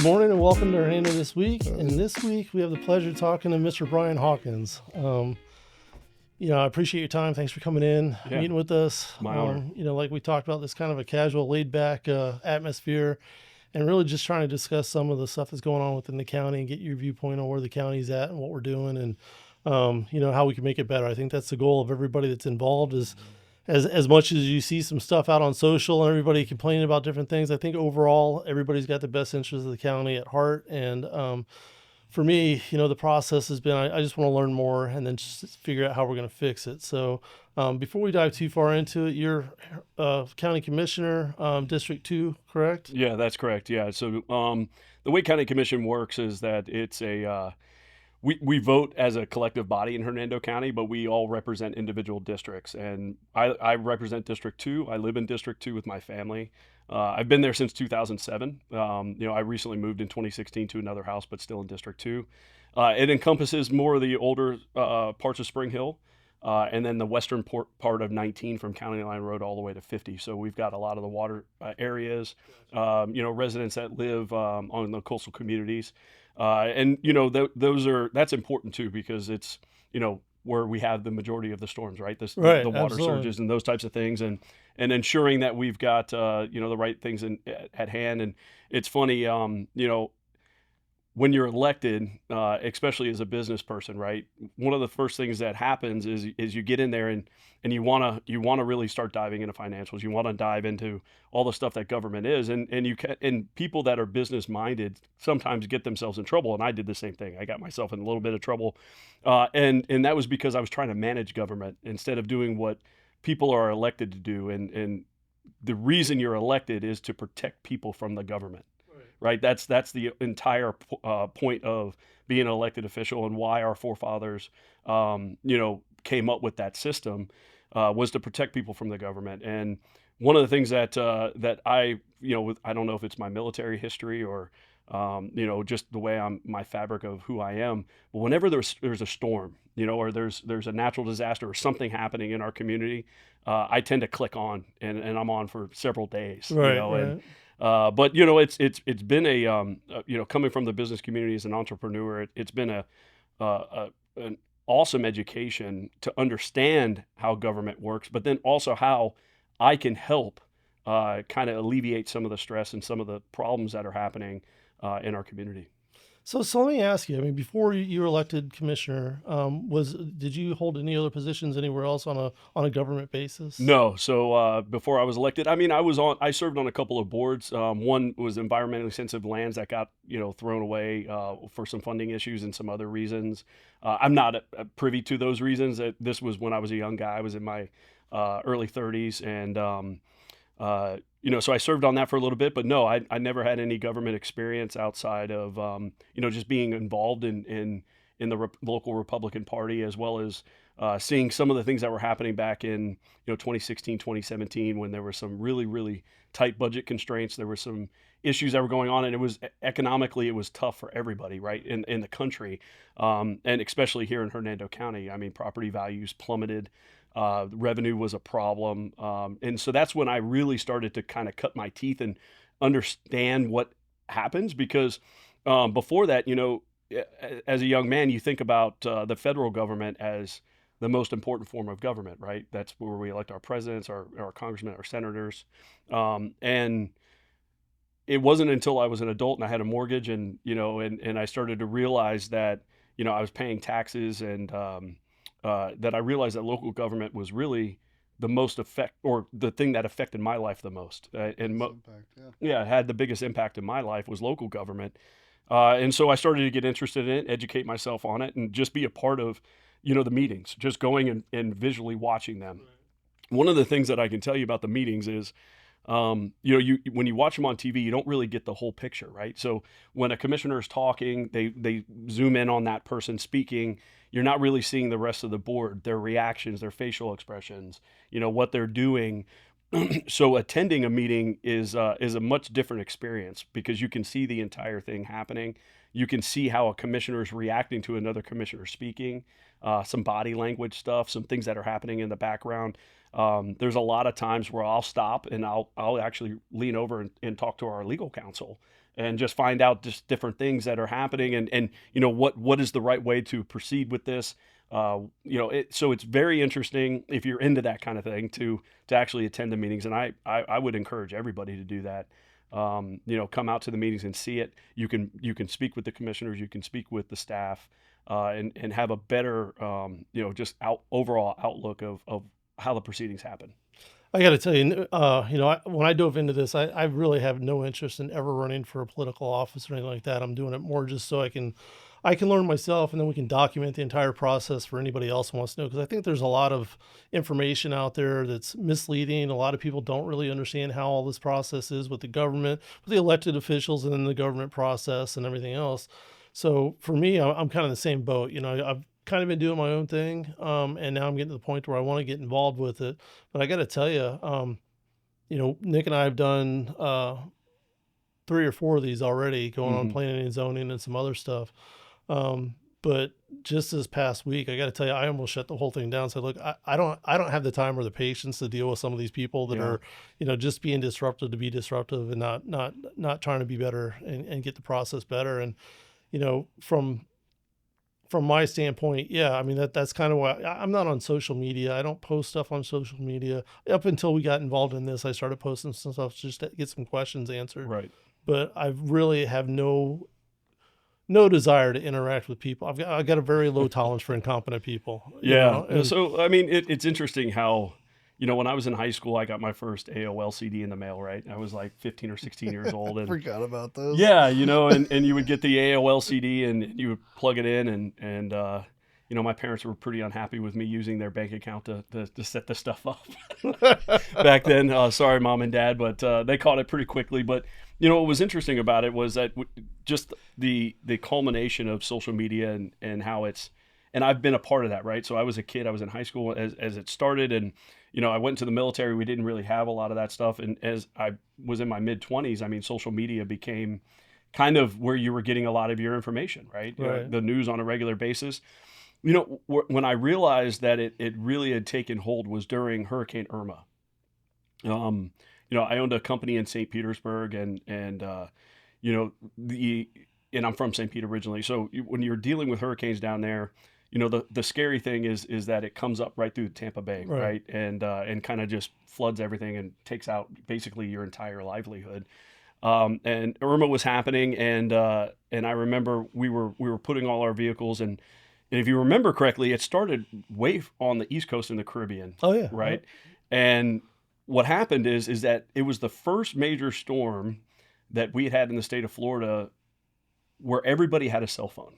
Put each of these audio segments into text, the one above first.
Good morning and welcome to Hernando this week. And this week we have the pleasure of talking to Mr. Brian Hawkins. I appreciate your time. Thanks for coming in, meeting with us. My honor. Like we talked about, this kind of a casual, laid-back atmosphere, and really just trying to discuss some of the stuff that's going on within the county and get your viewpoint on where the county's at and what we're doing, and how we can make it better. I think that's the goal of everybody that's involved. Is as much as you see some stuff out on social and everybody complaining about different things, I think overall everybody's got the best interests of the county at heart. And for me, the process has been, I just want to learn more and then just figure out how we're going to fix it. So before we dive too far into it, you're county commissioner, District 2, correct? Yeah, that's correct. Yeah. So the way county commission works is that it's we vote as a collective body in Hernando County, but we all represent individual districts. And I represent District 2. I live in District 2 with my family. I've been there since 2007. I recently moved in 2016 to another house, but still in District 2. It encompasses more of the older parts of Spring Hill, and then the western part of 19 from County Line Road all the way to 50. So we've got a lot of the water areas, residents that live on the coastal communities. That's important too, because it's, where we have the majority of the storms, right? The water Absolutely. surges and those types of things, and ensuring that we've got, the right things at hand. And it's funny, when you're elected, especially as a business person, right? One of the first things that happens is you get in there and you wanna really start diving into financials. You want to dive into all the stuff that government is, and people that are business minded sometimes get themselves in trouble. And I did the same thing. I got myself in a little bit of trouble, and that was because I was trying to manage government instead of doing what people are elected to do. And the reason you're elected is to protect people from the government. Right. That's the entire point of being an elected official, and why our forefathers, came up with that system, was to protect people from the government. And one of the things that I, I don't know if it's my military history or, just the way my fabric of who I am. But whenever there's a storm, or there's a natural disaster or something happening in our community, I tend to click on, and I'm on for several days. Right. And but it's been coming from the business community as an entrepreneur, it's been an awesome education to understand how government works, but then also how I can help kind of alleviate some of the stress and some of the problems that are happening in our community. So let me ask you. I mean, before you were elected commissioner, did you hold any other positions anywhere else on a government basis? No. So before I was elected, I mean, I served on a couple of boards. One was environmentally sensitive lands that got thrown away for some funding issues and some other reasons. I'm not privy to those reasons. This was when I was a young guy. I was in my early 30s, and so I served on that for a little bit, but no, I never had any government experience outside of, just being involved in the local Republican Party, as well as seeing some of the things that were happening back in, 2016, 2017, when there were some really, really tight budget constraints. There were some issues that were going on, and it was economically, it was tough for everybody, right, in the country, and especially here in Hernando County. I mean, property values plummeted. Revenue was a problem. And so that's when I really started to kind of cut my teeth and understand what happens, because before that, as a young man, you think about the federal government as the most important form of government, right? That's where we elect our presidents, our congressmen, our senators. And it wasn't until I was an adult and I had a mortgage, and I started to realize that, I was paying taxes, and that I realized that local government was really the most or the thing that affected my life the most. Had the biggest impact in my life was local government. And so I started to get interested in it, educate myself on it, and just be a part of, the meetings, just going and visually watching them. Right. One of the things that I can tell you about the meetings is, when you watch them on TV, you don't really get the whole picture, right? So when a commissioner is talking, they zoom in on that person speaking. You're not really seeing the rest of the board, their reactions, their facial expressions, what they're doing. So attending a meeting is a much different experience, because you can see the entire thing happening. You can see how a commissioner is reacting to another commissioner speaking, some body language stuff, some things that are happening in the background. There's a lot of times where I'll stop and I'll actually lean over and talk to our legal counsel and just find out just different things that are happening, and what is the right way to proceed with this. So it's very interesting if you're into that kind of thing to actually attend the meetings, and I would encourage everybody to do that. Come out to the meetings and see it. You can speak with the commissioners, you can speak with the staff, and have a better just overall outlook of how the proceedings happen. I got to tell you, when I dove into this, I really have no interest in ever running for a political office or anything like that. I'm doing it more just so I can learn myself, and then we can document the entire process for anybody else who wants to know. Because I think there's a lot of information out there that's misleading. A lot of people don't really understand how all this process is with the government, with the elected officials, and then the government process and everything else. So for me, I'm kind of in the same boat. I've kind of been doing my own thing, and now I'm getting to the point where I want to get involved with it. But I got to tell you, Nick and I have done 3 or 4 of these already, going on Hmm. planning and zoning and some other stuff. But just this past week, I got to tell you, I almost shut the whole thing down. So look, I don't have the time or the patience to deal with some of these people that Yeah. are, just being disruptive to be disruptive and not trying to be better and get the process better. And from my standpoint, yeah, I mean that's kind of why I'm not on social media. I don't post stuff on social media. Up until we got involved in this, I started posting some stuff just to get some questions answered. Right. But I really have no desire to interact with people. I got a very low tolerance for incompetent people, Yeah. and So I mean, it's interesting how, when I was in high school, I got my first AOL CD in the mail. Right. I was like 15 or 16 years old, and Forgot about those. yeah, and you would get the AOL CD and you would plug it in, and my parents were pretty unhappy with me using their bank account to set the stuff up back then. Sorry, mom and dad, but they caught it pretty quickly. But what was interesting about it was that just the culmination of social media and how and I've been a part of that, right? So I was a kid, I was in high school as it started, and I went to the military. We didn't really have a lot of that stuff, and as I was in my mid-20s, I mean, social media became kind of where you were getting a lot of your information, right? right, The news on a regular basis. When I realized that it really had taken hold was during Hurricane Irma. Um, I owned a company in St. Petersburg, you know, the and I'm from St. Pete originally. So when you're dealing with hurricanes down there, the scary thing is that it comes up right through Tampa Bay, right. right, and kind of just floods everything and takes out basically your entire livelihood. And Irma was happening, and I remember we were putting all our vehicles, and if you remember correctly, it started way on the East Coast in the Caribbean, Oh yeah, right? And what happened is that it was the first major storm that we had in the state of Florida where everybody had a cell phone,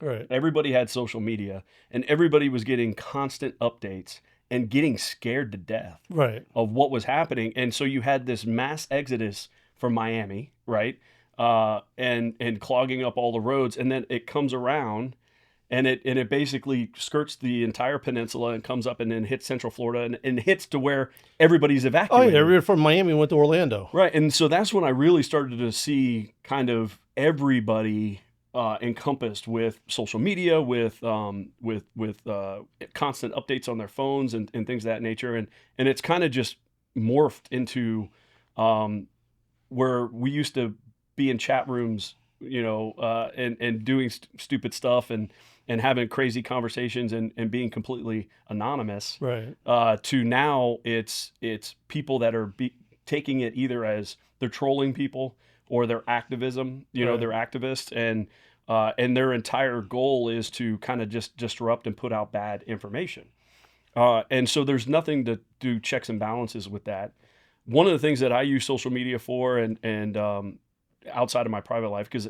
right, everybody had social media, and everybody was getting constant updates and getting scared to death right, of what was happening. And so you had this mass exodus from Miami, right? And clogging up all the roads, and then it comes around and it basically skirts the entire peninsula and comes up and then hits Central Florida and hits to where everybody's Oh yeah, evacuated. everybody from Miami went to Orlando. Right, and so that's when I really started to see kind of everybody encompassed with social media, with constant updates on their phones and things of that nature, and it's kind of just morphed into um, where we used to be in chat rooms, and doing stupid stuff and having crazy conversations and being completely anonymous, Right, to now it's people that are taking it either as they're trolling people or they're activism, right, they're activists, and their entire goal is to kind of just disrupt and put out bad information. And so there's nothing to do checks and balances with that. One of the things that I use social media for, and outside of my private life, because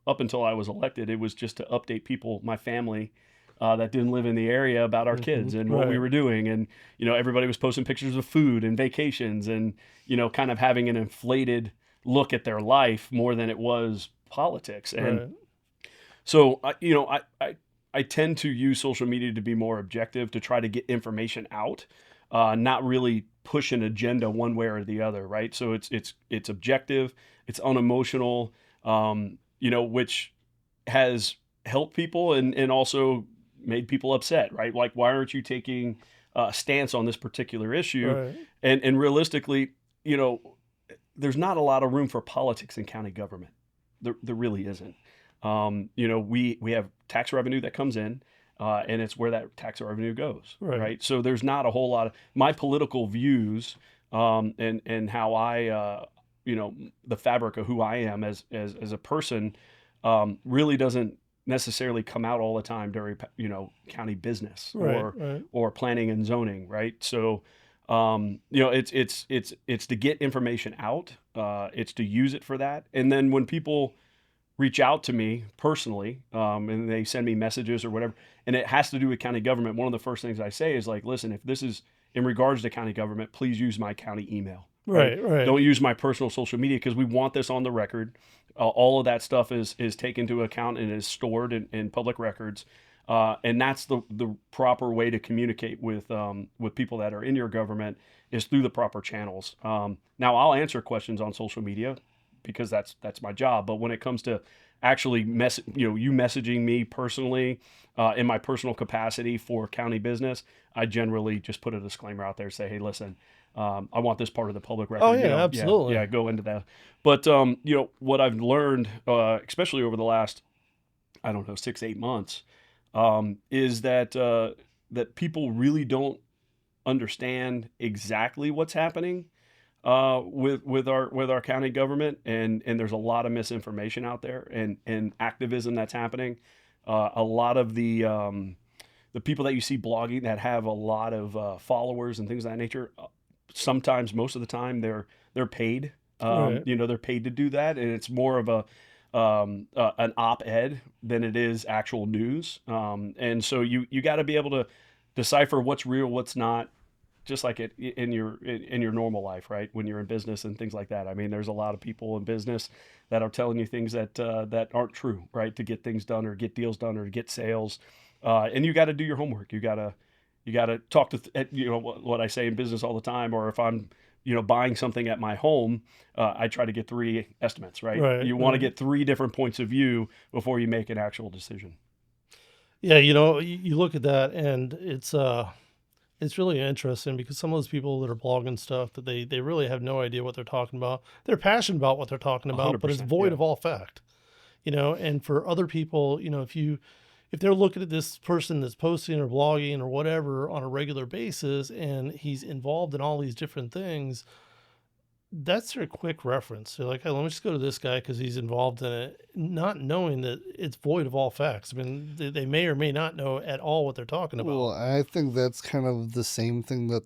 up until I was elected, it was just to update people, my family, that didn't live in the area, about our kids and what we right, were doing. And everybody was posting pictures of food and vacations, and kind of having an inflated look at their life more than it was politics. And right, so I tend to use social media to be more objective, to try to get information out, not really push an agenda one way or the other, right? So it's objective, it's unemotional, which has helped people and also made people upset, right? Like, why aren't you taking a stance on this particular issue? right. And realistically, there's not a lot of room for politics in county government. there really isn't. We have tax revenue that comes in, and it's where that tax revenue goes, Right. right? So there's not a whole lot of my political views, and how I, the fabric of who I am as a person, really doesn't necessarily come out all the time during county business Right. Right. or planning and zoning, right? So it's to get information out, it's to use it for that, and then when people reach out to me personally, and they send me messages or whatever, and it has to do with county government, one of the first things I say is like, listen, if this is in regards to county government, please use my county email, right? Right. Right. Don't use my personal social media, because we want this on the record. All of that stuff is taken into account and is stored in public records. And that's the proper way to communicate with people that are in your government, is through the proper channels. Now, I'll answer questions on social media because that's my job. But when it comes to actually you messaging me personally, in my personal capacity for county business, I generally just put a disclaimer out there, say, hey, listen, I want this part of the public record. Oh yeah, absolutely. Yeah, go into that. But what I've learned, especially over the last, I don't know, 6-8 months, is that people really don't understand exactly what's happening, with our county government, and there's a lot of misinformation out there, and activism that's happening. A lot of the people that you see blogging that have a lot of followers and things of that nature, sometimes, most of the time, they're paid. Right. They're paid to do that, and it's more of an op-ed than it is actual news. And so you got to be able to decipher what's real, what's not, just like in your normal life, right? When you're in business and things like that. I mean, there's a lot of people in business that are telling you things that aren't true, right? To get things done or get deals done or get sales, and you got to do your homework. You got to talk to what I say in business all the time. Or if I'm buying something at my home, I try to get 3 estimates, right? Right. You want to Right. get 3 different points of view before you make an actual decision. Yeah, you look at that, and it's really interesting because some of those people that are blogging stuff, that they really have no idea what they're talking about. They're passionate about what they're talking about, but it's 100%. void Yeah. of all fact. And for other people, if they're looking at this person that's posting or blogging or whatever on a regular basis, and he's involved in all these different things, that's their quick reference. They're like, hey, let me just go to this guy because he's involved in it, not knowing that it's void of all facts. I mean, they may or may not know at all what they're talking Well, about. I think that's kind of the same thing that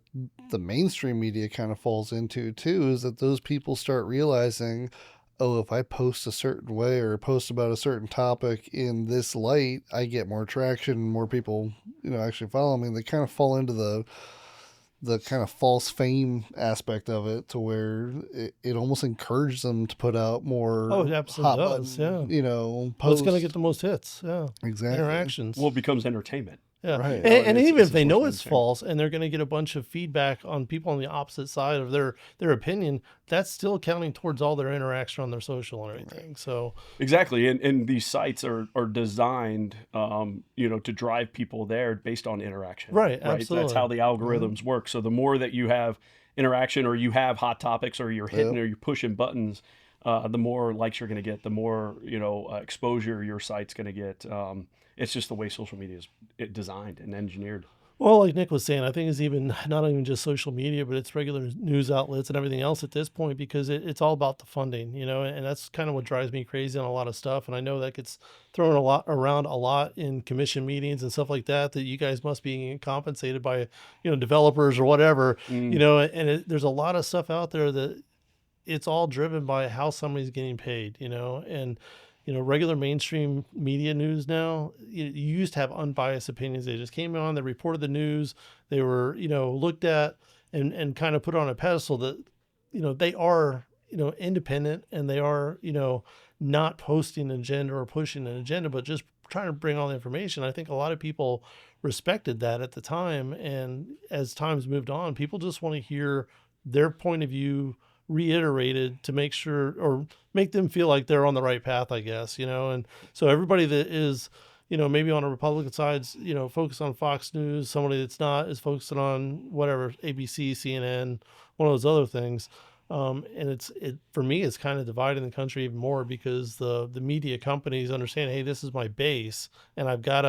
the mainstream media kind of falls into too, is that those people start realizing, oh, if I post a certain way or post about a certain topic in this light, I get more traction, more people, actually follow me. And they kind of fall into the kind of false fame aspect of it, to where it almost encourages them to put out Oh, more it absolutely hot does. Yeah. button, What's going to posts. get the most hits? Yeah. Exactly. Interactions. Well, it becomes entertainment. Yeah. Right. And even It's if they a know source of it's entertainment. false and they're going to get a bunch of feedback on people on the opposite side of their opinion, that's still counting towards all their interaction on their social and everything. So, Exactly, and these sites are designed, to drive people there based on interaction. right. Right, that's Absolutely. how the algorithms work. So the more that you have interaction, or you have hot topics, or you're hitting Yep. or you're pushing buttons, the more likes you're going to get, the more exposure your site's going to get. It's just the way social media is designed and engineered. Well, like Nick was saying, I think it's even not even just social media, but it's regular news outlets and everything else at this point, because it's all about the funding, and that's kind of what drives me crazy on a lot of stuff. And I know that gets thrown a lot around a lot in commission meetings and stuff like that, that you guys must be getting compensated by, developers or whatever, Mm. and there's a lot of stuff out there that it's all driven by how somebody's getting paid, and regular mainstream media news now, you used to have unbiased opinions. They just came on, they reported the news, they were, looked at and kind of put on a pedestal that, they are, independent, and they are, not posting an agenda or pushing an agenda, but just trying to bring all the information. I think a lot of people respected that at the time. And as time's moved on, people just want to hear their point of view reiterated to make sure, or make them feel like they're on the right path, I guess, and so everybody that is, maybe on a Republican side's, focused on Fox News, somebody that's not is focusing on whatever, ABC, CNN, one of those other things. And it for me, it's kind of dividing the country even more because the media companies understand, hey, this is my base, and I've got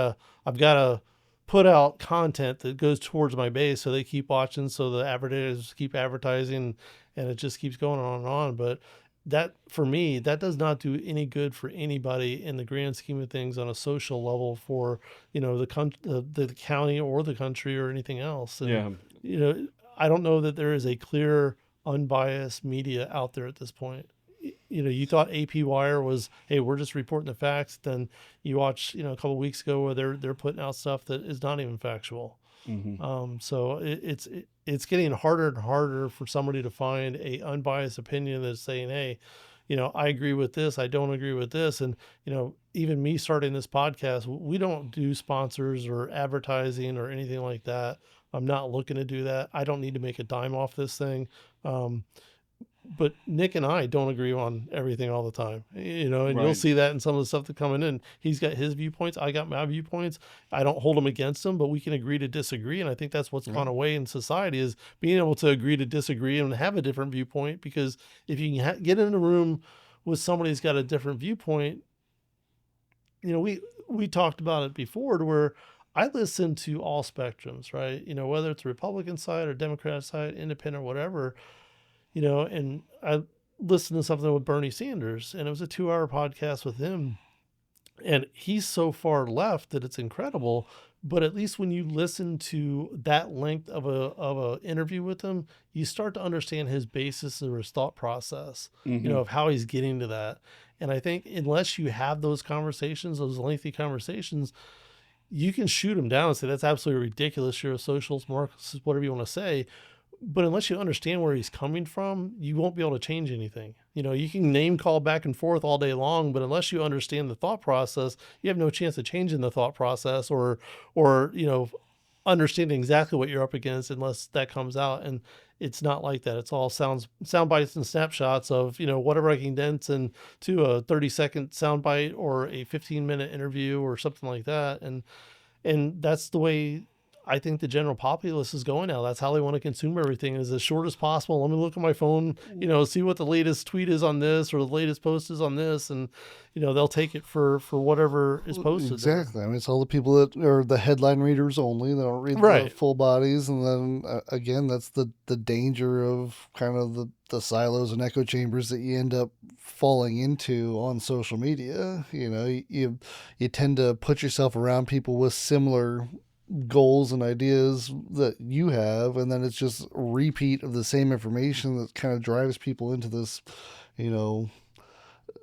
to put out content that goes towards my base, so they keep watching, so the advertisers keep advertising, and it just keeps going on and on. But that for me, that does not do any good for anybody in the grand scheme of things on a social level for the county or the country or anything else. And Yeah. you know, I don't know that there is a clear unbiased media out there at this point. You thought AP Wire was, hey, we're just reporting the facts. Then you watch, a couple of weeks ago where they're putting out stuff that is not even factual. Hmm. So it's getting harder and harder for somebody to find a unbiased opinion that's saying, hey, I agree with this, I don't agree with this. And even me starting this podcast, we don't do sponsors or advertising or anything like that. I'm not looking to do that. I don't need to make a dime off this thing. Um, but Nick and I don't agree on everything all the time, and you'll Right. see that in some of the stuff that's coming in. He's got his viewpoints. I got my viewpoints. I don't hold them against him, but we can agree to disagree. And I think that's what's Yeah. gone away in society is being able to agree to disagree and have a different viewpoint. Because if you can get in a room with somebody who's got a different viewpoint, we talked about it before to where I listen to all spectrums, right? Whether it's the Republican side or Democrat side, independent, whatever, and I listened to something with Bernie Sanders, and it was a 2-hour podcast with him. And he's so far left that it's incredible. But at least when you listen to that length of a interview with him, you start to understand his basis or his thought process, Hmm. of how he's getting to that. And I think unless you have those conversations, those lengthy conversations, you can shoot him down and say that's absolutely ridiculous. You're a socialist, Marxist, whatever you want to say. But unless you understand where he's coming from, you won't be able to change anything. You can name call back and forth all day long, but unless you understand the thought process, you have no chance of changing the thought process or understanding exactly what you're up against unless that comes out. And it's not like that. It's all sound bites and snapshots of, whatever I can condense into a 30-second sound bite or a 15-minute interview or something like that. And that's the way I think the general populace is going now. That's how they want to consume everything is as short as possible. Let me look at my phone, see what the latest tweet is on this or the latest post is on this. And, they'll take it for whatever is posted Exactly. I mean, it's all the people that are the headline readers only. They don't read there. the Right. full bodies. And then again, that's the danger of kind of the silos and echo chambers that you end up falling into on social media. You tend to put yourself around people with similar goals and ideas that you have, and then it's just a repeat of the same information that kind of drives people into this, you know,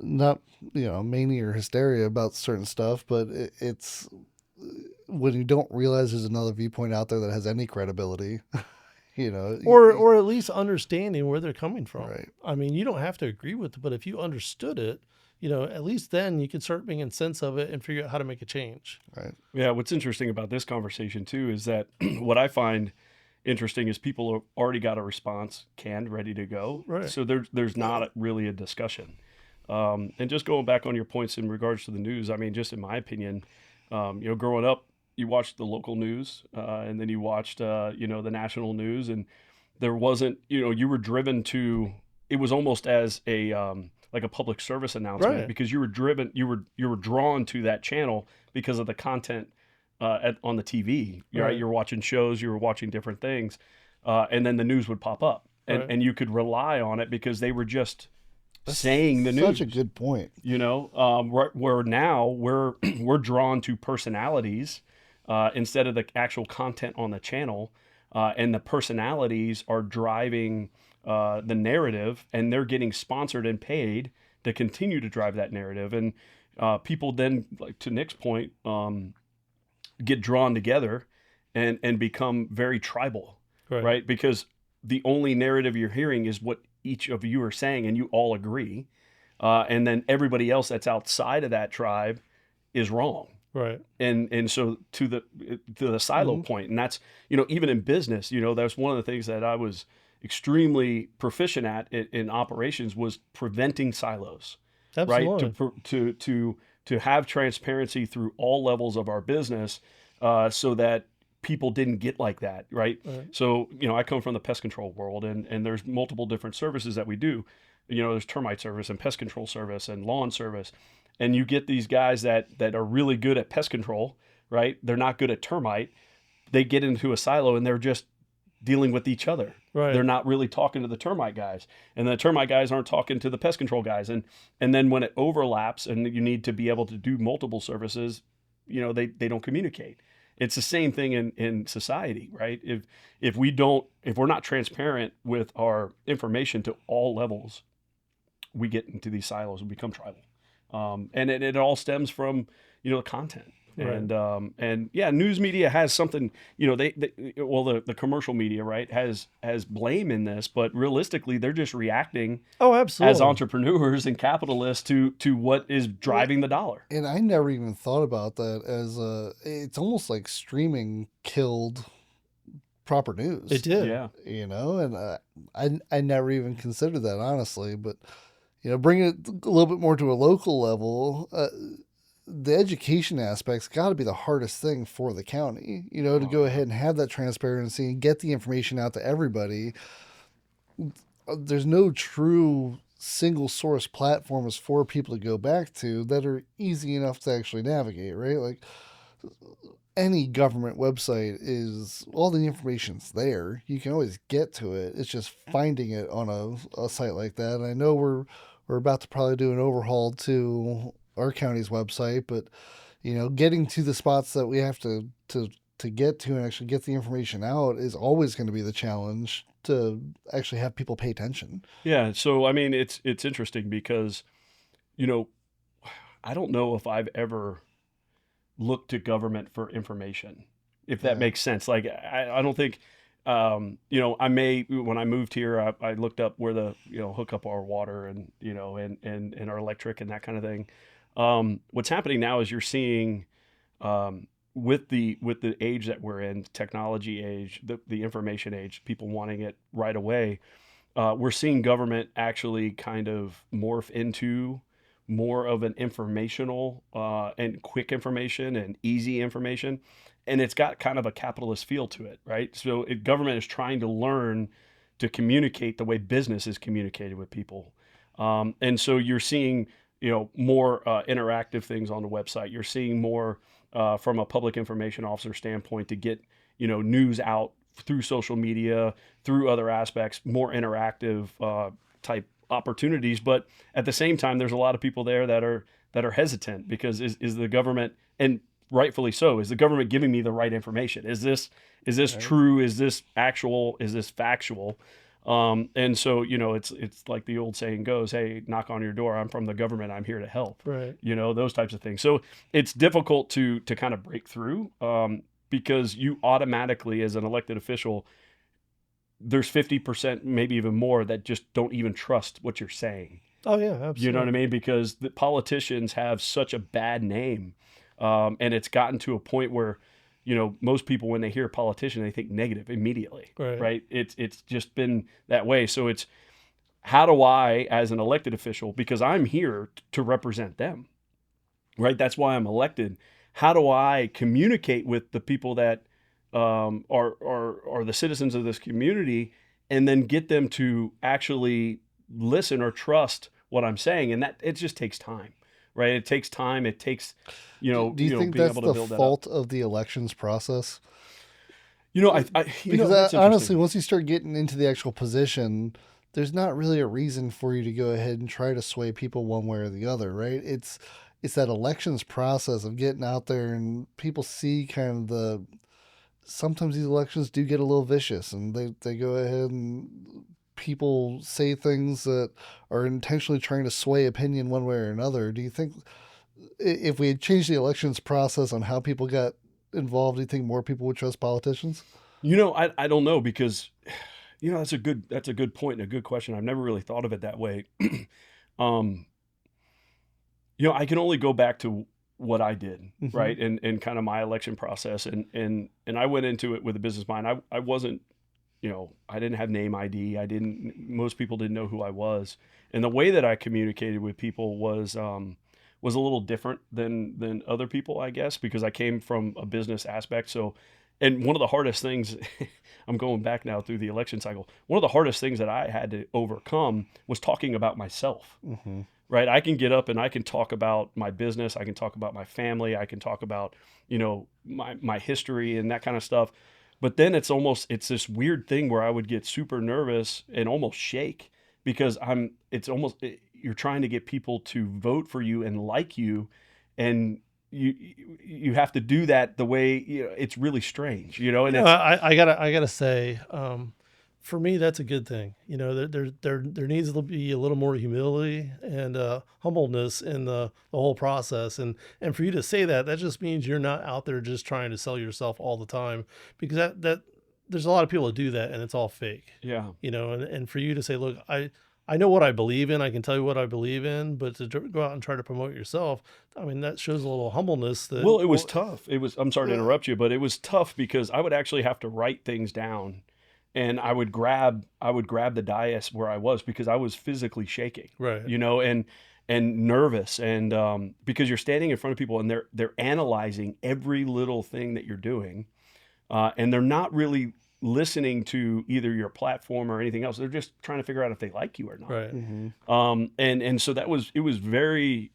not mania or hysteria about certain stuff, but it's when you don't realize there's another viewpoint out there that has any credibility, you know, Or at least understanding where they're coming from. right. I mean, you don't have to agree with it, but if you understood it, at least then you can start making sense of it and figure out how to make a change. Right. Yeah. What's interesting about this conversation too is that what I find interesting is people have already got a response canned, ready to go. Right. So there's not really a discussion. And just going back on your points in regards to the news, I mean, just in my opinion, growing up, you watched the local news, and then you watched, the national news, and there wasn't, you were driven to. It was almost as a like a public service announcement Right. because you were drawn to that channel because of the content on the TV. Right, Right. you're watching shows, you were watching different things, and then the news would pop up, and Right. and you could rely on it because they were just saying the news. Such a good point. Where now we're drawn to personalities instead of the actual content on the channel, and the personalities are driving the narrative, and they're getting sponsored and paid to continue to drive that narrative, and people then, like to Nick's point, get drawn together and become very tribal, Right. right? Because the only narrative you're hearing is what each of you are saying, and you all agree, and then everybody else that's outside of that tribe is wrong. Right. And so to the silo point, and that's even in business, that's one of the things that I was extremely proficient at in operations was preventing silos, right? Absolutely. To have transparency through all levels of our business, so that people didn't get like that, right? Right. So, I come from the pest control world, and there's multiple different services that we do. There's termite service and pest control service and lawn service. And you get these guys that are really good at pest control, right? They're not good at termite. They get into a silo and they're just dealing with each other. Right. They're not really talking to the termite guys, and the termite guys aren't talking to the pest control guys. And then when it overlaps and you need to be able to do multiple services, they don't communicate. It's the same thing in society, right? If we're not transparent with our information to all levels, we get into these silos and become tribal. And it all stems from, the content. Right. And yeah, news media has something, the commercial media, right, has blame in this, but realistically, they're just reacting Oh, absolutely. as entrepreneurs and capitalists to what is driving the dollar. And I never even thought about that as it's almost like streaming killed proper news. It did. Yeah. And I never even considered that, honestly. But, bringing it a little bit more to a local level, the education aspect's got to be the hardest thing for the county, to go ahead and have that transparency and get the information out to everybody. There's no true single source platforms for people to go back to that are easy enough to actually navigate, right? Like any government website is, all the information's there. You can always get to it. It's just finding it on a site like that. And I know we're about to probably do an overhaul to our county's website, but getting to the spots that we have to get to and actually get the information out is always going to be the challenge to actually have people pay attention. Yeah. So, I mean, it's interesting because, I don't know if I've ever looked to government for information, if that makes sense. Like, I don't think, I may, when I moved here, I looked up where the, hook up our water and, and our electric and that kind of thing. What's happening now is you're seeing, with the age that we're in, technology age, the information age, people wanting it right away. We're seeing government actually kind of morph into more of an informational, and quick information and easy information. And it's got kind of a capitalist feel to it, right? So government is trying to learn to communicate the way business is communicated with people. And so you're seeing, more interactive things on the website. You're seeing more from a public information officer standpoint to get, news out through social media, through other aspects, more interactive type opportunities. But at the same time, there's a lot of people there that are hesitant because is the government, and rightfully so, is the government giving me the right information? Is this right. True? Is this actual? Is this factual? And so, it's like the old saying goes, hey, knock on your door. I'm from the government. I'm here to help. Right. Those types of things. So it's difficult to kind of break through, because you automatically, as an elected official, there's 50%, maybe even more, that just don't even trust what you're saying. Oh yeah, absolutely. You know what I mean? Because the politicians have such a bad name, and it's gotten to a point where, most people, when they hear politician, they think negative immediately, right? It's just been that way. So it's, how do I, as an elected official, because I'm here to represent them, right? That's why I'm elected. How do I communicate with the people that are the citizens of this community, and then get them to actually listen or trust what I'm saying? And that, it just takes time. Right, it takes time. It takes, Do you think being that's able to the build that fault up. of the elections process? That's Honestly, once you start getting into the actual position, there's not really a reason for you to go ahead and try to sway people one way or the other, right? It's that elections process of getting out there, and people see kind of sometimes these elections do get a little vicious, and they go ahead and people say things that are intentionally trying to sway opinion one way or another. Do you think if we had changed the elections process on how people got involved, do you think more people would trust politicians? I don't know, because, that's a good point and a good question. I've never really thought of it that way. I can only go back to what I did, Mm-hmm. right? And kind of my election process. And I went into it with a business mind. I wasn't, I didn't have name ID. Most people didn't know who I was. And the way that I communicated with people was a little different than other people, I guess, because I came from a business aspect. So, and one of the hardest things, I'm going back now through the election cycle. One of the hardest things that I had to overcome was talking about myself. Mm-hmm. Right? I can get up and I can talk about my business. I can talk about my family. I can talk about, my history and that kind of stuff. But then it's this weird thing where I would get super nervous and almost shake because you're trying to get people to vote for you and like you. And you have to do that the way, it's really strange, and No, it's, I gotta say, for me, that's a good thing. There needs to be a little more humility and humbleness in the whole process, and for you to say that just means you're not out there just trying to sell yourself all the time, because that there's a lot of people that do that and it's all fake. yeah. And for you to say, look, I know what I believe in. I can tell you what I believe in, but to go out and try to promote yourself, I mean, that shows a little humbleness. Well, it was tough. I'm sorry to interrupt you, but it was tough because I would actually have to write things down, and I would grab the dais where I was because I was physically shaking, right. And nervous, and because you're standing in front of people and they're analyzing every little thing that you're doing, and they're not really listening to either your platform or anything else. They're just trying to figure out if they like you or not. Right. Mm-hmm. And so it was very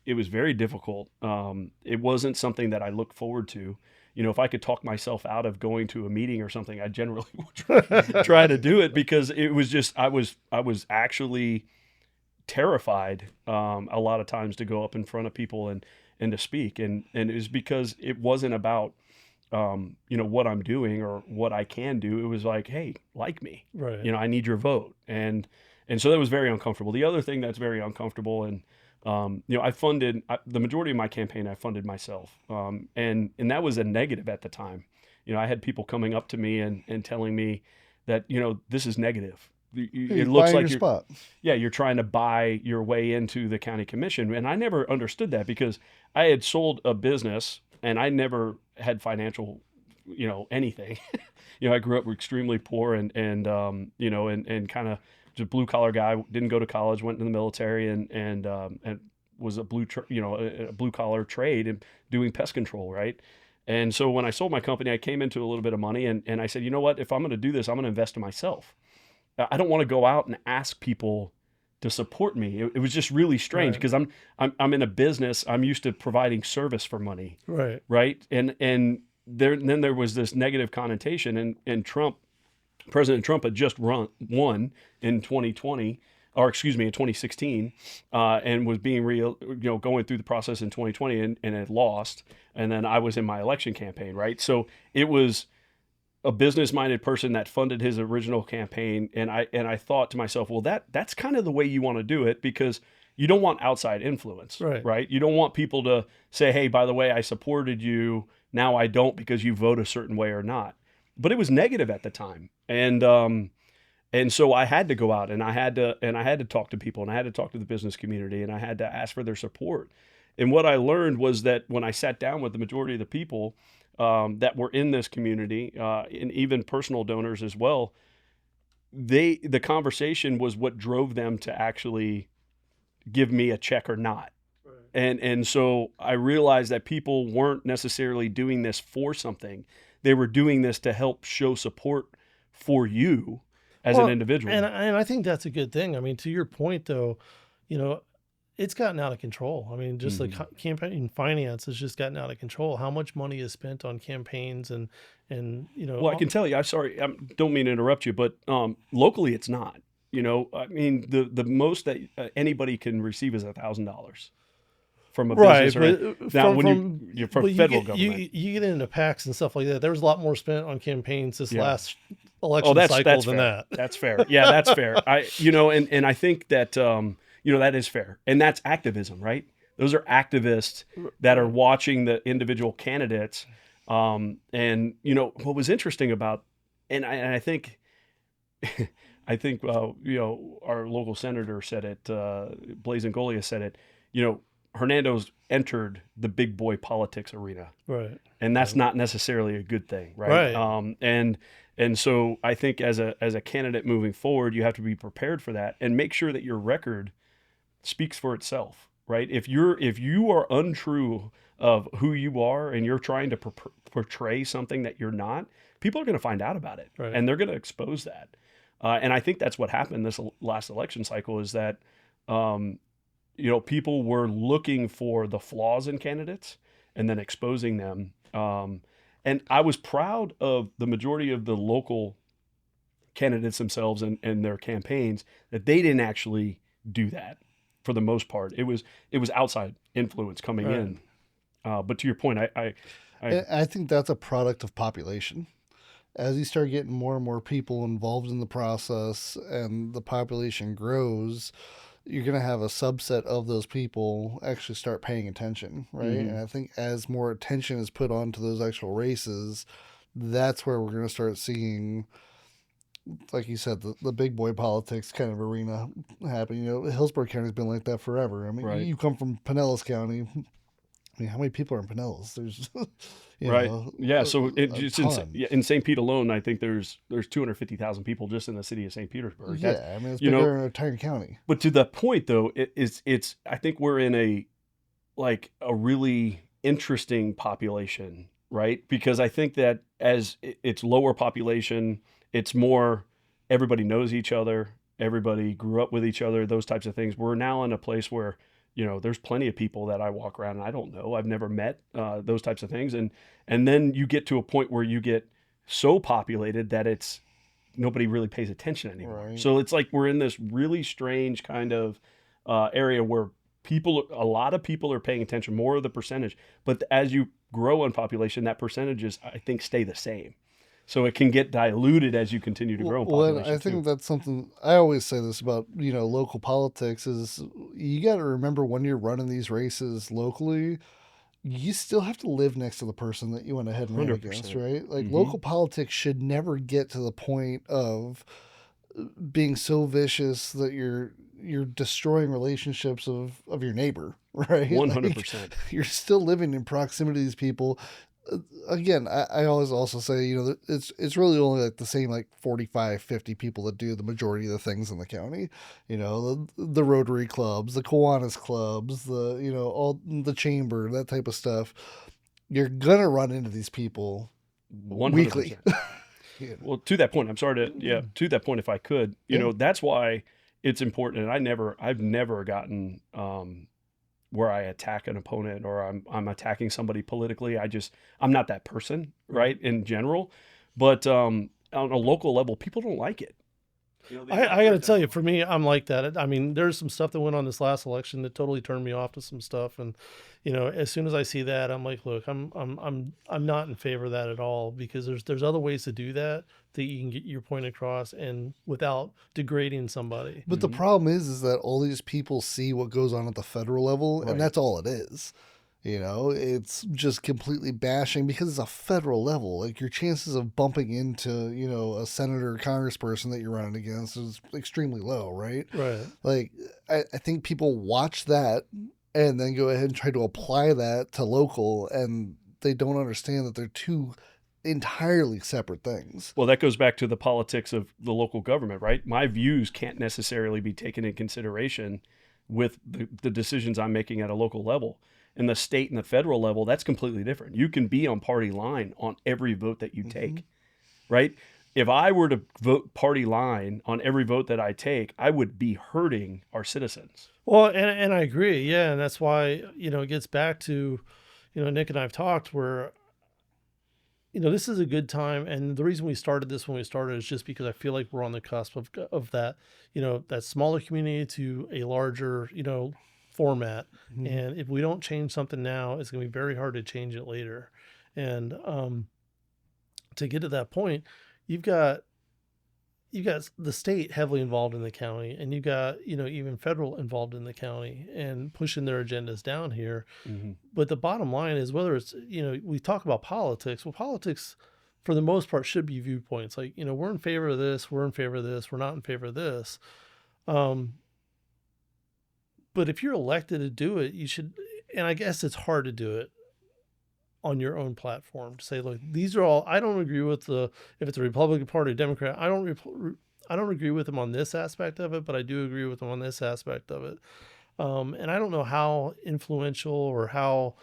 difficult. It wasn't something that I looked forward to. If I could talk myself out of going to a meeting or something, I generally would try to do it because it was just, I was actually terrified, a lot of times to go up in front of people and to speak. And it was because it wasn't about, what I'm doing or what I can do. It was like, hey, like me, Right. I need your vote. And so that was very uncomfortable. The other thing that's very uncomfortable, and, the majority of my campaign, I funded myself. And that was a negative at the time. I had people coming up to me and telling me that, this is negative. It looks like you're trying to buy your way into the county commission. And I never understood that because I had sold a business and I never had financial, anything. I grew up extremely poor and kind of just blue collar guy, didn't go to college, went in the military and was a blue collar trade and doing pest control. Right. And so when I sold my company, I came into a little bit of money and I said, you know what, if I'm going to do this, I'm going to invest in myself. I don't want to go out and ask people to support me. It was just really strange because I'm in a business. I'm used to providing service for money. Right. Right. And there was this negative connotation and President Trump had just won in 2020, or excuse me, in 2016, and was being going through the process in 2020 and had lost. And then I was in my election campaign. Right. So it was a business-minded person that funded his original campaign, and I thought to myself, well, that's kind of the way you want to do it because you don't want outside influence, right? You don't want people to say, hey, by the way, I supported you, now I don't because you vote a certain way or not. But it was negative at the time, and so I had to go out and I had to talk to people and I had to talk to the business community and I had to ask for their support. And what I learned was that when I sat down with the majority of the people that were in this community, and even personal donors as well, the conversation was what drove them to actually give me a check or not. Right. And so I realized that people weren't necessarily doing this for something. They were doing this to help show support for you as an individual. And I think that's a good thing. I mean, to your point though, it's gotten out of control. I mean, just like campaign finance has just gotten out of control. How much money is spent on campaigns and Well, I can tell you, I'm sorry, I don't mean to interrupt you, but locally it's not. I mean, the most that anybody can receive is $1,000 from a business. But you're from federal government. You get into PACs and stuff like that. There was a lot more spent on campaigns this last election cycle that's than fair. that. That's fair. Yeah, that's fair. And I think that that is fair. And that's activism, right? Those are activists that are watching the individual candidates. And what was interesting about, and I think, our local senator said it, Blaise Ngolia said it, Hernando's entered the big boy politics arena. Right. And that's not necessarily a good thing. Right. And so I think as a candidate moving forward, you have to be prepared for that and make sure that your record speaks for itself. right? If you are untrue of who you are and you're trying to portray something that you're not, people are going to find out about it, Right. and they're going to expose that. And I think that's what happened this last election cycle is that, um, people were looking for the flaws in candidates and then exposing them. And I was proud of the majority of the local candidates themselves and their campaigns that they didn't actually do that for the most part. It was outside influence coming Right. in. But to your point, I I think that's a product of population. As you start getting more and more people involved in the process and the population grows, you're going to have a subset of those people actually start paying attention, right? mhm, And I think as more attention is put onto those actual races, that's where we're going to start seeing, like you said, the big boy politics kind of arena happen. Hillsborough County's been like that forever. I mean, right. you come from Pinellas County. I mean, how many people are in Pinellas? There's, Right. Yeah. So it a just ton. in St. Pete alone, I think there's 250,000 people just in the city of St. Petersburg. That's Yeah, I mean, it's you know, bigger than a tiny county. but to that point though, it's I think we're in a really interesting population, right? Because I think that as it's lower population, it's more everybody knows each other, everybody grew up with each other, those types of things. We're now in a place where there's plenty of people that I walk around and I don't know, I've never met, those types of things, and then you get to a point where you get so populated that it's nobody really pays attention anymore. Right. So it's like we're in this really strange kind of area where a lot of people are paying attention, more of the percentage. But as you grow in population, that percentages I think stay the same. So it can get diluted as you continue to grow in Well, and population I too. think that's something I always say this about, local politics is you got to remember when you're running these races locally, you still have to live next to the person that you went ahead and ran against, 100%. right? Like Hmm. local politics should never get to the point of being so vicious that you're destroying relationships of your neighbor, right? Like 100%. you're still living in proximity to these people. Again, I always also say, it's really only like the same like 45, 50 people that do the majority of the things in the county. The Rotary clubs, the Kiwanis clubs, all the chamber, that type of stuff. You're gonna run into these people weekly. 100%. Well, to that point, I'm sorry to that point, if I could, Yeah. that's why it's important. And I've never gotten, where I attack an opponent or I'm attacking somebody politically. I'm not that person, right? In general, but on a local level, people don't like it. I got to tell you, for me, I'm like that. I mean, there's some stuff that went on this last election that totally turned me off to some stuff, and as soon as I see that, I'm like, look, I'm not in favor of that at all, because there's other ways to do that you can get your point across and without degrading somebody. But the Hmm. problem is that all these people see what goes on at the federal level, and Right. that's all it is. It's just completely bashing because it's a federal level. Like your chances of bumping into, a senator or congressperson that you're running against is extremely low, right? Right. Like I think people watch that and then go ahead and try to apply that to local, and they don't understand that they're two entirely separate things. Well, that goes back to the politics of the local government, right? My views can't necessarily be taken in consideration with the decisions I'm making at a local level. In the state and the federal level, that's completely different. You can be on party line on every vote that you take, right? If I were to vote party line on every vote that I take, I would be hurting our citizens. Well, and I agree, yeah, and that's why it gets back to, Nick and I've talked where this is a good time, and the reason we started this when we started is just because I feel like we're on the cusp of that, that smaller community to a larger, format. Mhm. And if we don't change something now, it's going to be very hard to change it later. And to get to that point, you've got the state heavily involved in the county, and you got even federal involved in the county and pushing their agendas down here. Hmm. But the bottom line is, whether it's we talk about politics, well, politics for the most part should be viewpoints, like we're in favor of this, we're in favor of this, we're not in favor of this. But if you're elected to do it, you should, and I guess it's hard to do it on your own platform to say, look, these are all, I don't agree with if it's a Republican Party, Democrat, I don't agree with them on this aspect of it, but I do agree with them on this aspect of it. And I don't know how influential or how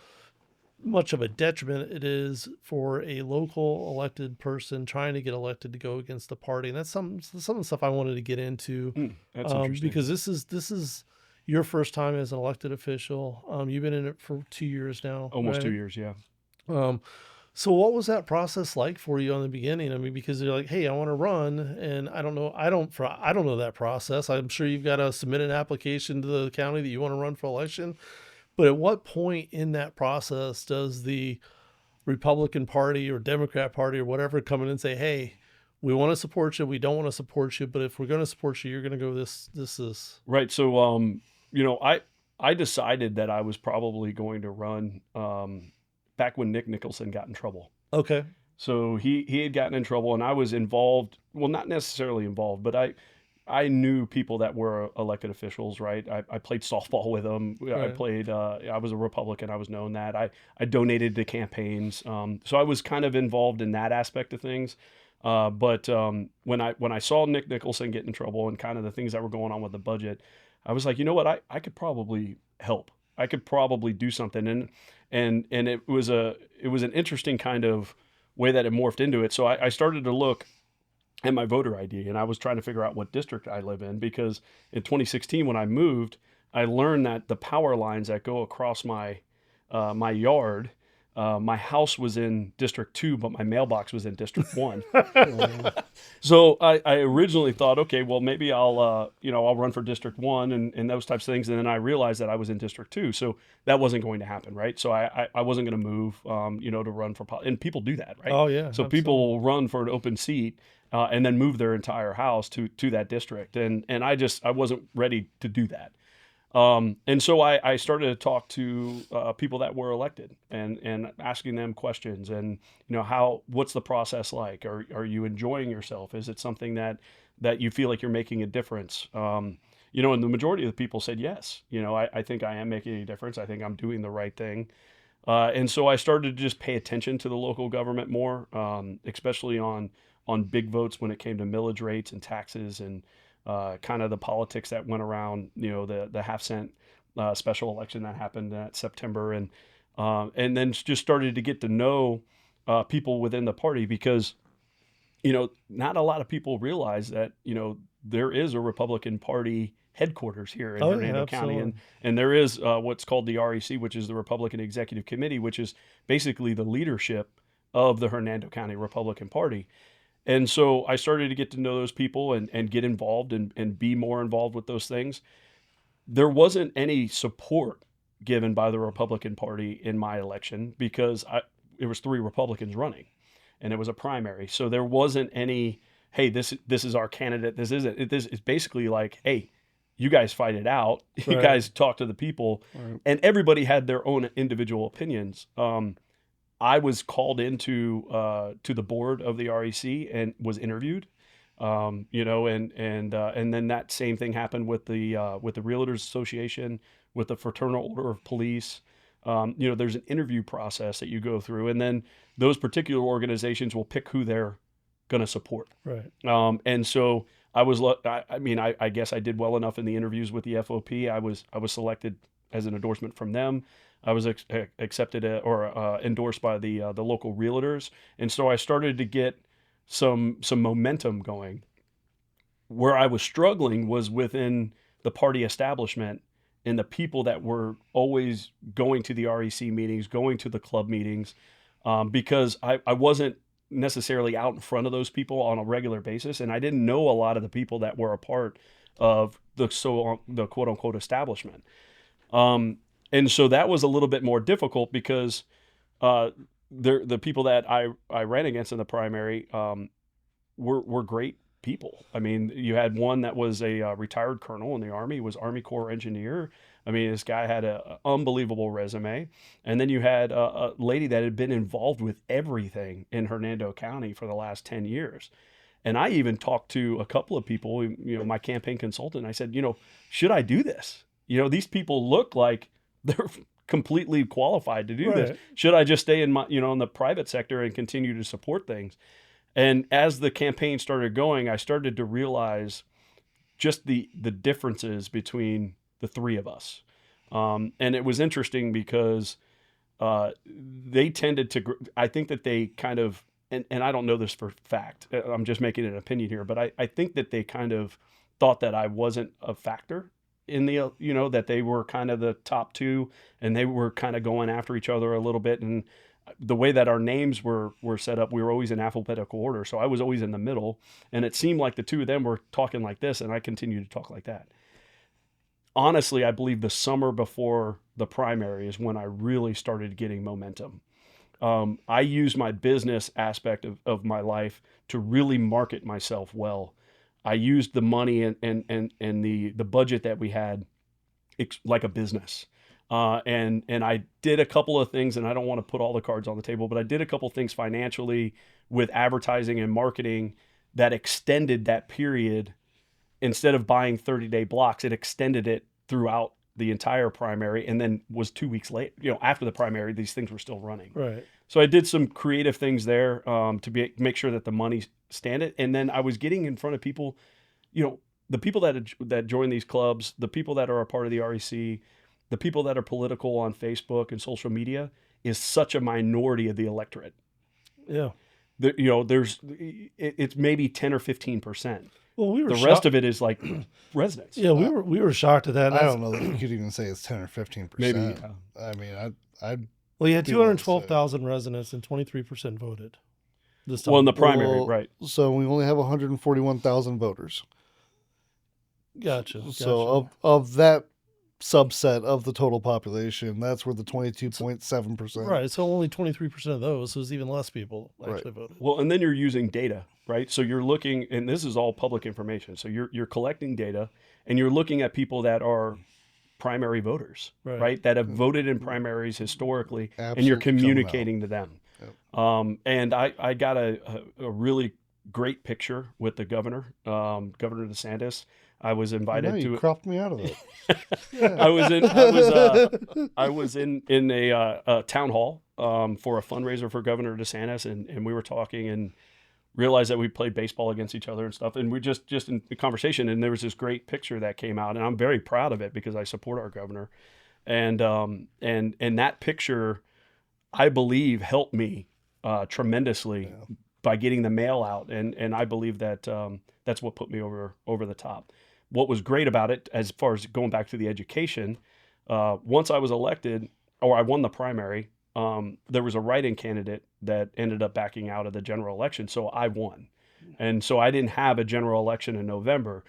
much of a detriment it is for a local elected person trying to get elected to go against the party. And that's some of the stuff I wanted to get into, That's interesting. because this is your first time as an elected official. You've been in it for 2 years now, Almost two right? years, yeah. Um, so what was that process like for you on the beginning? I mean, because you're like, hey, I want to run, and I don't know, I don't know that process. I'm sure you've got to submit an application to the county that you want to run for election. But at what point in that process does the Republican Party or Democrat Party or whatever come in and say, "Hey, we want to support you. We don't want to support you, but if we're going to support you, you're going to go this." Right. So, I decided that I was probably going to run back when Nick Nicholson got in trouble. Okay. So he had gotten in trouble, and I was involved. Well, not necessarily involved, but I knew people that were elected officials. Right. I played softball with them. I Right. played. I was a Republican. I was known that. I donated to campaigns. So I was kind of involved in that aspect of things. But when I saw Nick Nicholson get in trouble and kind of the things that were going on with the budget, I was like, you know what, I could probably help. I could probably do something, and it was an interesting kind of way that it morphed into it. So I started to look at my voter ID, and I was trying to figure out what district I live in, because in 2016 when I moved, I learned that the power lines that go across my yard. My house was in District 2, but my mailbox was in District 1. Oh, So I originally thought, okay, well, maybe I'll run for District 1 and those types of things. And then I realized that I was in District 2. So that wasn't going to happen, right? So I wasn't going to move, to run for and people do that, right? Oh yeah, So people absolutely. will run for an open seat and then move their entire house to that district. And I wasn't ready to do that. And so I started to talk to people that were elected and asking them questions, and what's the process like? Are you enjoying yourself? Is it something that you feel like you're making a difference? And the majority of the people said yes. I think I am making a difference. I think I'm doing the right thing. And so I started to just pay attention to the local government more, especially on big votes when it came to millage rates and taxes, and kind of the politics that went around, the half cent special election that happened that September, and then just started to get to know people within the party, because not a lot of people realize that there is a Republican Party headquarters here in Oh yeah, Hernando County, and absolutely. and there is what's called the REC, which is the Republican Executive Committee, which is basically the leadership of the Hernando County Republican Party. And so I started to get to know those people and get involved and be more involved with those things. There wasn't any support given by the Republican Party in my election, because it was three Republicans running, and it was a primary. So there wasn't any, hey, this is our candidate. This isn't. This is basically like, hey, you guys fight it out. You Right. guys talk to the people, right. and everybody had their own individual opinions. I was called into to the board of the REC and was interviewed. And then that same thing happened with the Realtors Association, with the Fraternal Order of Police. There's an interview process that you go through, and then those particular organizations will pick who they're going to support. Right. And so I guess I did well enough in the interviews with the FOP. I was selected as an endorsement from them. I was accepted or endorsed by the local realtors, and so I started to get some momentum going. Where I was struggling was within the party establishment and the people that were always going to the REC meetings, going to the club meetings, because I wasn't necessarily out in front of those people on a regular basis, and I didn't know a lot of the people that were a part of the quote unquote establishment. Um, and so that was a little bit more difficult, because uh, the people that I ran against in the primary were great people. I mean, you had one that was a retired colonel in the Army, was Army Corps engineer. I mean, this guy had an unbelievable resume. And then you had a lady that had been involved with everything in Hernando County for the last 10 years. And I even talked to a couple of people, my campaign consultant. I said, should I do this? These people look like they're completely qualified to do this. Right. Should I just stay in my, in the private sector and continue to support things? And as the campaign started going, I started to realize just the differences between the three of us. And it was interesting because they tended to, I think that they kind of, and I don't know this for fact, I'm just making an opinion here, but I think that they kind of thought that I wasn't a factor in the, that they were kind of the top two and they were kind of going after each other a little bit. And the way that our names were set up, we were always in alphabetical order. So I was always in the middle, and it seemed like the two of them were talking like this, and I continued to talk like that. Honestly, I believe the summer before the primary is when I really started getting momentum. I used my business aspect of my life to really market myself well. I used the money and the budget that we had like a business. And I did a couple of things, and I don't want to put all the cards on the table, but I did a couple of things financially with advertising and marketing that extended that period. Instead of buying 30-day blocks, it extended it throughout the entire primary, and then was 2 weeks late. After the primary, these things were still running. Right. So I did some creative things there to make sure that the money stand it. And then I was getting in front of people, the people that join these clubs, the people that are a part of the REC, the people that are political on Facebook and social media is such a minority of the electorate. Yeah. It's maybe 10 or 15%. Well, we were the rest of it is like residents. Yeah, we were shocked at that. I don't know that you could even say it's 10 or 15%. Maybe. I mean, I'd Well, you had 212,000 residents and 23% voted. This time. Well, in the primary, right. So we only have 141,000 voters. Gotcha. So of that subset of the total population, that's where the 22.7%. Right. So only 23% of those. So it's even less people actually voted. Well, and then you're using data, right? So you're looking, and this is all public information. So you're collecting data, and you're looking at people that are primary voters, right? That have voted in primaries historically, and you're communicating to them. Yep. And I got a really great picture with the governor, Governor DeSantis. I was invited to. You cropped me out of it. Yeah. I was in a town hall for a fundraiser for Governor DeSantis, and we were talking and realized that we played baseball against each other and stuff, and we just in the conversation, and there was this great picture that came out, and I'm very proud of it because I support our governor, and that picture, I believe, helped me tremendously by getting the mail out, and I believe that that's what put me over the top. What was great about it, as far as going back to the education, once I was elected, or I won the primary, there was a write-in candidate that ended up backing out of the general election, so I won. And so I didn't have a general election in November.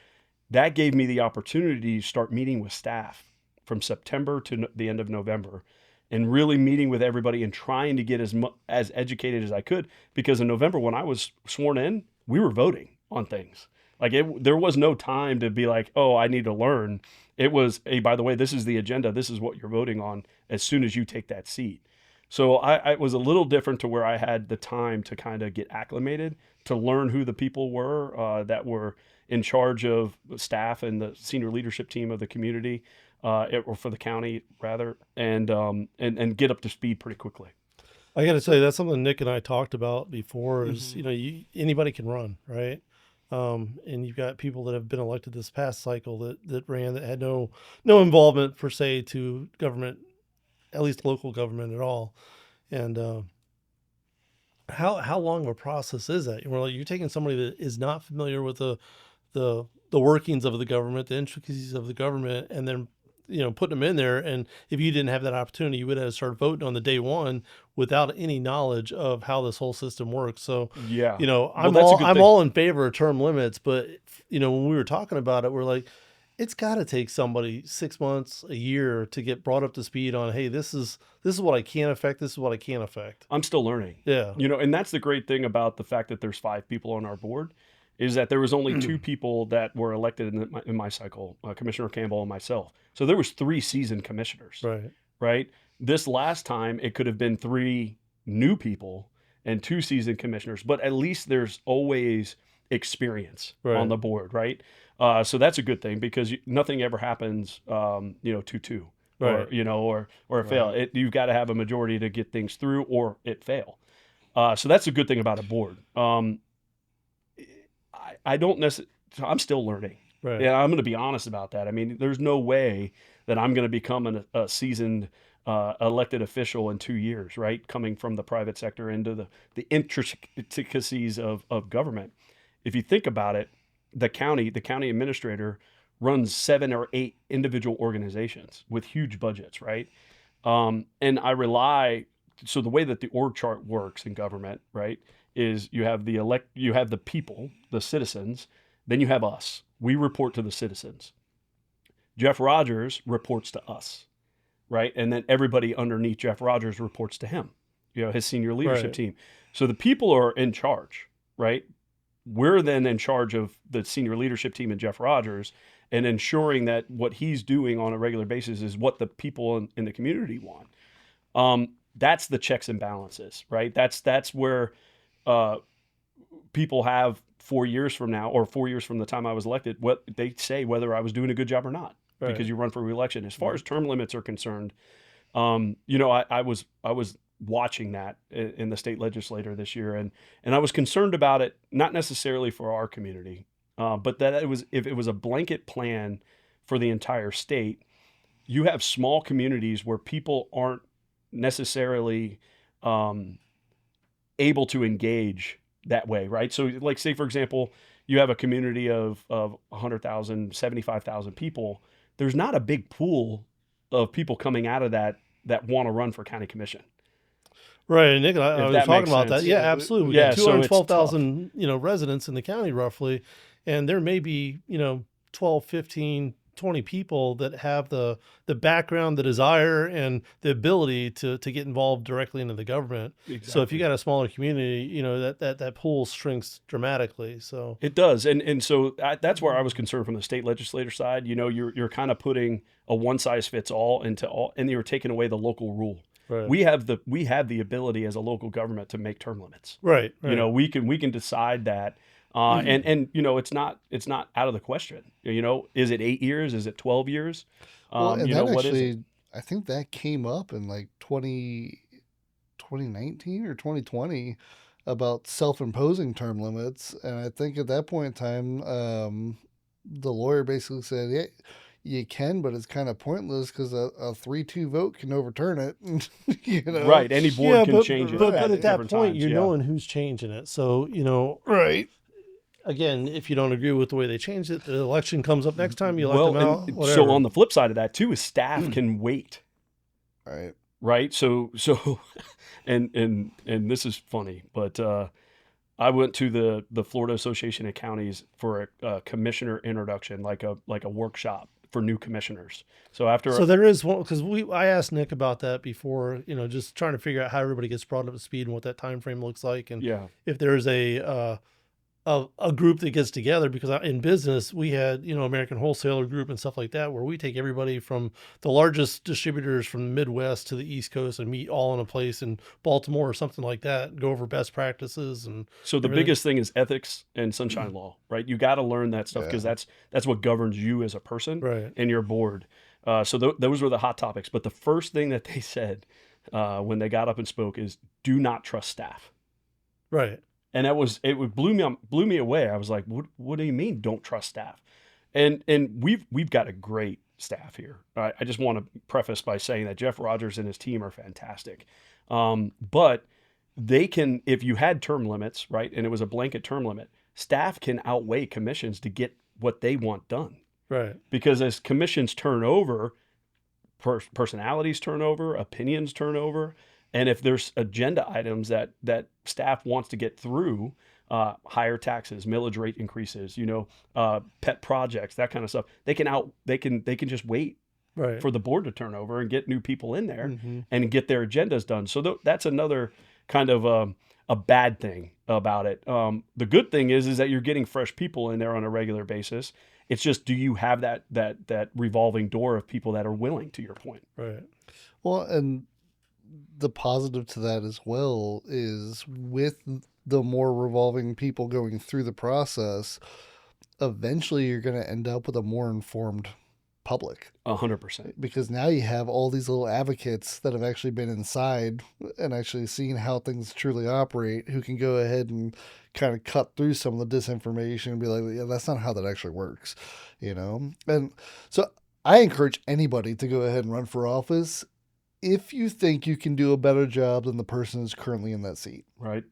That gave me the opportunity to start meeting with staff from September to the end of November, and really meeting with everybody and trying to get as educated as I could, because in November, when I was sworn in, we were voting on things. Like there was no time to be like, oh, I need to learn. It was, hey, by the way, this is the agenda. This is what you're voting on as soon as you take that seat. So I was a little different to where I had the time to kind of get acclimated, to learn who the people were that were in charge of staff and the senior leadership team of the community, or for the county rather, and get up to speed pretty quickly. I got to tell you, that's something Nick and I talked about before. Is anybody can run, right? And you've got people that have been elected this past cycle that ran, that had no involvement per se to government, at least local government at all. And how long of a process is that? You're taking somebody that is not familiar with the workings of the government, the intricacies of the government, and then putting them in there. And if you didn't have that opportunity, you would have started voting on the day one without any knowledge of how this whole system works. So, yeah, I'm all in favor of term limits, but when we were talking about it, we're like, it's got to take somebody 6 months, a year to get brought up to speed on, hey, this is what I can affect. This is what I can't affect. I'm still learning. Yeah. And that's the great thing about the fact that there's 5 people on our board, is that there was only 2 people that were elected in my cycle, Commissioner Campbell and myself. So there was 3 seasoned commissioners. Right. This last time, it could have been 3 new people and 2 seasoned commissioners, but at least there's always experience on the board, right? So that's a good thing, because nothing ever happens, 2-2, or fail. You've got to have a majority to get things through, or it fail. So that's a good thing about a board. I don't necessarily. I'm still learning. Right. Yeah, I'm going to be honest about that. I mean, there's no way that I'm going to become a seasoned elected official in 2 years, right? Coming from the private sector into the intricacies of government. If you think about it, the county administrator runs 7 or 8 individual organizations with huge budgets, right? And I rely, so the way that the org chart works in government, right, is you have the people, the citizens, then you have us. We report to the citizens. Jeff Rogers reports to us, right? And then everybody underneath Jeff Rogers reports to him, his senior leadership Right. team. So the people are in charge, right? We're then in charge of the senior leadership team and Jeff Rogers and ensuring that what he's doing on a regular basis is what the people in the community want. That's the checks and balances, right? That's where uh, people have 4 years from now or 4 years from the time I was elected, what they say whether I was doing a good job or not, Right. because you run for reelection. As far as term limits are concerned, I was watching that in the state legislature this year, and I was concerned about it, not necessarily for our community, but that if it was a blanket plan for the entire state, you have small communities where people aren't necessarily um, able to engage that way, right? So, like, say for example, you have a community of 100,000, 75,000 people. There's not a big pool of people coming out of that want to run for county commission, Right. And Nick and I if was that talking makes about that. sense. Yeah, absolutely. We Yeah, got so it's tough. 212,000, residents in the county roughly. And there may be, 12, 15, 20 people that have the background, the desire, and the ability to get involved directly into the government. So if you Exactly. got a smaller community, that pool shrinks dramatically. So It does, and so that's where I was concerned from the state legislator side. You're kind of putting a one size fits all into all, and you're taking away the local rule. right. We have the ability as a local government to make term limits. Right. Right. We can decide that, and it's not out of the question. Is it 8 years? Is it 12 years? Well, and that What is it? actually, I think that came up in like 2019 or 2020 about self-imposing term limits. And I think at that point in time, the lawyer basically said, yeah, you can, but it's kind of pointless because a 3-2 vote can overturn it. Right. Any board Yeah, can but change it but at but at that different point, times. you're Yeah. knowing who's changing it. So Right. again, if you don't agree with the way they changed it, the election comes up next time. You elect Well, them out. and Whatever. so on the flip side of that too is staff can wait. Right. Right. So and this is funny, but I went to the Florida Association of Counties for a commissioner introduction, like a workshop for new commissioners. So after So there is one because I asked Nick about that before, just trying to figure out how everybody gets brought up to speed and what that time frame looks like, and yeah. if there's a group that gets together, because in business we had American Wholesaler Group and stuff like that, where we take everybody from the largest distributors from the Midwest to the East Coast and meet all in a place in Baltimore or something like that, go over best practices and So the everything. biggest thing is ethics and sunshine law, right? You got to learn that stuff because Yeah. that's what governs you as a person Right. and your board. So those were the hot topics. But the first thing that they said when they got up and spoke is, "Do not trust staff." Right. And it blew me away. I was like, what do you mean don't trust staff? And we've got a great staff here. I just want to preface by saying that Jeff Rogers and his team are fantastic. But they can, if you had term limits, right, and it was a blanket term limit, staff can outweigh commissions to get what they want done. Right. Because as commissions turn over, personalities turn over, opinions turn over. And if there's agenda items that staff wants to get through, higher taxes, millage rate increases, pet projects, that kind of stuff, they can just wait Right. for the board to turn over and get new people in there Mhm. and get their agendas done. So that's another kind of a bad thing about it. The good thing is that you're getting fresh people in there on a regular basis. It's just, do you have that revolving door of people that are willing, to your point? Right. Well, and the positive to that as well is with the more revolving people going through the process, eventually you're going to end up with a more informed public. 100%. Because now you have all these little advocates that have actually been inside and actually seen how things truly operate, who can go ahead and kind of cut through some of the disinformation and be like, yeah, that's not how that actually works, you know? And so I encourage anybody to go ahead and run for office if you think you can do a better job than the person who's currently in that seat. Right.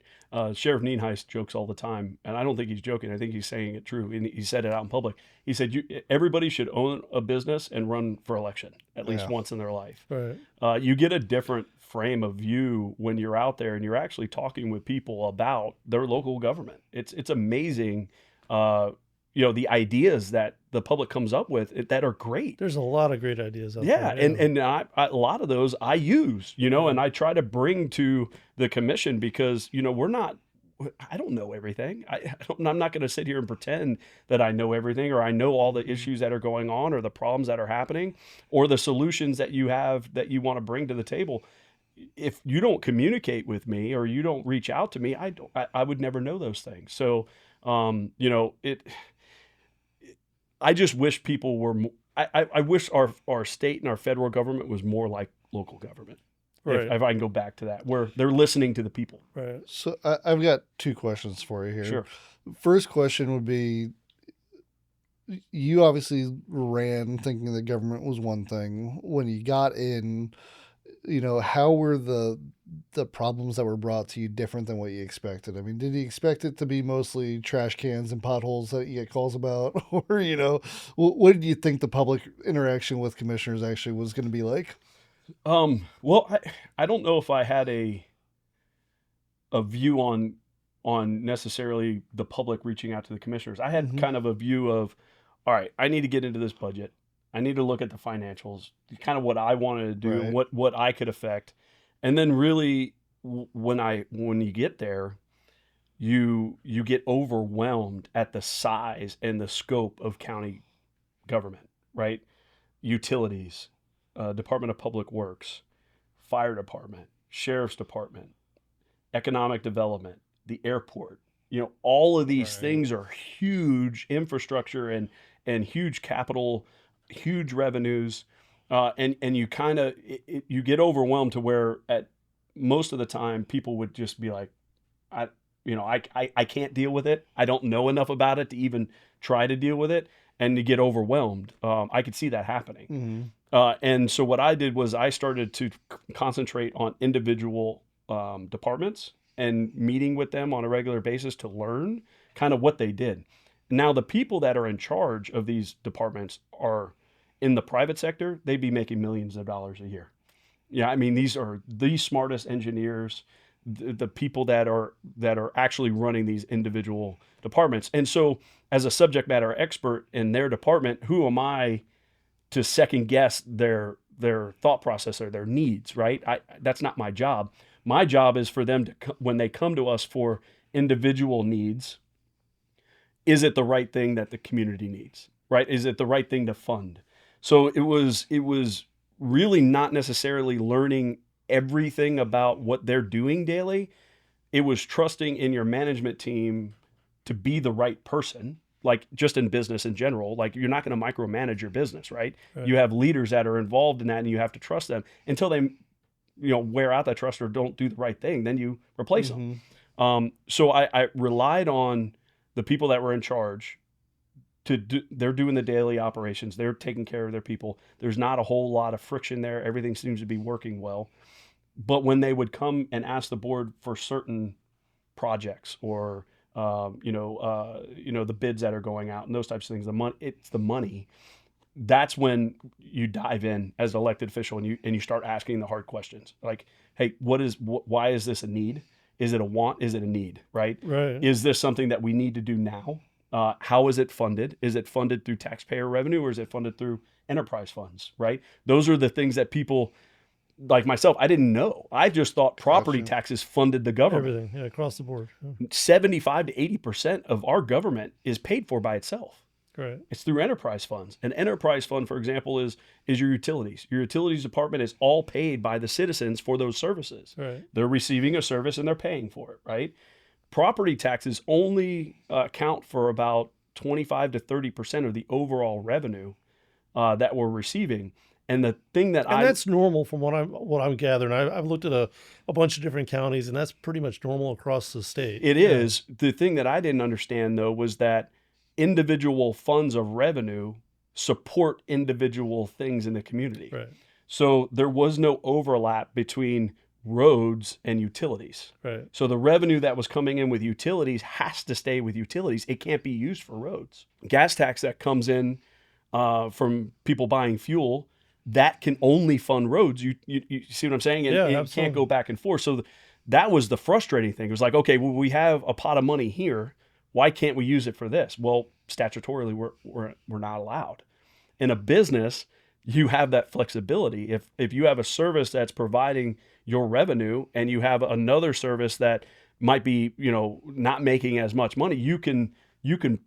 Sheriff Nienhuis jokes all the time, and I don't think he's joking. I think he's saying it true. And he said it out in public. He said, everybody should own a business and run for election at least once in their life. Right. You get a different frame of view when you're out there and you're actually talking with people about their local government. It's amazing, the ideas that the public comes up with that are great. There's a lot of great ideas out Yeah, there. and a lot of those I use, and I try to bring to the commission because, I don't know everything. I'm not going to sit here and pretend that I know everything or I know all the issues that are going on or the problems that are happening or the solutions that you have that you want to bring to the table. If you don't communicate with me or you don't reach out to me, I would never know those things. So, I just wish people were I wish our state and our federal government was more like local government. Right. If I can go back to that, where they're listening to the people. Right. So I've got two questions for you here. Sure. First question would be, you obviously ran thinking the government was one thing. When you got in, how were the problems that were brought to you different than what you expected? I mean, did you expect it to be mostly trash cans and potholes that you get calls about? Or, what did you think the public interaction with commissioners actually was going to be like? Well, I don't know if I had a view on necessarily the public reaching out to the commissioners. I had kind of a view of, all right, I need to get into this budget. I need to look at the financials, kind of what I wanted to do, Right. what I could affect. And then really when you get there, you get overwhelmed at the size and the scope of county government, right? Utilities, Department of Public Works, Fire Department, Sheriff's Department, Economic Development, the airport. All of these things are huge infrastructure and huge capital, huge revenues, and you kind of you get overwhelmed to where at most of the time people would just be like, I can't deal with it. I don't know enough about it to even try to deal with it, and to get overwhelmed. I could see that happening. And so what I did was I started to concentrate on individual departments and meeting with them on a regular basis to learn kind of what they did. Now, the people that are in charge of these departments are in the private sector. They'd be making millions of dollars a year. Yeah, I mean, these are the smartest engineers, the people that are actually running these individual departments. And so as a subject matter expert in their department, who am I to second guess their thought process or their needs, right? That's not my job. My job is for them to, when they come to us for individual needs, is it the right thing that the community needs, right? Is it the right thing to fund? So it was really not necessarily learning everything about what they're doing daily. It was trusting in your management team to be the right person, like just in business in general. Like, you're not going to micromanage your business, right? You have leaders that are involved in that, and you have to trust them until they, wear out that trust or don't do the right thing. Then you replace them. So I relied on the people that were in charge to do. They're doing the daily operations. They're taking care of their people. There's not a whole lot of friction there. Everything seems to be working well. But when they would come and ask the board for certain projects or the bids that are going out and those types of things, it's the money. That's when you dive in as an elected official and you start asking the hard questions. Like, hey, why is this a need? Is it a want? Is it a need? Right? Right. Is this something that we need to do now? How is it funded? Is it funded through taxpayer revenue or is it funded through enterprise funds? Right? Those are the things that people like myself, I didn't know. I just thought property taxes funded the government. Everything, across the board. 75 to 80% of our government is paid for by itself. Right. It's through enterprise funds. An enterprise fund, for example, is your utilities. Your utilities department is all paid by the citizens for those services. Right. They're receiving a service and they're paying for it, right? Property taxes only account for about 25 to 30% of the overall revenue that we're receiving. And the thing that And that's normal from what I'm gathering. I've looked at a bunch of different counties, and that's pretty much normal across the state. it is, the thing that I didn't understand though was that individual funds of revenue support individual things in the community. Right. So there was no overlap between roads and utilities. Right. So the revenue that was coming in with utilities has to stay with utilities. It can't be used for roads. Gas tax that comes in from people buying fuel, that can only fund roads. You see what I'm saying? And Yeah, it absolutely. can't go back and forth. So that was the frustrating thing. It was like, okay, well, we have a pot of money here. Why can't we use it for this? Well, statutorily, we're not allowed. In a business, you have that flexibility. If you have a service that's providing your revenue and you have another service that might be, not making as much money, you can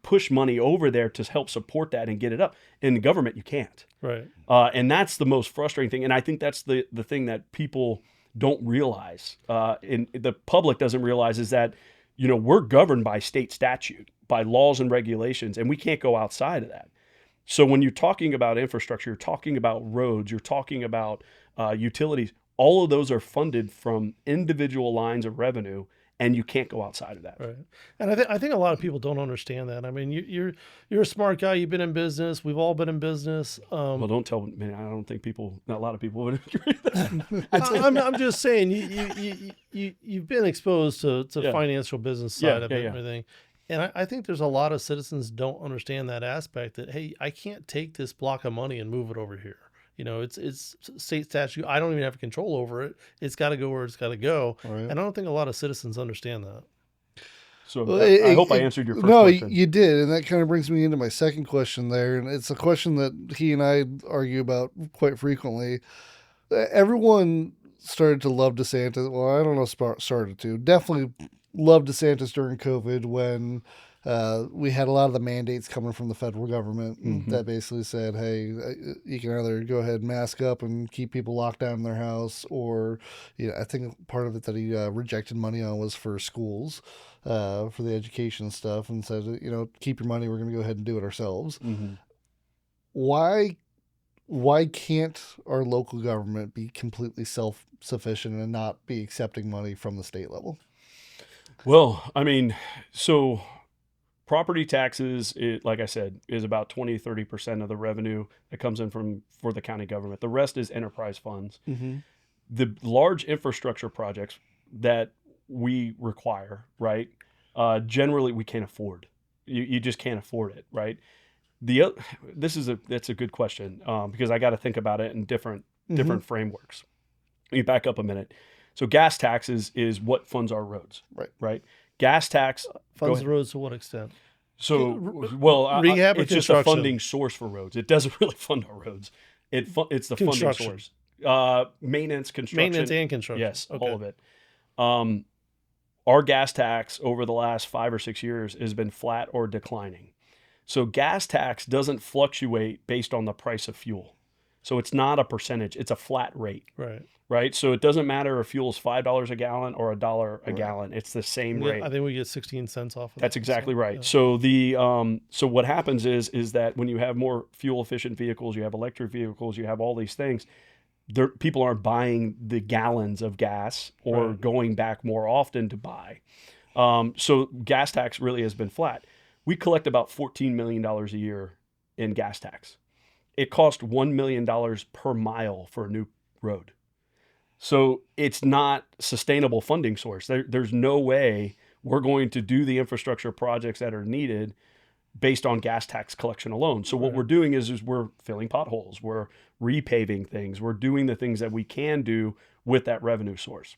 push money over there to help support that and get it up. In the government, you can't. Right. And that's the most frustrating thing. And I think that's the thing that people don't realize, and the public doesn't realize, is that, we're governed by state statute, by laws and regulations, and we can't go outside of that. So when you're talking about infrastructure, you're talking about roads, you're talking about utilities, all of those are funded from individual lines of revenue, and you can't go outside of that. Right. And I think a lot of people don't understand that. I mean, you're a smart guy. You've been in business. We've all been in business. Well, don't tell me. I don't think not a lot of people would agree with that. I'm just saying you've been exposed to Yeah. financial business side of it and Yeah. everything. And I think there's a lot of citizens don't understand that aspect, that, hey, I can't take this block of money and move it over here. It's state statute. I don't even have control over it. It's got to go where it's got to go. Right. And I don't think a lot of citizens understand that. So Well, I hope I answered your first no, question. you did, and that kind of brings me into my second question there, and it's a question that he and I argue about quite frequently. Everyone started to love DeSantis. Well, I don't know, started to. Definitely loved DeSantis during COVID when we had a lot of the mandates coming from the federal government that basically said, hey, you can either go ahead and mask up and keep people locked down in their house, or, I think part of it that he rejected money on was for schools, for the education stuff, and said, keep your money, we're going to go ahead and do it ourselves. Why can't our local government be completely self-sufficient and not be accepting money from the state level? Well, I mean, so property taxes, like I said, is about 20-30% of the revenue that comes in for the county government. The rest is enterprise funds. The large infrastructure projects that we require, right? Generally, we can't afford. You just can't afford it, right? That's a good question, because I got to think about it in different frameworks. Let me back up a minute. So gas taxes is what funds our roads, right? Gas tax Funds the roads to what extent? So, Rehab or it's just a construction? funding source for roads. It doesn't really fund our roads. It's the funding Construction. source. Maintenance, construction. Maintenance and construction. Yes, Okay. all of it. Our gas tax over the last 5 or 6 years has been flat or declining. So gas tax doesn't fluctuate based on the price of fuel. So it's not a percentage. It's a flat rate. Right. So it doesn't matter if fuel's $5 a gallon or $1 a gallon. It's the same rate. I think we get 16 cents off of That's that, exactly so, right. yeah. So so what happens is that when you have more fuel efficient vehicles, you have electric vehicles, you have all these things, people aren't buying the gallons of gas or going back more often to buy. So gas tax really has been flat. We collect about $14 million a year in gas tax. It costs $1 million per mile for a new road. So it's not sustainable funding source. There's no way we're going to do the infrastructure projects that are needed based on gas tax collection alone. So what we're doing is we're filling potholes, we're repaving things, we're doing the things that we can do with that revenue source.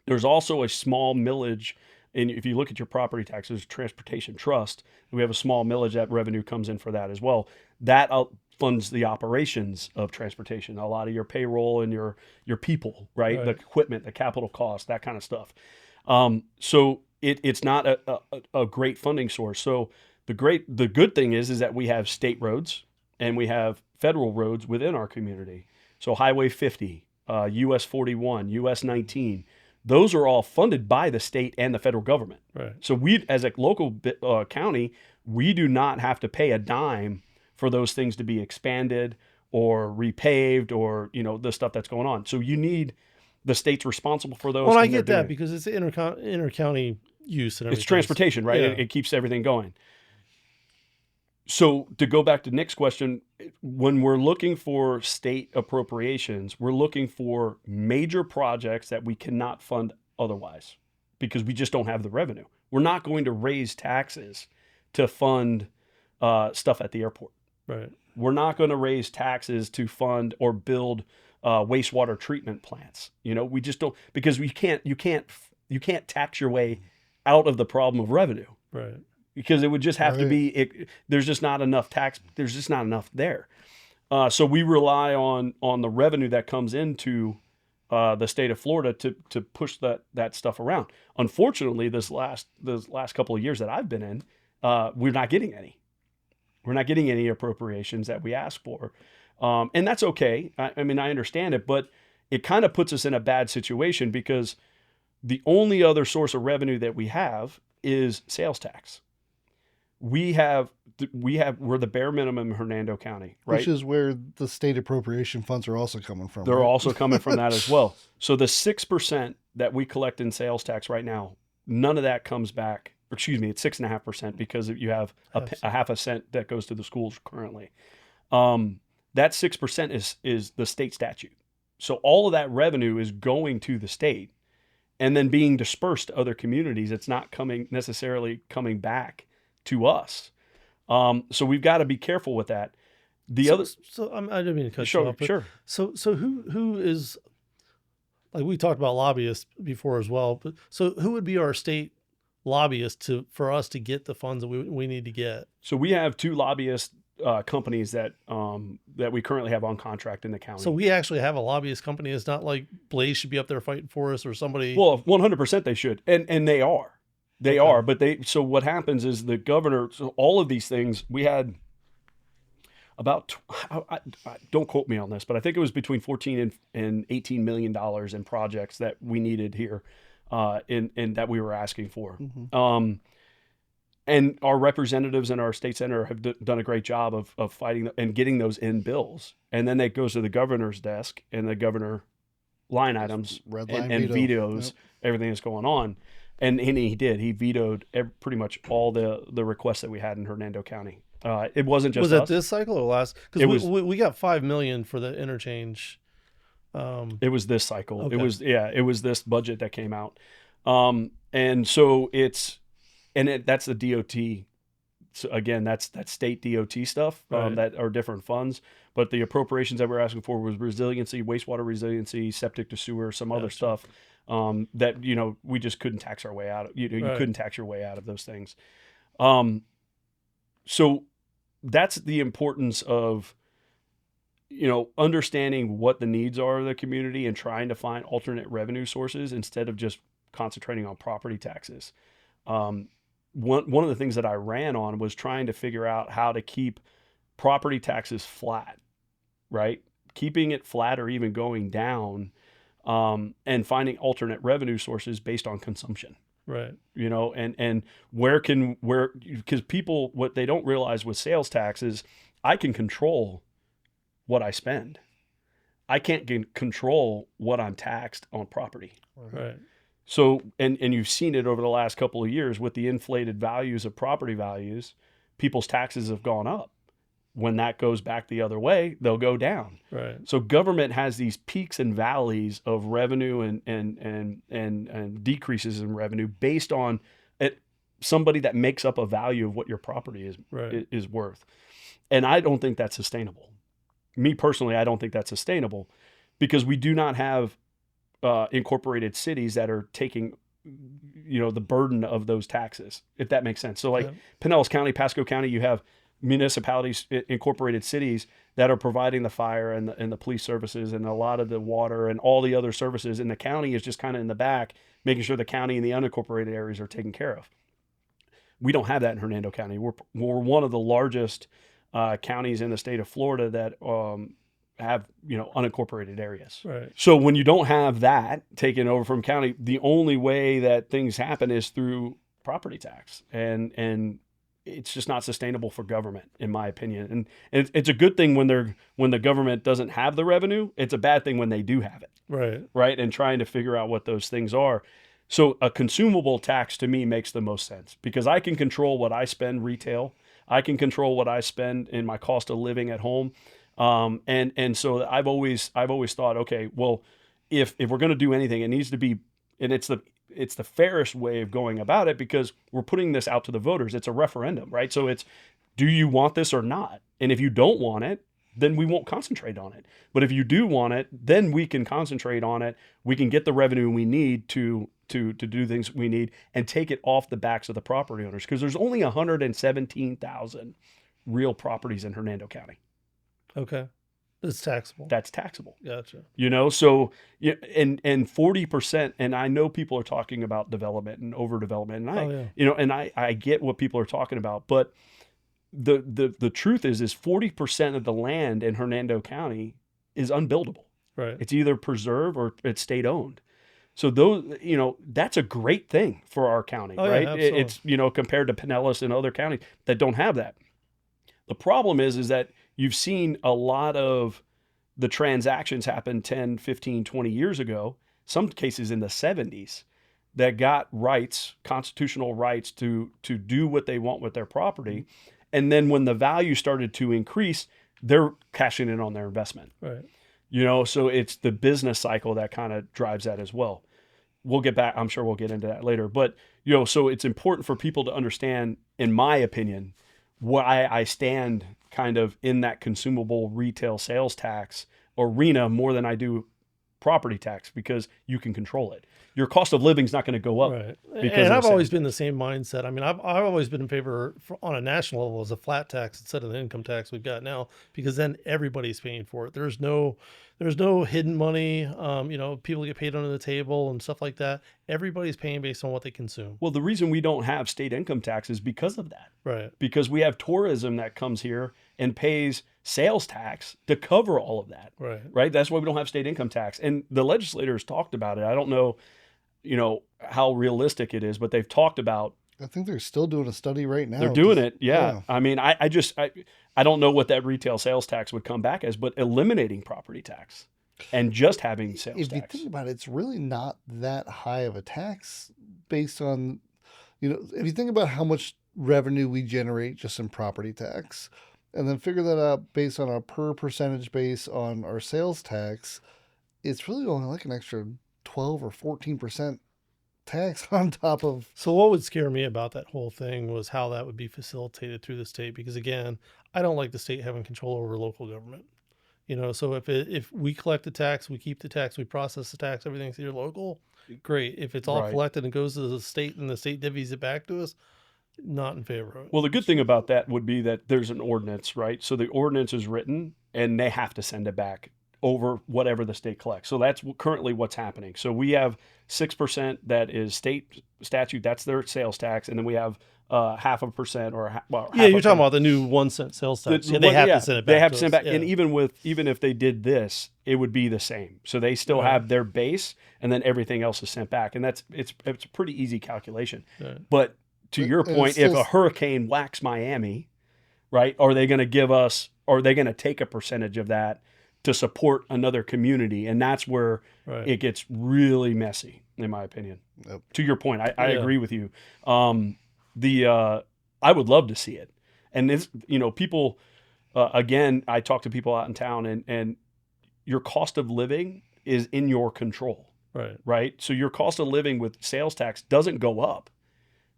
There's also a small millage, and if you look at your property taxes, transportation trust, we have a small millage that revenue comes in for that as well. That funds the operations of transportation, a lot of your payroll and your people, right? The equipment, the capital cost, that kind of stuff. So it's not a great funding source. So the good thing is that we have state roads and we have federal roads within our community. So Highway 50, US 41, US 19, those are all funded by the state and the federal government. So we, as a local county, we do not have to pay a dime for those things to be expanded or repaved or, the stuff that's going on. So you need the state's responsible for those. Well, I and they're get doing that it. because it's inter-county use and everything. It's transportation, right? Yeah. It keeps everything going. So to go back to Nick's question, when we're looking for state appropriations, we're looking for major projects that we cannot fund otherwise because we just don't have the revenue. We're not going to raise taxes to fund stuff at the airport. Right. We're not going to raise taxes to fund or build wastewater treatment plants. We just don't, because you can't tax your way out of the problem of revenue. Right. Because it would just have to be, there's just not enough tax, there's just not enough there. So we rely on the revenue that comes into the state of Florida to push that stuff around. Unfortunately, this last couple of years that I've been in, we're not getting any. We're not getting any appropriations that we ask for. And that's okay. I mean, I understand it, but it kind of puts us in a bad situation because the only other source of revenue that we have is sales tax. We're the bare minimum in Hernando County, right? Which is where the state appropriation funds are also coming from. They're right? also coming from that as well. So the 6% that we collect in sales tax right now, none of that comes back. Excuse me, it's 6.5% because you have a half a cent that goes to the schools currently. That 6% is the state statute. So all of that revenue is going to the state and then being dispersed to other communities. It's not necessarily coming back to us. So we've got to be careful with that. I didn't mean to cut you off. Sure. So who is, like we talked about lobbyists before as well, but so who would be our state lobbyist for us to get the funds that we need to get? So we have two lobbyist companies that we currently have on contract in the county. So we actually have a lobbyist company. It's not like Blaze should be up there fighting for us or somebody. Well, 100% they should, and they are. They are, but so what happens is the governor, so all of these things, we had about, don't quote me on this, but I think it was between 14 and $18 million in projects that we needed here and that we were asking for. Mm-hmm. And our representatives in our state center have done a great job of fighting and getting those in bills. And then it goes to the governor's desk and the governor line items and vetoes everything that's going on. And he did. He vetoed pretty much all the requests that we had in Hernando County. It wasn't just was us. it this cycle or last? Because we got $5 million for the interchange. It was this cycle. Okay. It was this budget that came out. And so that's the DOT. So again, that's state DOT stuff Right. that are different funds. But the appropriations that we're asking for was resiliency, wastewater resiliency, septic to sewer, some other stuff. That we just couldn't tax our way out of. You Right. couldn't tax your way out of those things. So that's the importance of understanding what the needs are of the community and trying to find alternate revenue sources instead of just concentrating on property taxes. One of the things that I ran on was trying to figure out how to keep property taxes flat, right? Keeping it flat or even going down. And finding alternate revenue sources based on consumption, Right. And because people, what they don't realize with sales tax is I can control what I spend. I can't control what I'm taxed on property. Right. So, and you've seen it over the last couple of years with the inflated values of property values, people's taxes have gone up. When that goes back the other way, they'll go down. Right. So government has these peaks and valleys of revenue and decreases in revenue based on somebody that makes up a value of what your property is worth. And I don't think that's sustainable. Me personally, I don't think that's sustainable because we do not have incorporated cities that are taking the burden of those taxes, if that makes sense. So like Pinellas County, Pasco County, you have municipalities, incorporated cities that are providing the fire and the police services and a lot of the water and all the other services. And the county is just kind of in the back, making sure the county and the unincorporated areas are taken care of. We don't have that in Hernando County. We're one of the largest counties in the state of Florida that have unincorporated areas. Right. So when you don't have that taken over from county, the only way that things happen is through property tax, and it's just not sustainable for government, in my opinion. And it's a good thing when the government doesn't have the revenue. It's a bad thing when they do have it, Right. right? And trying to figure out what those things are. So a consumable tax to me makes the most sense because I can control what I spend retail. I can control what I spend in my cost of living at home. And so I've always thought, okay, well, if we're going to do anything, it needs to be, and it's the fairest way of going about it because we're putting this out to the voters. It's a referendum, right? So it's, do you want this or not? And if you don't want it, then we won't concentrate on it. But if you do want it, then we can concentrate on it. We can get the revenue we need to do things we need and take it off the backs of the property owners because there's only 117,000 real properties in Hernando County. Okay. It's taxable. That's taxable. Gotcha. So and 40%, and I know people are talking about development and overdevelopment, and I get what people are talking about, but the truth is 40% of the land in Hernando County is unbuildable. Right. It's either preserved or it's state owned. So those, that's a great thing for our county, right? Yeah, It's, compared to Pinellas and other counties that don't have that. The problem is that you've seen a lot of the transactions happen 10, 15, 20 years ago, some cases in the 70s, that got rights, constitutional rights to do what they want with their property. And then when the value started to increase, they're cashing in on their investment. Right. So it's the business cycle that kind of drives that as well. We'll get back, I'm sure we'll get into that later. But, so it's important for people to understand, in my opinion, why I stand kind of in that consumable retail sales tax arena more than I do property tax because you can control it. Your cost of living is not going to go up. Right. Because and I've always been the same mindset. I mean, I've always been in favor on a national level as a flat tax instead of the income tax we've got now, because then everybody's paying for it. There's no hidden money. People get paid under the table and stuff like that. Everybody's paying based on what they consume. Well, the reason we don't have state income tax is because of that. Right. Because we have tourism that comes here and pays sales tax to cover all of that. Right. Right. That's why we don't have state income tax. And the legislators talked about it. I don't know, how realistic it is, but they've talked about. I think they're still doing a study right now. They're doing it. Yeah. I mean, I don't know what that retail sales tax would come back as, but eliminating property tax and just having sales tax. If you think about it, it's really not that high of a tax based on, if you think about how much revenue we generate just in property tax and then figure that out based on a per percentage base on our sales tax, it's really only like an extra 12 or 14% tax on top of. So what would scare me about that whole thing was how that would be facilitated through the state, because again, I don't like the state having control over local government. So if we collect the tax, we keep the tax, we process the tax, everything's here local, great. If it's all collected and goes to the state and the state divvies it back to us, not in favor of it. Well, the good thing about that would be that there's an ordinance, right? So the ordinance is written and they have to send it back over whatever the state collects. So that's currently what's happening. So we have 6% that is state statute, that's their sales tax, and then we have 0.5% or you're talking about the new 1 cent sales tax. They have to send it back. They have to send it back, and even if they did this, it would be the same. So they still have their base, and then everything else is sent back, and it's a pretty easy calculation. Right. But to your point, if a hurricane whacks Miami, right, are they going to take a percentage of that to support another community? And that's where it gets really messy, in my opinion. Yep. To your point, I agree with you. I would love to see it. And it's, people, again, I talk to people out in town and your cost of living is in your control. Right. So your cost of living with sales tax doesn't go up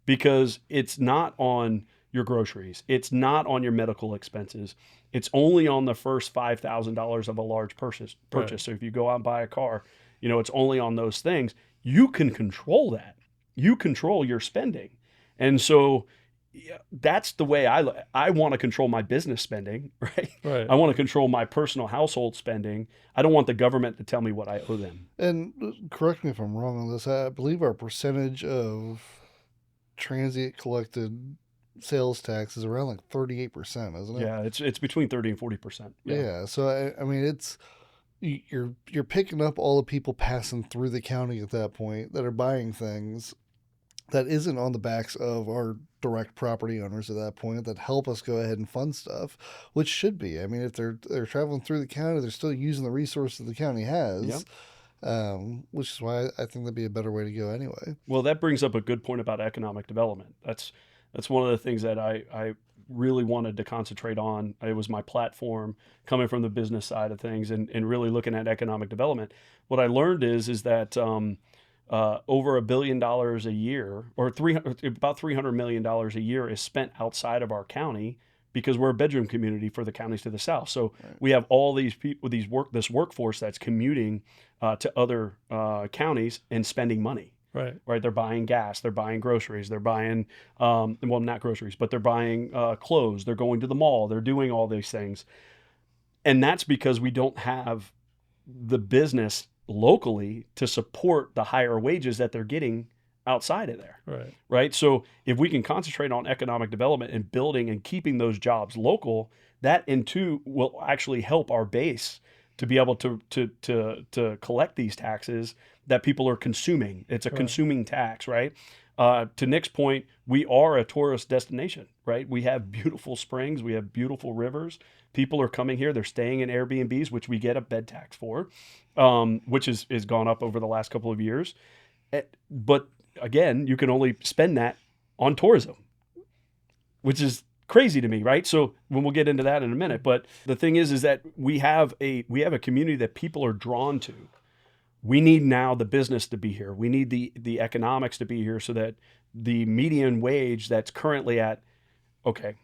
because it's not on your groceries. It's not on your medical expenses. It's only on the first $5,000 of a large purchase. Right. So if you go out and buy a car, it's only on those things. You can control that. You control your spending. And so that's the way I want to control my business spending, right? I want to control my personal household spending. I don't want the government to tell me what I owe them. And correct me if I'm wrong on this. I believe our percentage of transient collected sales tax is around like 38%, isn't it? Yeah, it's between 30 and 40%. Yeah. So I mean, it's you're picking up all the people passing through the county at that point that are buying things that isn't on the backs of our direct property owners at that point that help us go ahead and fund stuff, which should be. I mean, if they're traveling through the county, they're still using the resources the county Yeah. has, which is why I think that'd be a better way to go anyway. Well, that brings up a good point about economic development. That's one of the things that I really wanted to concentrate on. It was my platform coming from the business side of things and really looking at economic development. What I learned is that over $1 billion a year, or about $300 million a year, is spent outside of our county because we're a bedroom community for the counties to the south. So we have all these people, this workforce that's commuting to other counties and spending money. Right. Right. They're buying gas. They're buying groceries. They're buying, well, not groceries, but they're buying clothes. They're going to the mall. They're doing all these things. And that's because we don't have the business locally to support the higher wages that they're getting outside of there. Right. Right. So if we can concentrate on economic development and building and keeping those jobs local, that in two will actually help our base to be able to collect these taxes that people are consuming. It's a Right. consuming tax, right? To Nick's point, we are a tourist destination, right? We have beautiful springs, we have beautiful rivers. People are coming here. They're staying in Airbnbs, which we get a bed tax for, which is gone up over the last couple of years. But again, you can only spend that on tourism, which is crazy to me, right? So when we'll get into that in a minute, but the thing is that we have a community that people are drawn to. We need now the business to be here. We need the economics to be here so that the median wage that's currently at, okay,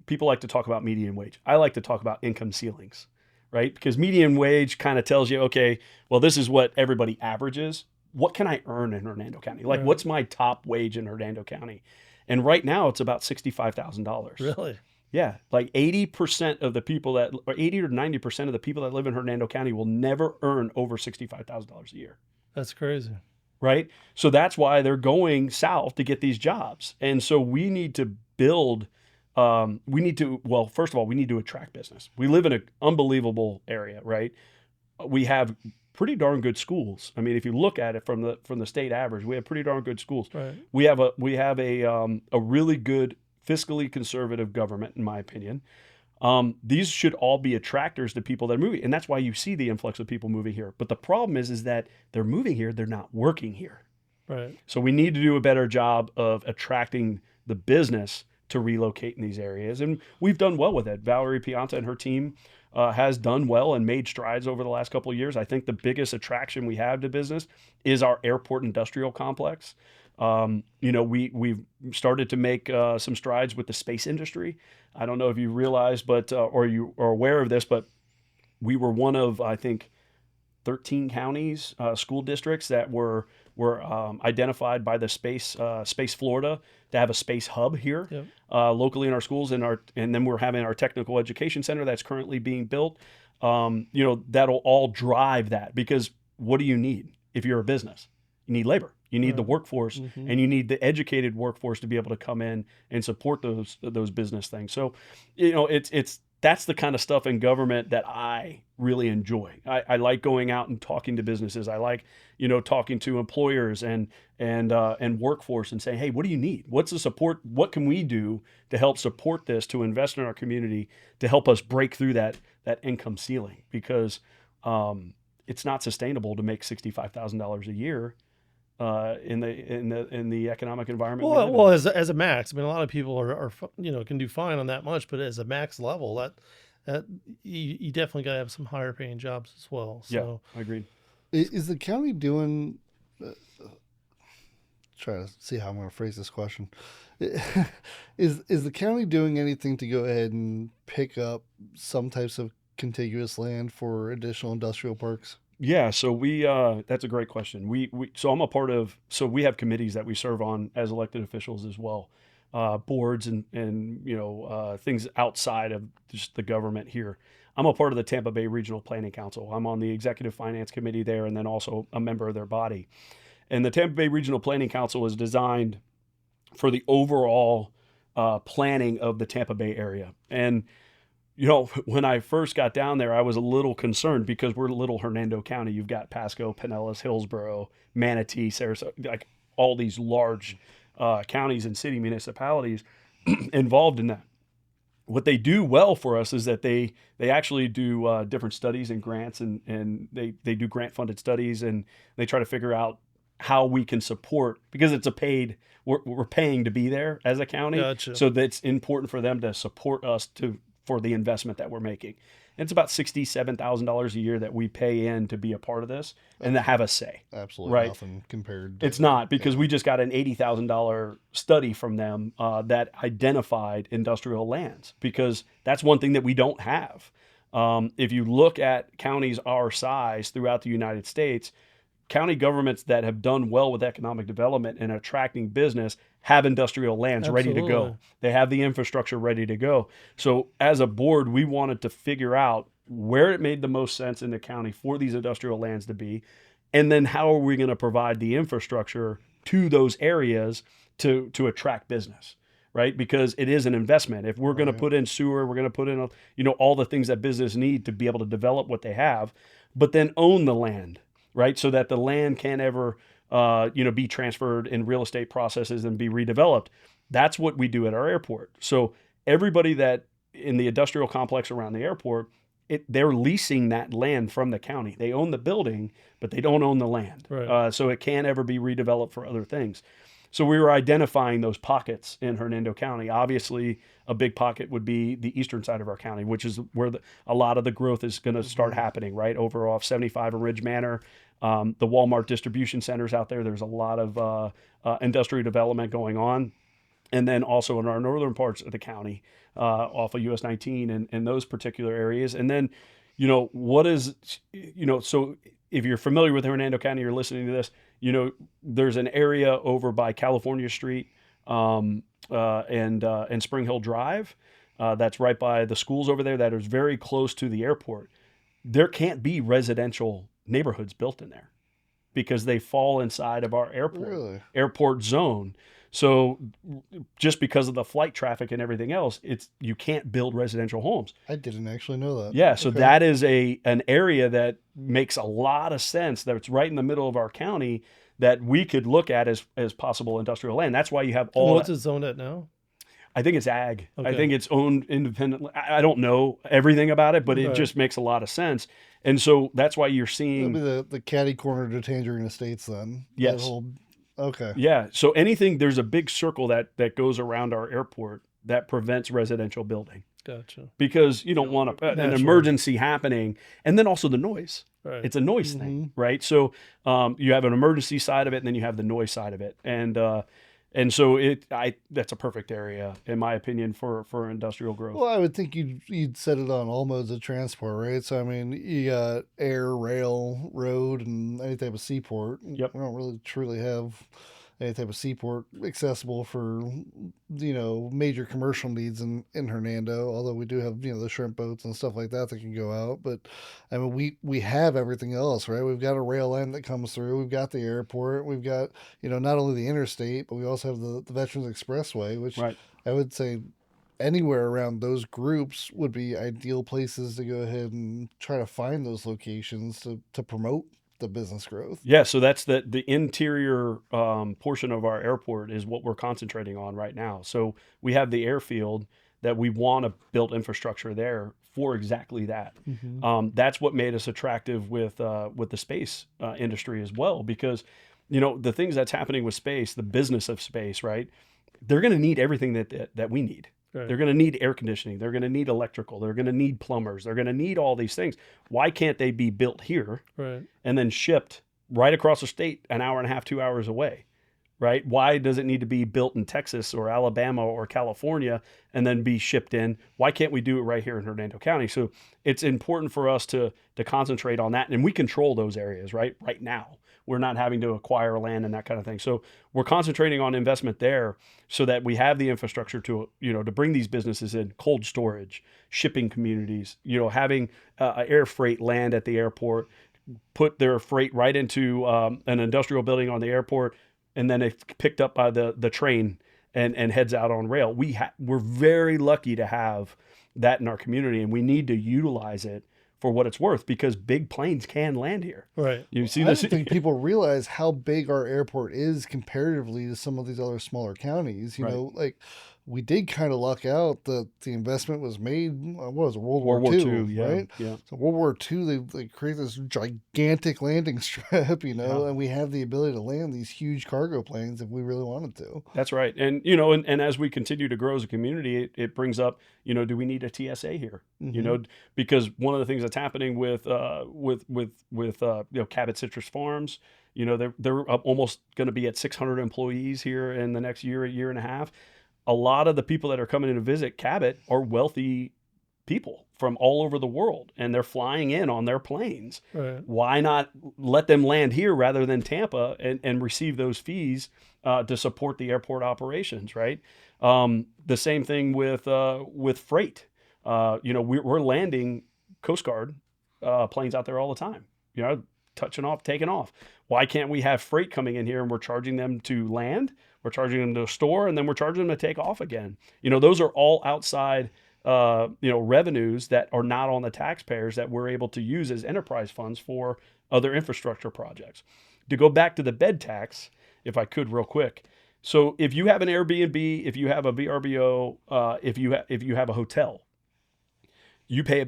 people like to talk about median wage. I like to talk about income ceilings, right? Because median wage kind of tells you, okay, well, this is what everybody averages. What can I earn in Hernando County? Like, Right. what's my top wage in Hernando County? And right now it's about $65,000. Really? Yeah, like 80% of the people or 80 or 90% of the people that live in Hernando County will never earn over $65,000 a year, That's crazy. right? So that's why they're going south to get these jobs. And so we need to build, well, first of all, we need to attract business. We live in an unbelievable area, right? We have pretty darn good schools. I mean, if you look at it from the state average, we have pretty darn good schools. Right. We have a really good fiscally conservative government, in my opinion. These should all be attractors to people that are moving, and that's why you see the influx of people moving here. But the problem is that they're moving here, they're not working here. Right. So we need to do a better job of attracting the business to relocate in these areas, and we've done well with it. Valerie Pianta and her team has done well and made strides over the last couple of years. I think the biggest attraction we have to business is our airport industrial complex. We've started to make some strides with the space industry. I don't know if you realize, but or you are aware of this, but we were one of, I think, 13 counties, school districts that were identified by the Space Florida to have a space hub here. Yep. Locally in our schools, and then we're having our technical education center that's currently being built. That'll all drive that, because what do you need if you're a business? You need labor. You need the workforce, and you need the educated workforce to be able to come in and support those business things. So, that's the kind of stuff in government that I really enjoy. I like going out and talking to businesses. I like, talking to employers and workforce and saying, hey, what do you need? What's the support? What can we do to help support this, to invest in our community, to help us break through that income ceiling? Because it's not sustainable to make $65,000 a year in the economic environment. Well, as a max, I mean, a lot of people are can do fine on that much, but as a max level, that you definitely got to have some higher paying jobs as well. So yeah, I agree. Is the county doing? Try to see how I'm going to phrase this question. Is the county doing anything to go ahead and pick up some types of contiguous land for additional industrial parks? Yeah, so that's a great question. So I'm a part of, so we have committees that we serve on as elected officials as well, boards and things outside of just the government here. I'm a part of the Tampa Bay Regional Planning Council. I'm on the executive finance committee there, and then also a member of their body. And the Tampa Bay Regional Planning Council is designed for the overall planning of the Tampa Bay area. And when I first got down there, I was a little concerned because we're little Hernando County. You've got Pasco, Pinellas, Hillsborough, Manatee, Sarasota, like all these large counties and city municipalities involved in that. What they do well for us is that they actually do different studies and grants, and they do grant funded studies, and they try to figure out how we can support, because it's a paid, we're paying to be there as a county. Gotcha. So that's important for them to support us for the investment that we're making. And it's about $67,000 a year that we pay in to be a part of this and to have a say. Absolutely right? nothing compared to, It's not, because we just got an $80,000 study from them that identified industrial lands, because that's one thing that we don't have. If you look at counties our size throughout the United States, county governments that have done well with economic development and attracting business have industrial lands ready to Absolutely. go. They have the infrastructure ready to go. So as a board, we wanted to figure out where it made the most sense in the county for these industrial lands to be, and then how are we going to provide the infrastructure to those areas to attract business, right? Because it is an investment. If we're going to put in sewer, we're going to put in all the things that business need to be able to develop what they have, but then own the land, right? So that the land can't ever, be transferred in real estate processes and be redeveloped. That's what we do at our airport. So everybody that in the industrial complex around the airport, they're leasing that land from the county. They own the building, but they don't own the land. Right. So it can't ever be redeveloped for other things. So we were identifying those pockets in Hernando County. Obviously, a big pocket would be the eastern side of our county, which is where a lot of the growth is going to start happening, right? Over off 75 and Ridge Manor, the Walmart distribution centers out there. There's a lot of industrial development going on. And then also in our northern parts of the county, off of US 19 and those particular areas. And then, so if you're familiar with Hernando County, you're listening to this, there's an area over by California Street and Spring Hill Drive that's right by the schools over there that is very close to the airport. There can't be residential neighborhoods built in there because they fall inside of our airport zone. So just because of the flight traffic and everything else, you can't build residential homes. I didn't actually know that. Yeah, so that is an area that makes a lot of sense, that it's right in the middle of our county, that we could look at as possible industrial land. That's why you have all. What's it zoned at now? I think it's ag. Okay. I think it's owned independently. I don't know everything about it, but it Okay. just makes a lot of sense. And so that's why you're seeing. It'll be the catty corner to Tangerine Estates then. Yes. Okay. Yeah. So there's a big circle that goes around our airport that prevents residential building, Gotcha. because you don't want an Naturally. emergency happening. And then also the noise. Right. It's a noise thing, right? So you have an emergency side of it, and then you have the noise side of it. And so that's a perfect area, in my opinion, for industrial growth. Well, I would think you'd set it on all modes of transport, right? So I mean, you got air, rail, road, and any type of seaport. Yep. We don't really truly have any type of seaport accessible for major commercial needs in Hernando. Although we do have the shrimp boats and stuff like that can go out. But I mean, we have everything else, right? We've got a rail line that comes through. We've got the airport. We've got not only the interstate, but we also have the Veterans Expressway, which Right. I would say anywhere around those groups would be ideal places to go ahead and try to find those locations to promote the business growth. Yeah, so that's the interior portion of our airport is what we're concentrating on right now. So we have the airfield that we want to build infrastructure there for exactly that. Mm-hmm. That's what made us attractive with the space industry as well, because the things that's happening with space, the business of space, right? They're going to need everything that we need. Right. They're going to need air conditioning. They're going to need electrical. They're going to need plumbers. They're going to need all these things. Why can't they be built here Right. and then shipped right across the state, an hour and a half, 2 hours away, right? Why does it need to be built in Texas or Alabama or California and then be shipped in? Why can't we do it right here in Hernando County? So it's important for us to concentrate on that. And we control those areas, right now. We're not having to acquire land and that kind of thing. So we're concentrating on investment there so that we have the infrastructure to bring these businesses in, cold storage, shipping communities, having air freight land at the airport, put their freight right into an industrial building on the airport, and then it's picked up by the train and heads out on rail. We're very lucky to have that in our community, and we need to utilize it for what it's worth, because big planes can land here. Right. You see I this? don't think people realize how big our airport is comparatively to some of these other smaller counties. You Right. know, like we did kind of luck out that the investment was made. What was it, World War World War II, II, yeah, right? yeah. So World War II, they create this gigantic landing strip, you know, Yeah. and we have the ability to land these huge cargo planes if we really wanted to. That's right. And, and as we continue to grow as a community, it brings up, do we need a TSA here? Mhm. Because one of the things that's happening with Cabot Citrus Farms, they're up almost going to be at 600 employees here in the next year and a half. A lot of the people that are coming in to visit Cabot are wealthy people from all over the world, and they're flying in on their planes. Right. Why not let them land here rather than Tampa and receive those fees to support the airport operations, right? The same thing with freight. We're landing Coast Guard planes out there all the time, touching off, taking off. Why can't we have freight coming in here and we're charging them to land, we're charging them to store, and then we're charging them to take off again? Those are all outside revenues that are not on the taxpayers that we're able to use as enterprise funds for other infrastructure projects. To go back to the bed tax, if I could real quick. So if you have an Airbnb, if you have a VRBO, if you have a hotel, you pay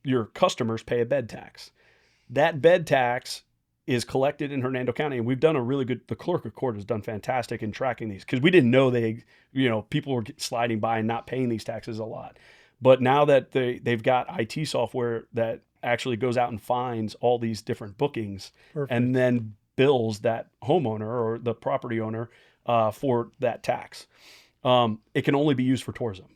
your customers pay a bed tax. That bed tax is collected in Hernando County, and we've done the clerk of court has done fantastic in tracking these, because we didn't know people were sliding by and not paying these taxes a lot. But now that they've got IT software that actually goes out and finds all these different bookings, Perfect. and then bills that homeowner or the property owner for that tax, it can only be used for tourism.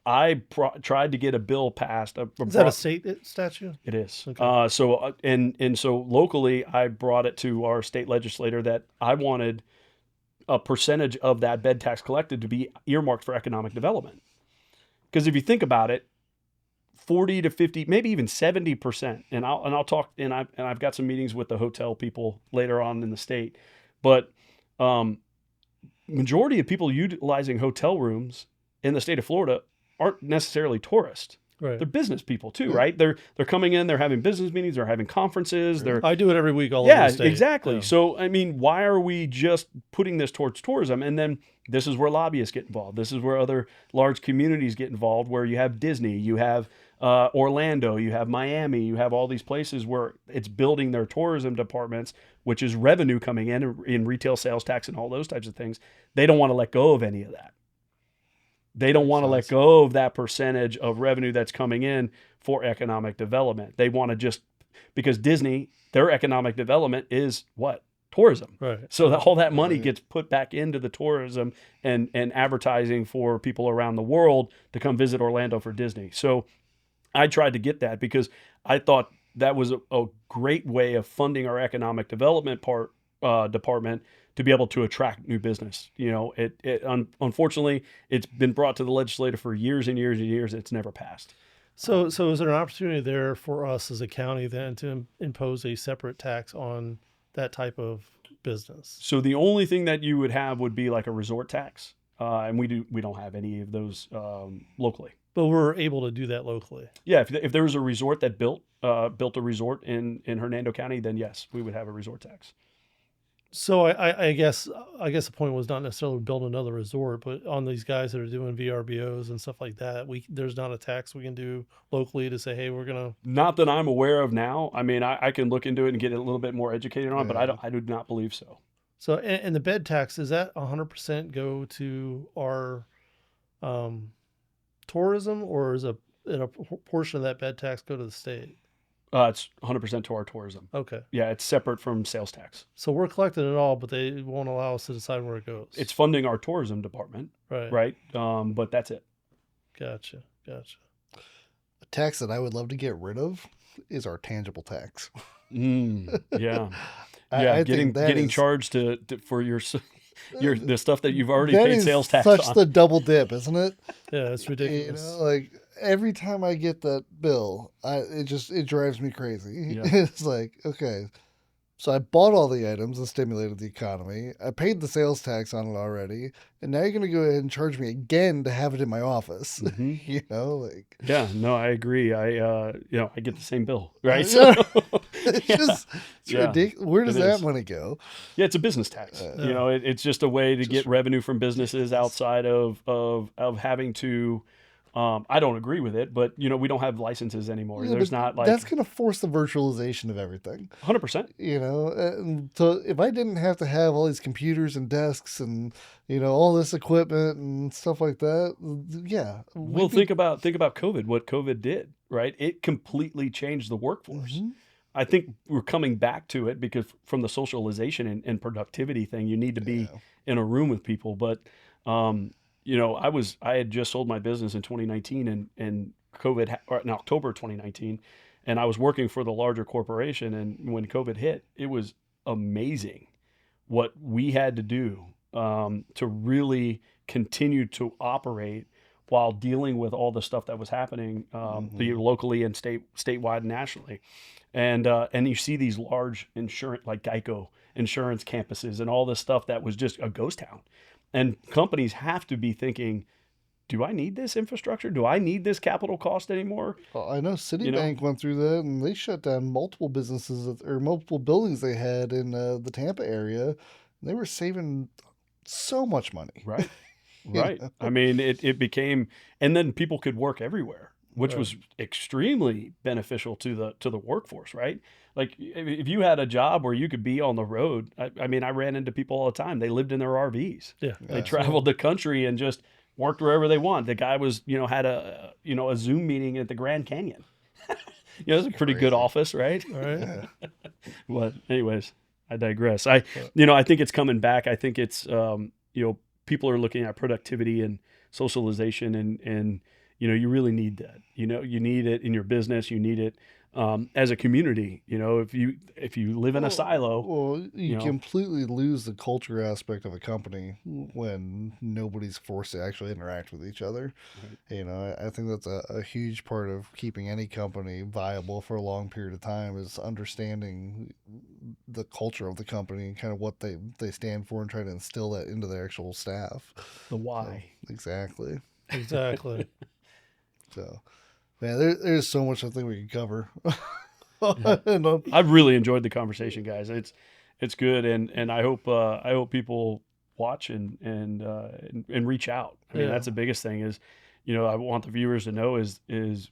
I tried to get a bill passed. Is that a state statute? It is. Okay. So locally, I brought it to our state legislator that I wanted a percentage of that bed tax collected to be earmarked for economic development. Because if you think about it, 40 to 50, maybe even 70%. And I'll talk. And I've got some meetings with the hotel people later on in the state, but majority of people utilizing hotel rooms in the state of Florida aren't necessarily tourists. Right. They're business people too, right? They're coming in, they're having business meetings, they're having conferences. I do it every week all over the state. Exactly. Yeah. So, I mean, why are we just putting this towards tourism? And then this is where lobbyists get involved. This is where other large communities get involved, where you have Disney, you have Orlando, you have Miami, you have all these places where it's building their tourism departments, which is revenue coming in retail sales tax and all those types of things. They don't want to let go of any of that. They don't want to let go of that percentage of revenue that's coming in for economic development. They want to because Disney, their economic development is what? Tourism. Right. So that all that money gets put back into the tourism and advertising for people around the world to come visit Orlando for Disney. So I tried to get that because I thought that was a great way of funding our economic development department to be able to attract new business. Unfortunately, it's been brought to the legislature for years and years and years. It's never passed. So is there an opportunity there for us as a county then to impose a separate tax on that type of business? So the only thing that you would have would be like a resort tax, and we don't have any of those locally. But we're able to do that locally. Yeah, if there was a resort that built a resort in Hernando County, then yes, we would have a resort tax. So I guess the point was not necessarily build another resort, but on these guys that are doing VRBOs and stuff like that, there's not a tax we can do locally to say, hey, we're gonna. Not that I'm aware of now. I mean, I can look into it and get a little bit more educated on it, but I do not believe so. So and the bed tax, is that 100% go to our tourism, or is a portion of that bed tax go to the state? It's 100% to our tourism. Okay. Yeah, it's separate from sales tax. So we're collecting it all, but they won't allow us to decide where it goes. It's funding our tourism department, right? But that's it. Gotcha. A tax that I would love to get rid of is our tangible tax. Yeah. I getting charged for your the stuff that you've already that paid is sales tax on. Such the double dip, isn't it? Yeah, it's ridiculous. Like every time I get that bill, it drives me crazy. Yeah. It's like, okay, So I bought all the items and stimulated the economy. I paid the sales tax on it already, and now you're going to go ahead and charge me again to have it in my office. Hmm. You know, like Yeah, no, I agree. I get the same bill, right? So, yeah, it's yeah, just it's yeah, ridiculous. Where it does that is. money go? Yeah, it's a business tax. Uh, Yeah. It's just a way to get just revenue from businesses ridiculous. outside of having to. I don't agree with it, but we don't have licenses anymore. Yeah, but There's not that's like going to force the virtualization of everything. 100%. You know, and so if I didn't have to have all these computers and desks and all this equipment and stuff like that, yeah, Well, we'd be. think about COVID. What COVID did, right? It completely changed the workforce. Mhm. I think we're coming back to it because from the socialization and productivity thing, you need to be Yeah. in a room with people. But I had just sold my business in 2019 and or in October 2019, and I was working for the larger corporation. And when COVID hit, it was amazing what we had to do to really continue to operate while dealing with all the stuff that was happening Hmm. locally and statewide and nationally. And you see these large insurance like Geico insurance campuses and all this stuff that was just a ghost town. And companies have to be thinking, do I need this infrastructure? Do I need this capital cost anymore? Well, I know You know, Citibank went through that and they shut down multiple businesses or multiple buildings they had in the Tampa area. They were saving so much money. right. You Right. know? I mean, it became, and then people could work everywhere, which Right. was extremely beneficial to the workforce, right? Like if you had a job where you could be on the road, I mean, I ran into people all the time. They lived in their RVs. Yeah. They Yeah. traveled Absolutely. the country and just worked wherever they want. The guy was, had a Zoom meeting at the Grand Canyon. It's a pretty good Crazy. office, right? All right. Yeah. But anyways, I digress. But I think it's coming back. I think it's, people are looking at productivity and socialization, and you really need that. You need it in your business. You need it as a community. If you live in a silo, Well, you you know, completely lose the culture aspect of a company when nobody's forced to actually interact with each other. right. I think that's a huge part of keeping any company viable for a long period of time is understanding the culture of the company and kind of what they stand for and try to instill that into their actual staff. The So, why. exactly. exactly. So, man, there's so much I think we could cover. Yeah. And, I've really enjoyed the conversation, guys. It's good, and I hope people watch and reach out. I mean, Yeah. that's the biggest thing is, I want the viewers to know is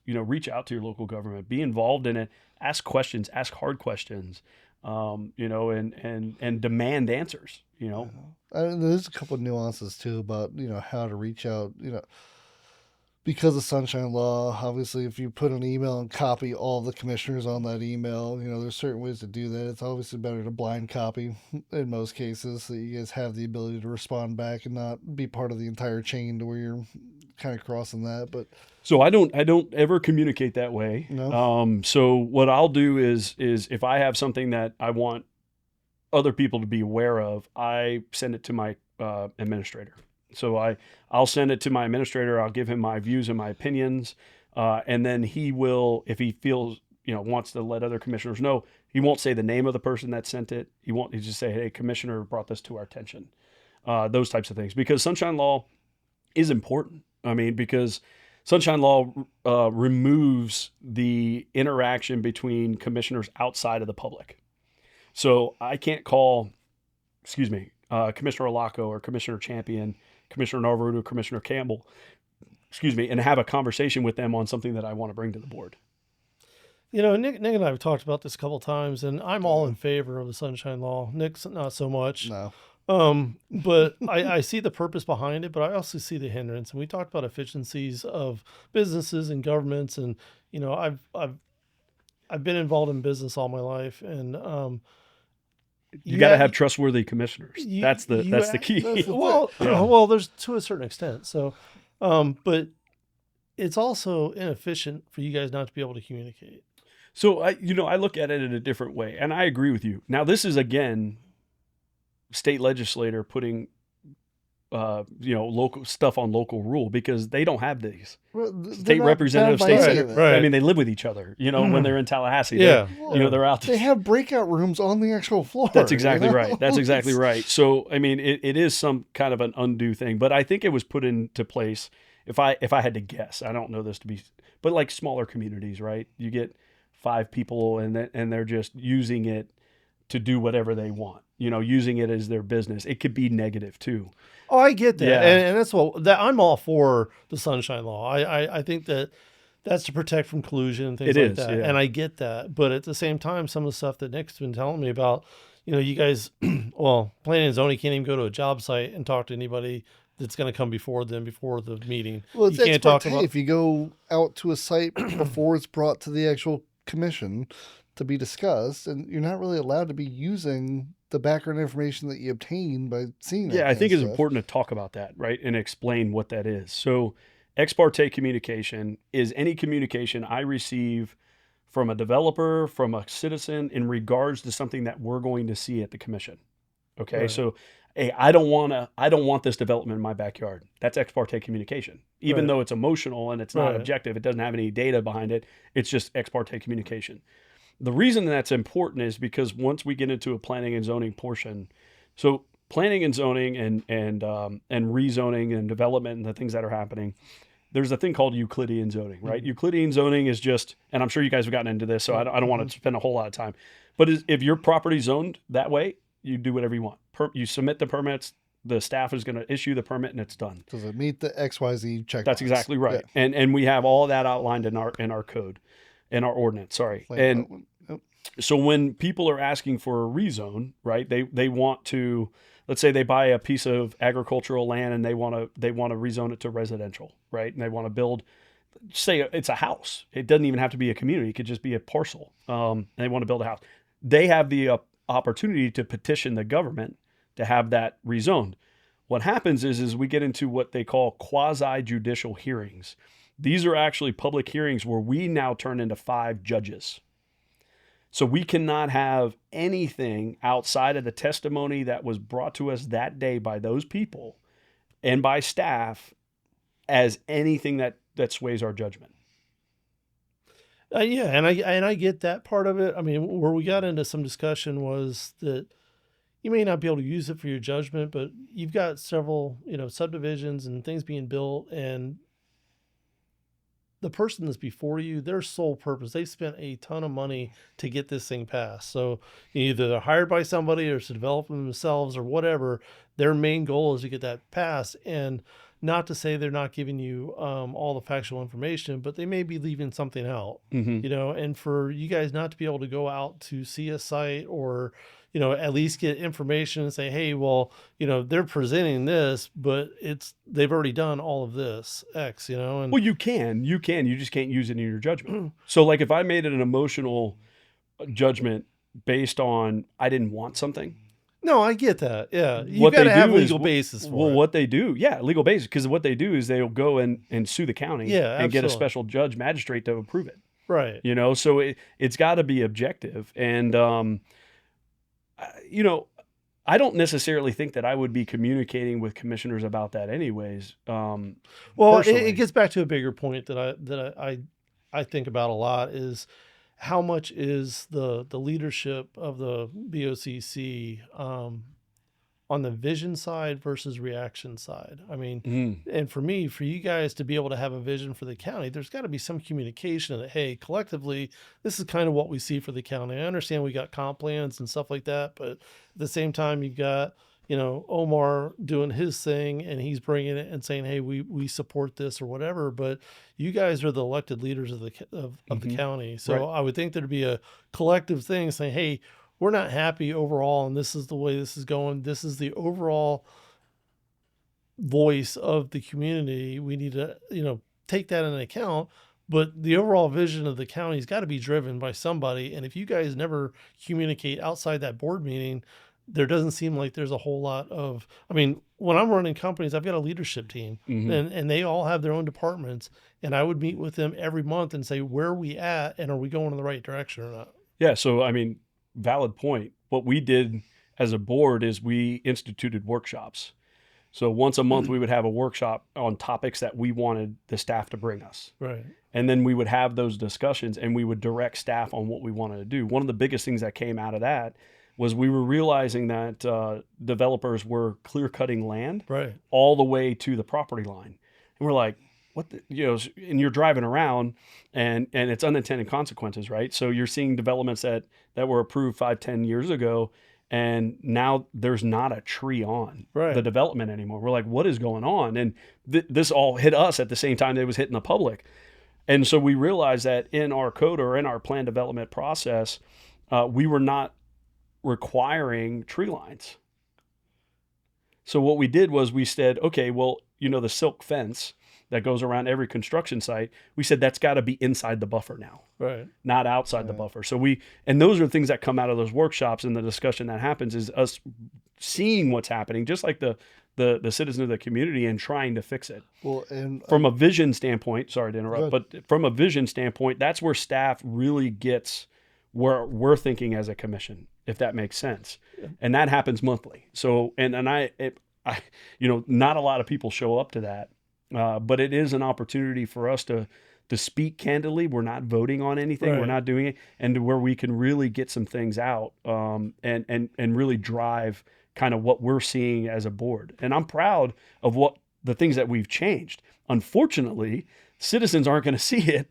reach out to your local government, be involved in it, ask questions, ask hard questions, and demand answers. and there's a couple of nuances too about how to reach out. Because of sunshine law, obviously, if you put an email and copy all the commissioners on that email, there's certain ways to do that. It's obviously better to blind copy in most cases so you guys have the ability to respond back and not be part of the entire chain to where you're kind of crossing that. But So I don't ever communicate that way. no, So what I'll do is if I have something that I want other people to be aware of, I send it to my administrator. So I'll send it to my administrator. I'll give him my views and my opinions, and then he will, if he feels wants to let other commissioners know, he won't say the name of the person that sent it. He just say, "Hey, commissioner brought this to our attention." Those types of things, because sunshine law is important. I mean, because sunshine law removes the interaction between commissioners outside of the public. So I can't call, excuse me, Commissioner Alaco or Commissioner Champion, Commissioner Narvaruto, or Commissioner Campbell, excuse me, and have a conversation with them on something that I want to bring to the board. Nick and I have talked about this a couple times, and I'm all in favor of the sunshine law. Nick's not so much. no, But I see the purpose behind it, but I also see the hindrance. And we talked about efficiencies of businesses and governments, and I've been involved in business all my life, and You got to have trustworthy commissioners. you That's the you key. that's the well Yeah. well there's to a certain extent. So, but it's also inefficient for you guys not to be able to communicate. So I look at it in a different way, and I agree with you. Now, this is again, state legislator putting local stuff on local rule because they don't have these. Well, they're State not representative, bound by state any sen- of it. Right. I mean, they live with each other, when they're in Tallahassee. Yeah. They're out. They have breakout rooms on the actual floor. That's exactly right. That's exactly It's- right. So, I mean, it is some kind of an undue thing, but I think it was put into place. If I had to guess, I don't know this to be, but like smaller communities, right? You get 5 people and they're just using it to do whatever they want, using it as their business. It could be negative too. Oh, I get that, Yeah. and that's I'm all for the Sunshine Law. I think that's to protect from collusion and things It like is, that, yeah. and I get that. But at the same time, some of the stuff that Nick's been telling me about, you guys, well, planning and zoning can't even go to a job site and talk to anybody that's going to come before them before the meeting. Well, it's you can't ex talk parte about. if you go out to a site before it's brought to the actual commission to be discussed, and you're not really allowed to be using the background information that you obtain by seeing that. Yeah, I kind think of it's stuff. important to talk about that, right? And explain what that is. So, ex parte communication is any communication I receive from a developer, from a citizen in regards to something that we're going to see at the commission. Okay? Right. So, hey, I don't want this development in my backyard. That's ex parte communication. Even Right. though it's emotional and it's not Right. objective, it doesn't have any data behind it. It's just ex parte communication. The reason that's important is because once we get into a planning and zoning portion, so planning and zoning and rezoning and development and the things that are happening, there's a thing called Euclidean zoning, right? Mm-hmm. Euclidean zoning is just, and I'm sure you guys have gotten into this, so I don't want to spend a whole lot of time. But if your property's zoned that way, you do whatever you want. You submit the permits, the staff is going to issue the permit, and it's done. Does it meet the XYZ check? That's exactly right. And we have all that outlined in our code, in our ordinance. Sorry. And so when people are asking for a rezone, right? They want to, let's say they buy a piece of agricultural land and they want to rezone it to residential, right? And they want to build, say it's a house. It doesn't even have to be a community. It could just be a parcel. And they want to build a house. They have the opportunity to petition the government to have that rezoned. What happens is we get into what they call quasi-judicial hearings. These are actually public hearings where we now turn into 5 judges. So we cannot have anything outside of the testimony that was brought to us that day by those people and by staff as anything that sways our judgment. Yeah, and I get that part of it. I mean, where we got into some discussion was that you may not be able to use it for your judgment, but you've got several, subdivisions and things being built, and the person that's before you, their sole purpose, they spent a ton of money to get this thing passed. So either they're hired by somebody or to develop them themselves or whatever. Their main goal is to get that passed. And not to say they're not giving you all the factual information, but they may be leaving something out, and for you guys not to be able to go out to see a site or, at least get information and say, hey, well, they're presenting this, but they've already done all of this X, and Well, you just can't use it in your judgment. So like if I made it an emotional judgment based on, I didn't want something. no, I get that. Yeah. You What got they to have do is- legal basis for Well, it. what they do, legal basis, because what they do is they'll go and sue the county Yeah, and get a absolutely. special judge magistrate to approve it. Right. So it's got to be objective. And, I don't necessarily think that I would be communicating with commissioners about that anyways. Well, personally. it gets back to a bigger point that I think about a lot is how much is the leadership of the BOCC on the vision side versus reaction side. I mean, and for you guys to be able to have a vision for the county, there's got to be some communication that, hey, collectively, this is kind of what we see for the county. I understand we got comp plans and stuff like that, but at the same time, you've got, Omar doing his thing and he's bringing it and saying, hey, we support this or whatever, but you guys are the elected leaders of the county. So Right. I would think there'd be a collective thing saying, hey, we're not happy overall, and this is the way this is going. This is the overall voice of the community. We need to, take that into account. But the overall vision of the county's got to be driven by somebody. And if you guys never communicate outside that board meeting, there doesn't seem like there's a whole lot of, I mean, when I'm running companies, I've got a leadership team and they all have their own departments. And I would meet with them every month and say, where are we at? And are we going in the right direction or not? Yeah. So, I mean, valid point. What we did as a board is we instituted workshops. So once a month, we would have a workshop on topics that we wanted the staff to bring us. Right. And then we would have those discussions and we would direct staff on what we wanted to do. One of the biggest things that came out of that was we were realizing that developers were clear cutting land Right. all the way to the property line. And we're like, what the, and you're driving around and it's unintended consequences, right? So you're seeing developments that were approved 5-10 years ago, and now there's not a tree on Right. the development anymore. We're like, what is going on? And this all hit us at the same time that it was hitting the public. And so we realized that in our code or in our plan development process, we were not requiring tree lines. So what we did was we said, okay, well, the silk fence that goes around every construction site, we said that's got to be inside the buffer now, Right. not outside the buffer. So and those are things that come out of those workshops, and the discussion that happens is us seeing what's happening, just like the citizen of the community, and trying to fix it. Well, and From a vision standpoint, sorry to interrupt, but from a vision standpoint, that's where staff really gets where we're thinking as a commission, if that makes sense. Yeah. And that happens monthly. So, and I, not a lot of people show up to that, but it is an opportunity for us to speak candidly. We're not voting on anything. Right. We're not doing it. And to where we can really get some things out, and really drive kind of what we're seeing as a board. And I'm proud of the things that we've changed. Unfortunately, citizens aren't going to see it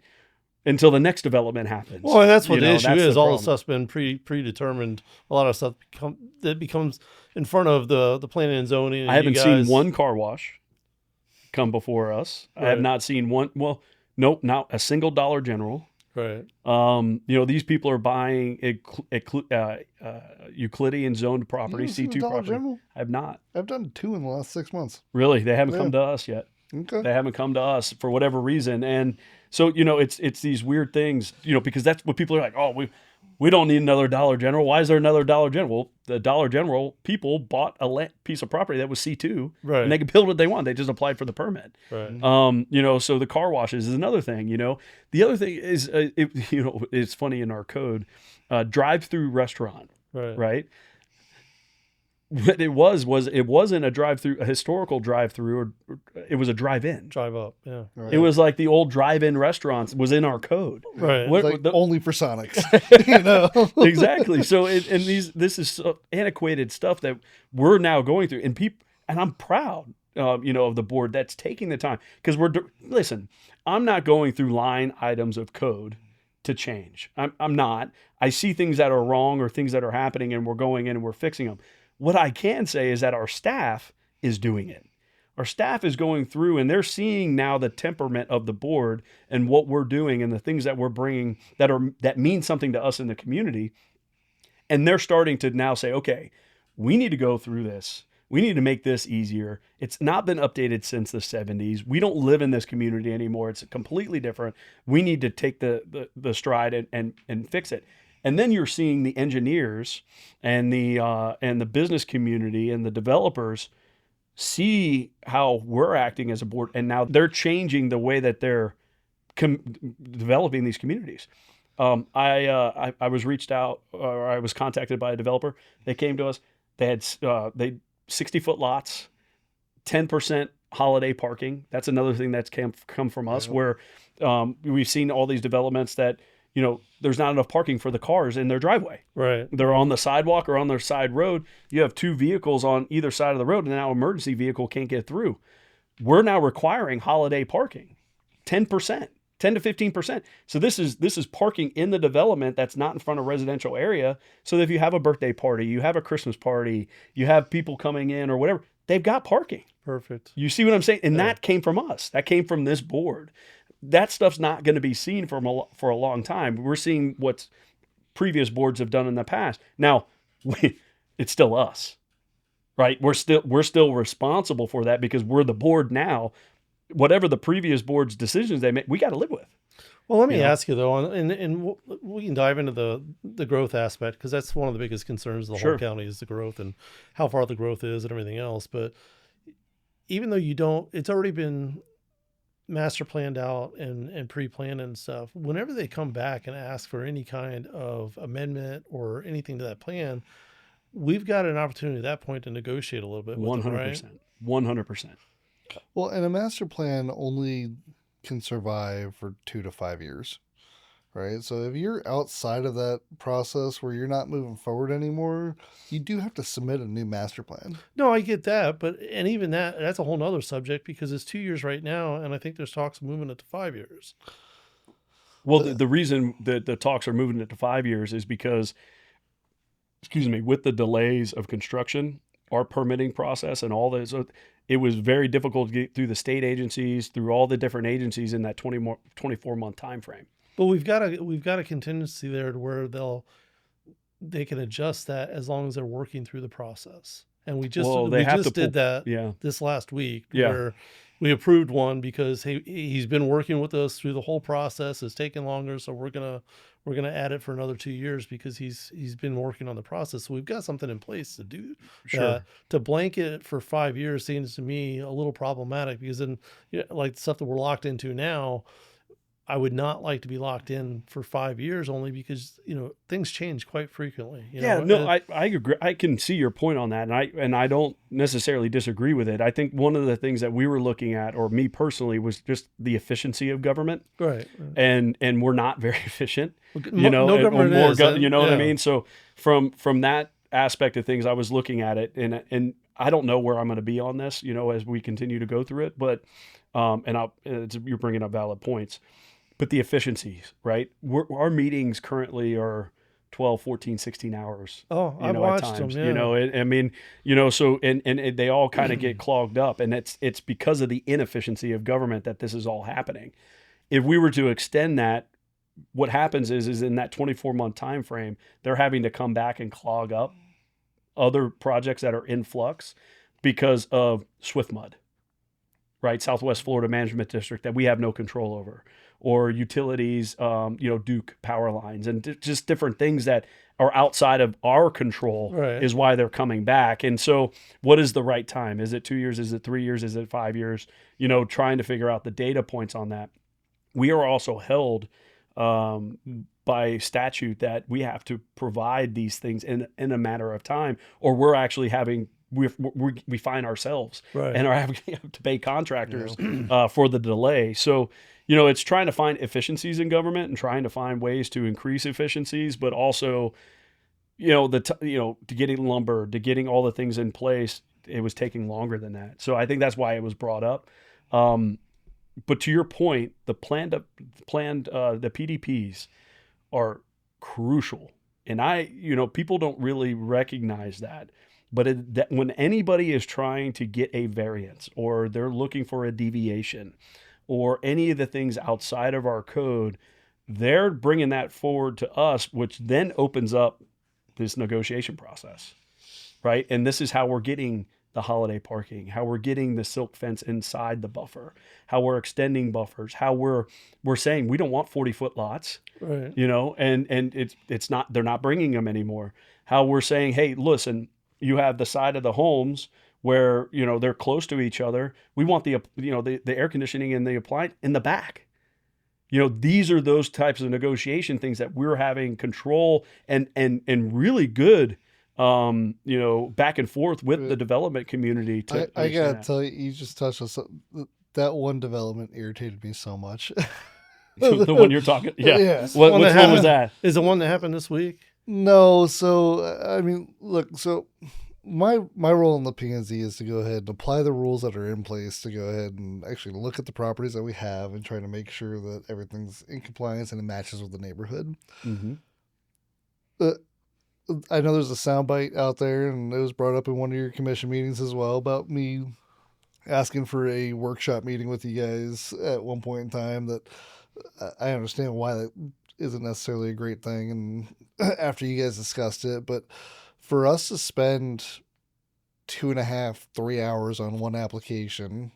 until the next development happens. Well, and that's what the issue is. All problem. the stuff's been predetermined. A lot of stuff becomes in front of the planning and zoning. And I haven't seen one car wash come before us. Right. I have not seen one. Well, nope, not a single Dollar General. Right. These people are buying Euclidean zoned property, C2 property. General? I have not. I've done 2 in the last 6 months. Really, they haven't come to us yet. Okay. They haven't come to us for whatever reason, and so it's these weird things, because that's what people are like. Oh, we don't need another Dollar General. Why is there another Dollar General? Well, the Dollar General people bought a piece of property that was C2, right, and they could build what they want. They just applied for the permit. Right. So the car washes is another thing. The other thing is, it's funny in our code, drive-through restaurant, right? What it wasn't a drive-through, a historical drive-through, or it was a drive-in. Drive up, yeah. Right. It was like the old drive-in restaurants was in our code. Right. Only for Sonics. Exactly. So this is antiquated stuff that we're now going through, and I'm proud, of the board that's taking the time, because listen, I'm not going through line items of code to change. I'm not. I see things that are wrong or things that are happening, and we're going in and we're fixing them. What I can say is that our staff is doing it. Our staff is going through, and they're seeing now the temperament of the board and what we're doing and the things that we're bringing that mean something to us in the community. And they're starting to now say, okay, we need to go through this. We need to make this easier. It's not been updated since the 70s. We don't live in this community anymore. It's completely different. We need to take the stride and fix it. And then you're seeing the engineers and the business community and the developers see how we're acting as a board, and now they're changing the way that they're developing these communities. I was reached out, or I was contacted by a developer. They came to us. They had 60-foot lots, 10% holiday parking. That's another thing that's come from us, where we've seen all these developments that, there's not enough parking for the cars in their driveway. Right. They're on the sidewalk or on their side road. You have 2 vehicles on either side of the road, and now an emergency vehicle can't get through. We're now requiring holiday parking, 10%, 10 to 15%. So this is parking in the development that's not in front of residential area. So that if you have a birthday party, you have a Christmas party, you have people coming in or whatever, they've got parking. Perfect. You see what I'm saying? And that came from us. That came from this board. That stuff's not going to be seen for a long time. We're seeing what previous boards have done in the past. Now, it's still us, right? We're still responsible for that because we're the board now. Whatever the previous board's decisions they make, we got to live with. Well, let me ask you though, and we can dive into the growth aspect, because that's one of the biggest concerns of the whole county is the growth and how far the growth is and everything else. But even though it's already been master planned out and pre-planned and stuff, whenever they come back and ask for any kind of amendment or anything to that plan, we've got an opportunity at that point to negotiate a little bit with 100%. them, right? 100%. Well, and a master plan only can survive for 2 to 5 years, right? So if you're outside of that process where you're not moving forward anymore, you do have to submit a new master plan. No, I get that, but and even that's a whole nother subject because it's 2 years right now, and I think there's talks of moving it to 5 years. Well, the reason that the talks are moving it to 5 years is because, excuse me, with the delays of construction, our permitting process and all this, it was very difficult to get through the state agencies, through all the different agencies in that 24-month time frame. But we've got a contingency there to where they can adjust that as long as they're working through the process. And we just did that this last week where we approved one because he's been working with us through the whole process. It's taken longer, so we're gonna add it for another 2 years because he's been working on the process. So we've got something in place to do. Sure. To blanket it for 5 years seems to me a little problematic because then, like the stuff that we're locked into now, I would not like to be locked in for 5 years only because, things change quite frequently. I agree. I can see your point on that. And I don't necessarily disagree with it. I think one of the things that we were looking at, or me personally, was just the efficiency of government. Right. And we're not very efficient, No government is. What I mean? So from that aspect of things, I was looking at it and I don't know where I'm going to be on this, as we continue to go through it, but, you're bringing up valid points. But the efficiencies, right? Our meetings currently are 12, 14, 16 hours. Oh, I've watched at times, them, yeah. So they all kind of get clogged up, and it's because of the inefficiency of government that this is all happening. If we were to extend that, what happens is in that 24-month time frame, they're having to come back and clog up other projects that are in flux because of Swift mud, right? Southwest Florida Management District that we have no control over, or utilities, Duke power lines, and just different things that are outside of our control is why they're coming back. And so what is the right time? Is it 2 years? Is it 3 years? Is it 5 years? Trying to figure out the data points on that. We are also held by statute that we have to provide these things in a matter of time, or we're actually having we find ourselves and are having to pay contractors for the delay. So, it's trying to find efficiencies in government and trying to find ways to increase efficiencies, but also, to getting lumber, to getting all the things in place, it was taking longer than that. So I think that's why it was brought up. But to your point, the PDPs are crucial. And people don't really recognize that. But that when anybody is trying to get a variance or they're looking for a deviation or any of the things outside of our code, they're bringing that forward to us, which then opens up this negotiation process, right? And this is how we're getting the holiday parking, how we're getting the silk fence inside the buffer, how we're extending buffers, how we're saying we don't want 40-foot lots, right? And it's not, they're not bringing them anymore. How we're saying, hey, listen, you have the side of the homes where, they're close to each other. We want the air conditioning and the appliance in the back. These are those types of negotiation things that we're having control and really good, back and forth with the development community. I gotta tell you, you just touched on something. That one development irritated me so much. The one you're talking, yeah. Yes. Which one was that? Is the one that happened this week? No, so I mean, look, so my role in the P&Z is to go ahead and apply the rules that are in place, to go ahead and actually look at the properties that we have and try to make sure that everything's in compliance and it matches with the neighborhood. Mm-hmm. I know there's a soundbite out there, and it was brought up in one of your commission meetings as well, about me asking for a workshop meeting with you guys at one point in time. That I understand why that isn't necessarily a great thing, and after you guys discussed it, but for us to spend 2.5, 3 hours on one application,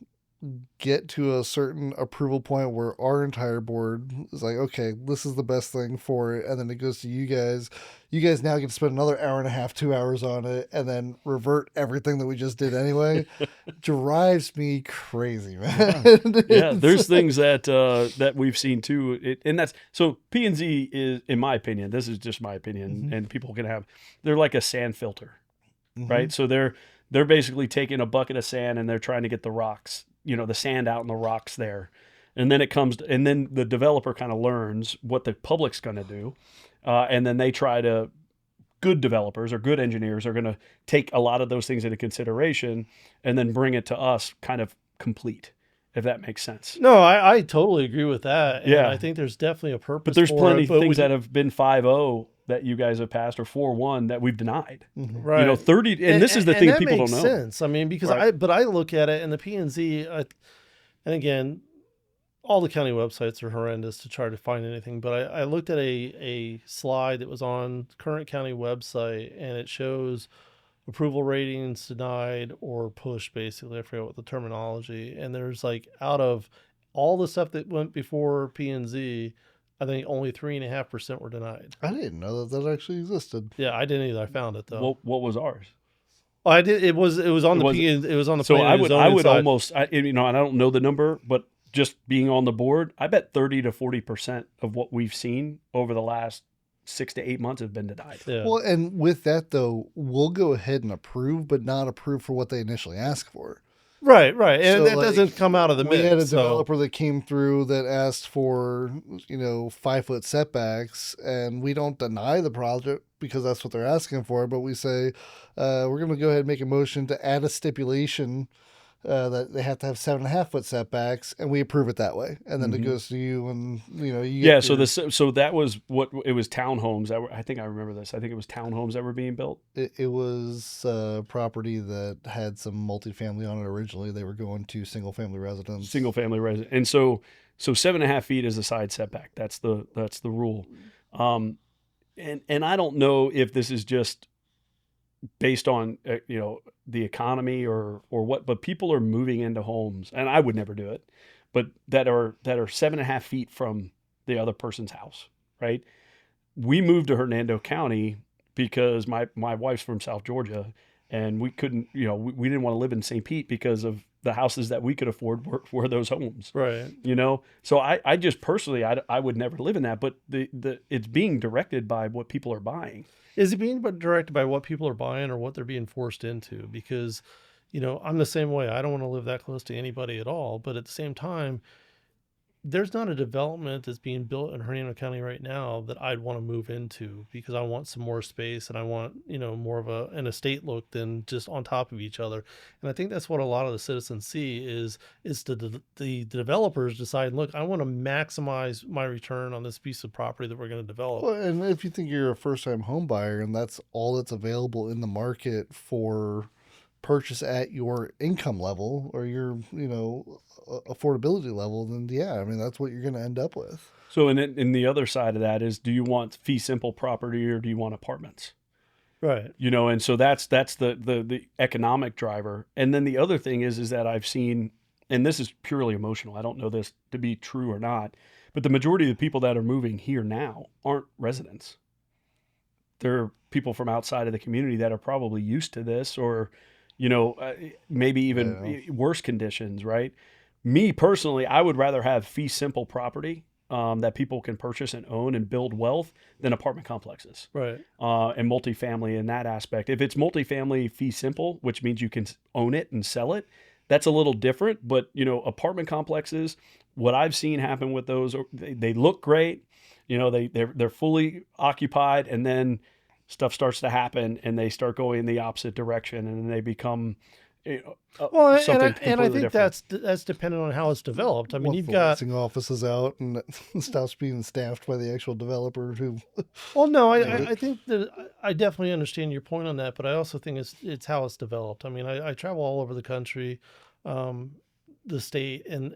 get to a certain approval point where our entire board is like, okay, this is the best thing for it, and then it goes to you guys. You guys now get to spend another 1.5, 2 hours on it, and then revert everything that we just did anyway. Drives me crazy, man. Yeah, there's things that we've seen too, and that's so. P&Z is, in my opinion, this is just my opinion, and people can have. They're like a sand filter, right? So they're basically taking a bucket of sand and they're trying to get the rocks, the sand out and the rocks there. And then and then the developer kind of learns what the public's going to do. And then they try to, good developers or good engineers are going to take a lot of those things into consideration and then bring it to us kind of complete, if that makes sense. No, I totally agree with that. And Yeah. I think there's definitely a purpose. But there's for plenty it, of things that have been 5-0 that you guys have passed, or 4-1 that we've denied. right. 30, and this is the thing that people makes don't know. sense. I mean, because Right. I look at it, and the P&Z, and again, all the county websites are horrendous to try to find anything. But I looked at a slide that was on current county website, and it shows approval ratings denied or pushed. Basically, I forget what the terminology. And there's like, out of all the stuff that went before P&Z, I think only 3.5% were denied. I didn't know that actually existed. Yeah, I didn't either. I found it though. What was ours? Oh, I did. It was on the was- it was on the So planning I and would zoning side. almost, and I don't know the number, but just being on the board, I bet 30 to 40% of what we've seen over the last 6 to 8 months have been denied. Yeah. Well, and with that though, we'll go ahead and approve, but not approve for what they initially asked for. right, and So, that like, doesn't come out of the We mix. had a so- developer that came through that asked for 5-foot setbacks, and we don't deny the project because that's what they're asking for, but we say we're going to go ahead and make a motion to add a stipulation that they have to have 7.5-foot setbacks, and we approve it that way, and then it goes to you, and you Yeah, get so your- so that was what it was, townhomes that were, I think I remember this. I think it was townhomes that were being built. it was a property that had some multifamily on it originally. They were going to single family residence. Single family resident. And so 7.5 feet is the side setback. That's the rule. And I don't know if this is just based on the economy or what, but people are moving into homes, and I would never do it, but that are 7.5 feet from the other person's house, right? We moved to Hernando County because my wife's from South Georgia, and we couldn't, we didn't want to live in St. Pete because of the houses that we could afford were those homes. right. So I just personally, I would never live in that, but it's being directed by what people are buying. Is it being directed by what people are buying or what they're being forced into? Because, I'm the same way. I don't want to live that close to anybody at all. But at the same time, there's not a development that's being built in Hernando County right now that I'd want to move into, because I want some more space and I want, more of an estate look than just on top of each other. And I think that's what a lot of the citizens see is the developers decide, look, I want to maximize my return on this piece of property that we're going to develop. Well, and if you think you're a first-time home buyer and that's all that's available in the market for purchase at your income level or your, affordability level, then yeah, I mean, that's what you're going to end up with. So, and the other side of that is, do you want fee simple property or do you want apartments? Right. And so that's the economic driver. And then the other thing is that I've seen, and this is purely emotional, I don't know this to be true or not, but the majority of the people that are moving here now aren't residents. They're people from outside of the community that are probably used to this, or, maybe even worse conditions, right? Me personally, I would rather have fee simple property that people can purchase and own and build wealth than apartment complexes. Right. And multifamily in that aspect. If it's multifamily fee simple, which means you can own it and sell it, that's a little different. But, apartment complexes, what I've seen happen with those, they look great. They're fully occupied, and then stuff starts to happen and they start going in the opposite direction, and they become Well, something and I completely think different. that's dependent on how it's developed. I mean, Once you've the got leasing office is out and it stops being staffed by the actual developer who. well, no, I think that I definitely understand your point on that, but I also think it's how it's developed. I mean, I travel all over the country, the state, and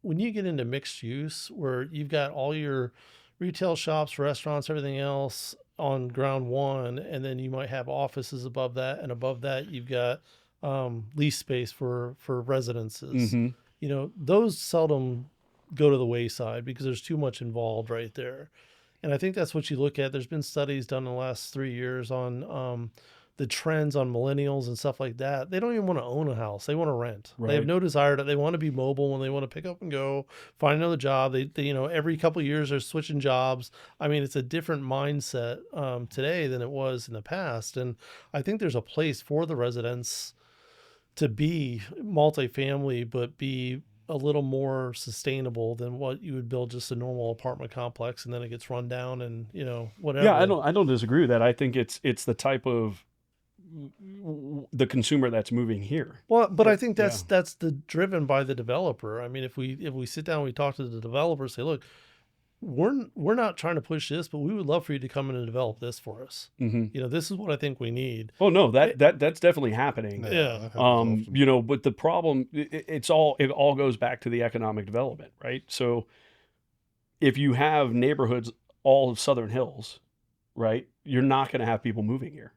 when you get into mixed use, where you've got all your retail shops, restaurants, everything else on ground one, and then you might have offices above that, and above that you've got lease space for residences. Mm-hmm. Those seldom go to the wayside because there's too much involved right there. And I think that's what you look at. There's been studies done in the last 3 years on the trends on millennials and stuff like that. They don't even want to own a house. They want to rent. They have Right. no desire they want to be mobile when they want to pick up and go, find another job. They every couple of years they're switching jobs. I mean, it's a different mindset today than it was in the past. And I think there's a place for the residents to be multifamily, but be a little more sustainable than what you would build just a normal apartment complex, and then it gets run down and Yeah, whatever. I don't disagree with that. I think it's the type of the consumer that's moving here. Well, but I think Yeah. that's the driven by the developer. I mean, if we sit down and we talk to the developer, say, look, we're not trying to push this, but we would love for you to come in and develop this for us. Hmm. This is what I think we need. Oh no, that's definitely happening. Yeah. that happens often. But the problem, it all goes back to the economic development, right? So if you have neighborhoods all of Southern Hills, right, you're not going to have people moving here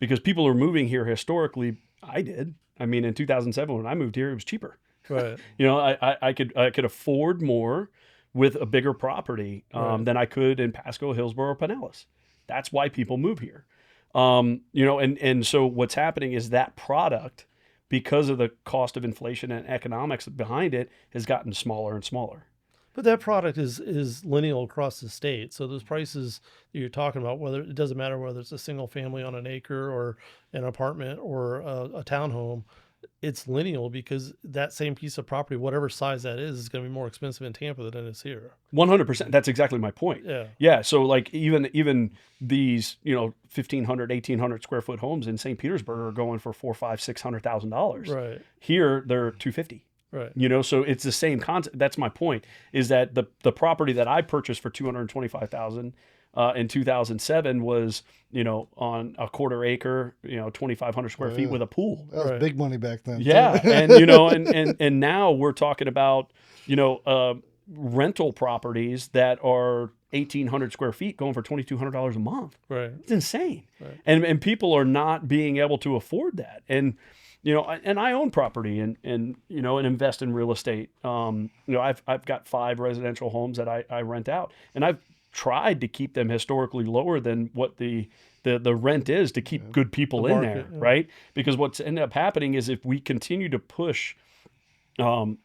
because people are moving here historically. I did. I mean, in 2007 when I moved here, it was cheaper. Right. I could afford more with a bigger property Right. than I could in Pasco, Hillsborough, or Pinellas. That's why people move here. And so what's happening is that product, because of the cost of inflation and economics behind it, has gotten smaller and smaller. But that product is lineal across the state. So those prices that you're talking about, whether it doesn't matter whether it's a single family on an acre or an apartment or a townhome, it's lineal because that same piece of property, whatever size that is going to be more expensive in Tampa than it is here. 100%. That's exactly my point. Yeah. Yeah. So like even these 1,500, 1,800 square foot homes in St. Petersburg are going for $400,000, $600,000. Right. Here they're 250. Right. So it's the same concept. That's my point. Is that the property that I purchased for $225,000 in 2007 was on a quarter acre, 2,500 square feet with a pool. That was Right. big money back then. Yeah, too. and now we're talking about rental properties that are 1,800 square feet going for $2,200 a month. Right. It's insane, Right. and people are not being able to afford that. And and I own property and invest in real estate. I've got 5 residential homes that I rent out, and I've tried to keep them historically lower than what the rent is to keep good people The in market, there, yeah. right? Because what's ended up happening is if we continue to push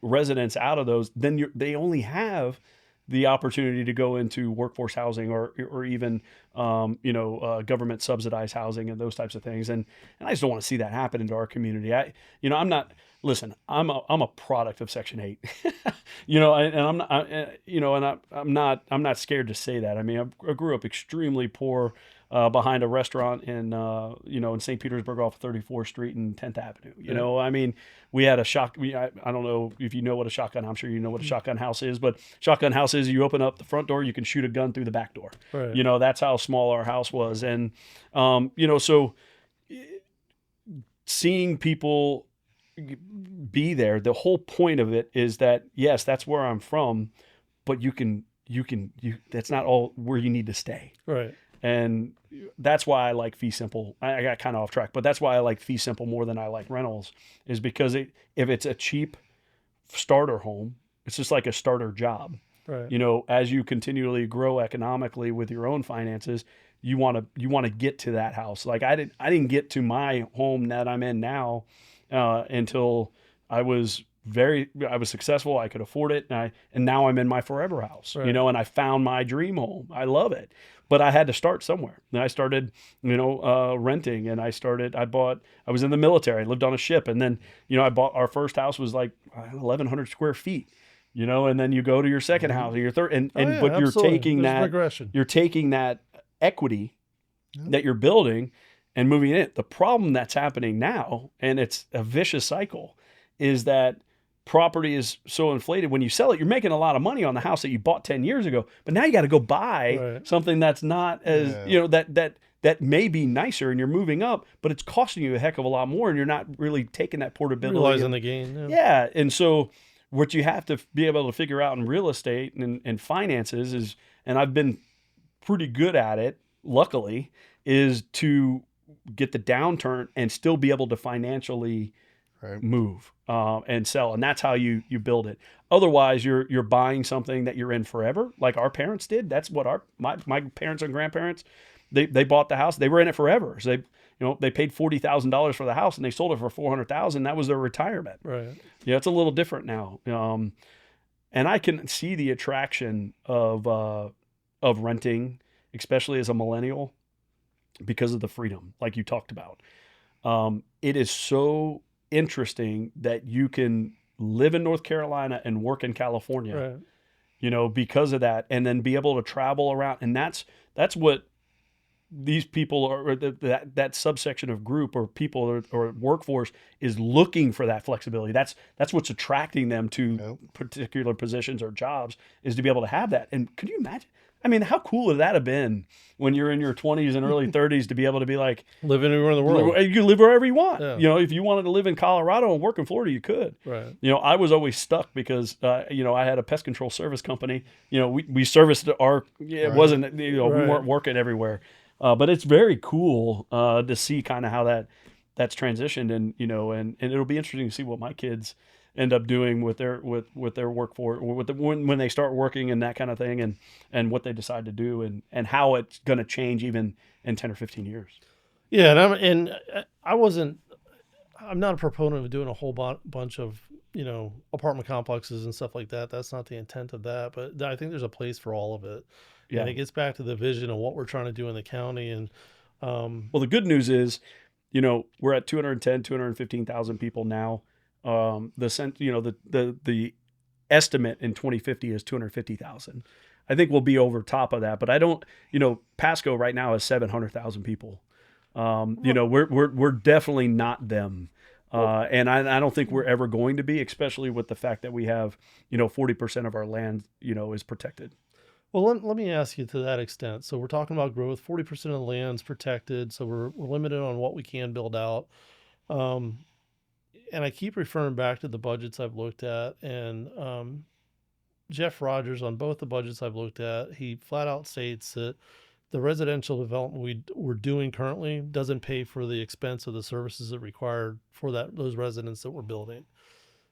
residents out of those, then they only have the opportunity to go into workforce housing or even government subsidized housing and those types of things. And I just don't want to see that happen into our community. I'm not. Listen, I'm a product of Section 8. I'm not scared to say that. I mean, I grew up extremely poor. Behind a restaurant in St. Petersburg off 34th Street and 10th Avenue. I mean, we had a I don't know if you know what a shotgun. I'm sure you know what a shotgun house is, but shotgun house is you open up the front door, you can shoot a gun through the back door. Right. That's how small our house was, and so seeing people be there, the whole point of it is that yes, that's where I'm from, but you that's not all where you need to stay. Right. And that's why I like fee simple. I got kind of off track, but that's why I like fee simple more than I like rentals, is because if it's a cheap starter home, it's just like a starter job. Right. As you continually grow economically with your own finances, you want to get to that house. Like I didn't get to my home that I'm in now until I was successful. I could afford it, and now I'm in my forever house. Right. And I found my dream home. I love it. But I had to start somewhere. And I started, renting, and I was in the military. I lived on a ship. And then, I bought our first house was like 1,100 square feet, and then you go to your second house and your third, but you're absolutely. taking There's that, progression. you're taking that equity that you're building and moving it. The problem that's happening now, and it's a vicious cycle, is that property is so inflated. When you sell it, you're making a lot of money on the house that you bought 10 years ago, but now you got to go buy Right. something that's not as, that may be nicer, and you're moving up, but it's costing you a heck of a lot more, and you're not really taking that portability. Realizing the gain. Yeah. Yeah. And so what you have to be able to figure out in real estate and finances is, and I've been pretty good at it, luckily, is to get the downturn and still be able to financially Right. move and sell, and that's how you build it. Otherwise, you're buying something that you're in forever, like our parents did. That's what my parents and grandparents, they bought the house. They were in it forever. So they paid $40,000 for the house, and they sold it for $400,000. That was their retirement. Right. Yeah, it's a little different now, and I can see the attraction of renting, especially as a millennial, because of the freedom, like you talked about. It is so interesting that you can live in North Carolina and work in California, Right. because of that, and then be able to travel around. And that's what these people or that subsection of group or people or workforce is looking for, that flexibility. That's what's attracting them to Yep. particular positions or jobs, is to be able to have that. And could you imagine? I mean, how cool would that have been when you're in your 20s and early 30s to be able to be like, Live anywhere in the world. you can live wherever you want. Yeah. If you wanted to live in Colorado and work in Florida, you could. Right. I was always stuck because, I had a pest control service company. We serviced our, it Right. wasn't, we Right. weren't working everywhere. But it's very cool to see kind of how that's transitioned, and and it'll be interesting to see what my kids end up doing with their workforce, or when they start working and that kind of thing, and what they decide to do, and how it's going to change even in 10 or 15 years. Yeah, I'm not a proponent of doing a whole bunch of apartment complexes and stuff like that. That's not the intent of that. But I think there's a place for all of it. Yeah. And it gets back to the vision of what we're trying to do in the county. And Well, the good news is, we're at 215,000 people now. The estimate in 2050 is 250,000. I think we'll be over top of that, but I don't. Pasco right now is 700,000 people. We're definitely not them. And I don't think we're ever going to be, especially with the fact that we have, 40% of our land, is protected. well, let me ask you to that extent. So we're talking about growth. 40% of the land's protected, so we're limited on what we can build out. Um, and I keep referring back to the budgets I've looked at, and Jeff Rogers, on both the budgets I've looked at, he flat out states that the residential development we're doing currently doesn't pay for the expense of the services that required for those residents that we're building.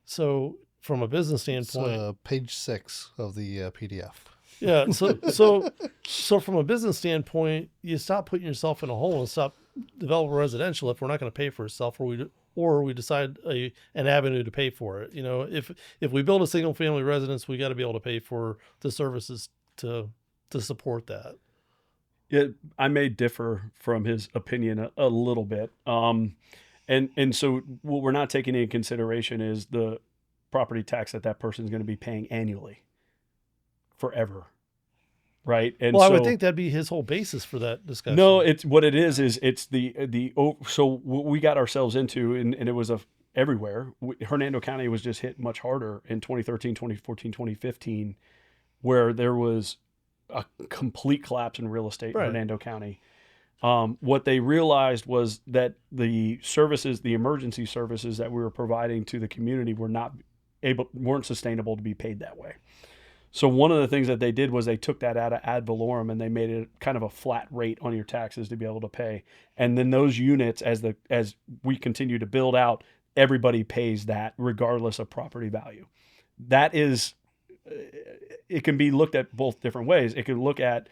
So from a business It's standpoint, page 6 of the PDF. yeah. So from a business standpoint, you stop putting yourself in a hole and stop developing residential if we're not going to pay for itself, or we decide an avenue to pay for it. If we build a single family residence, we got to be able to pay for the services to support that. Yeah, I may differ from his opinion a little bit. And so what we're not taking into consideration is the property tax that person's going to be paying annually forever. Right. And Well, I so, would think that'd be his whole basis for that discussion. no, it's what it is it's so what we got ourselves into, and it was everywhere. Hernando County was just hit much harder in 2013, 2014, 2015, where there was a complete collapse in real estate in Right. Hernando County. What they realized was that the emergency services that we were providing to the community weren't sustainable to be paid that way. So one of the things that they did was they took that out of ad valorem and they made it kind of a flat rate on your taxes to be able to pay. And then those units, as we continue to build out, everybody pays that regardless of property value. That is, it can be looked at both different ways. It can look at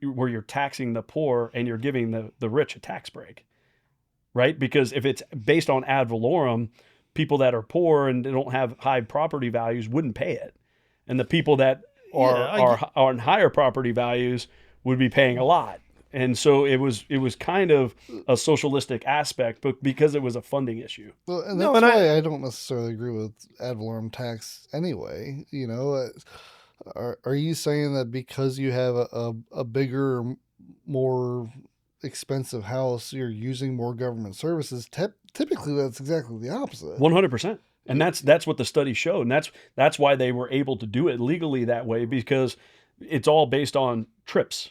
where you're taxing the poor and you're giving the rich a tax break, right? Because if it's based on ad valorem, people that are poor and they don't have high property values wouldn't pay it. And the people that are on higher property values would be paying a lot. And so it was kind of a socialistic aspect, but because it was a funding issue. Well, and No, that's and why I don't necessarily agree with ad valorem tax anyway. Are you saying that because you have a bigger, more expensive house, you're using more government services? Typically, that's exactly the opposite. 100%. And that's what the study showed. And that's why they were able to do it legally that way, because it's all based on trips.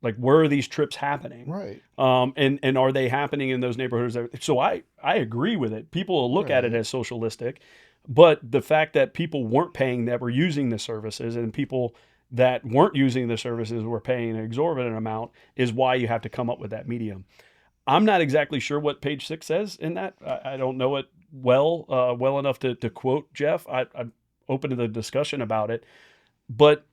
Like, where are these trips happening? Right. And are they happening in those neighborhoods? So I agree with it. People will look at it as socialistic, but the fact that people weren't paying, that were using the services, and people that weren't using the services were paying an exorbitant amount, is why you have to come up with that medium. I'm not exactly sure what page 6 says in that. I don't know it well enough to quote Jeff. I'm open to the discussion about it, but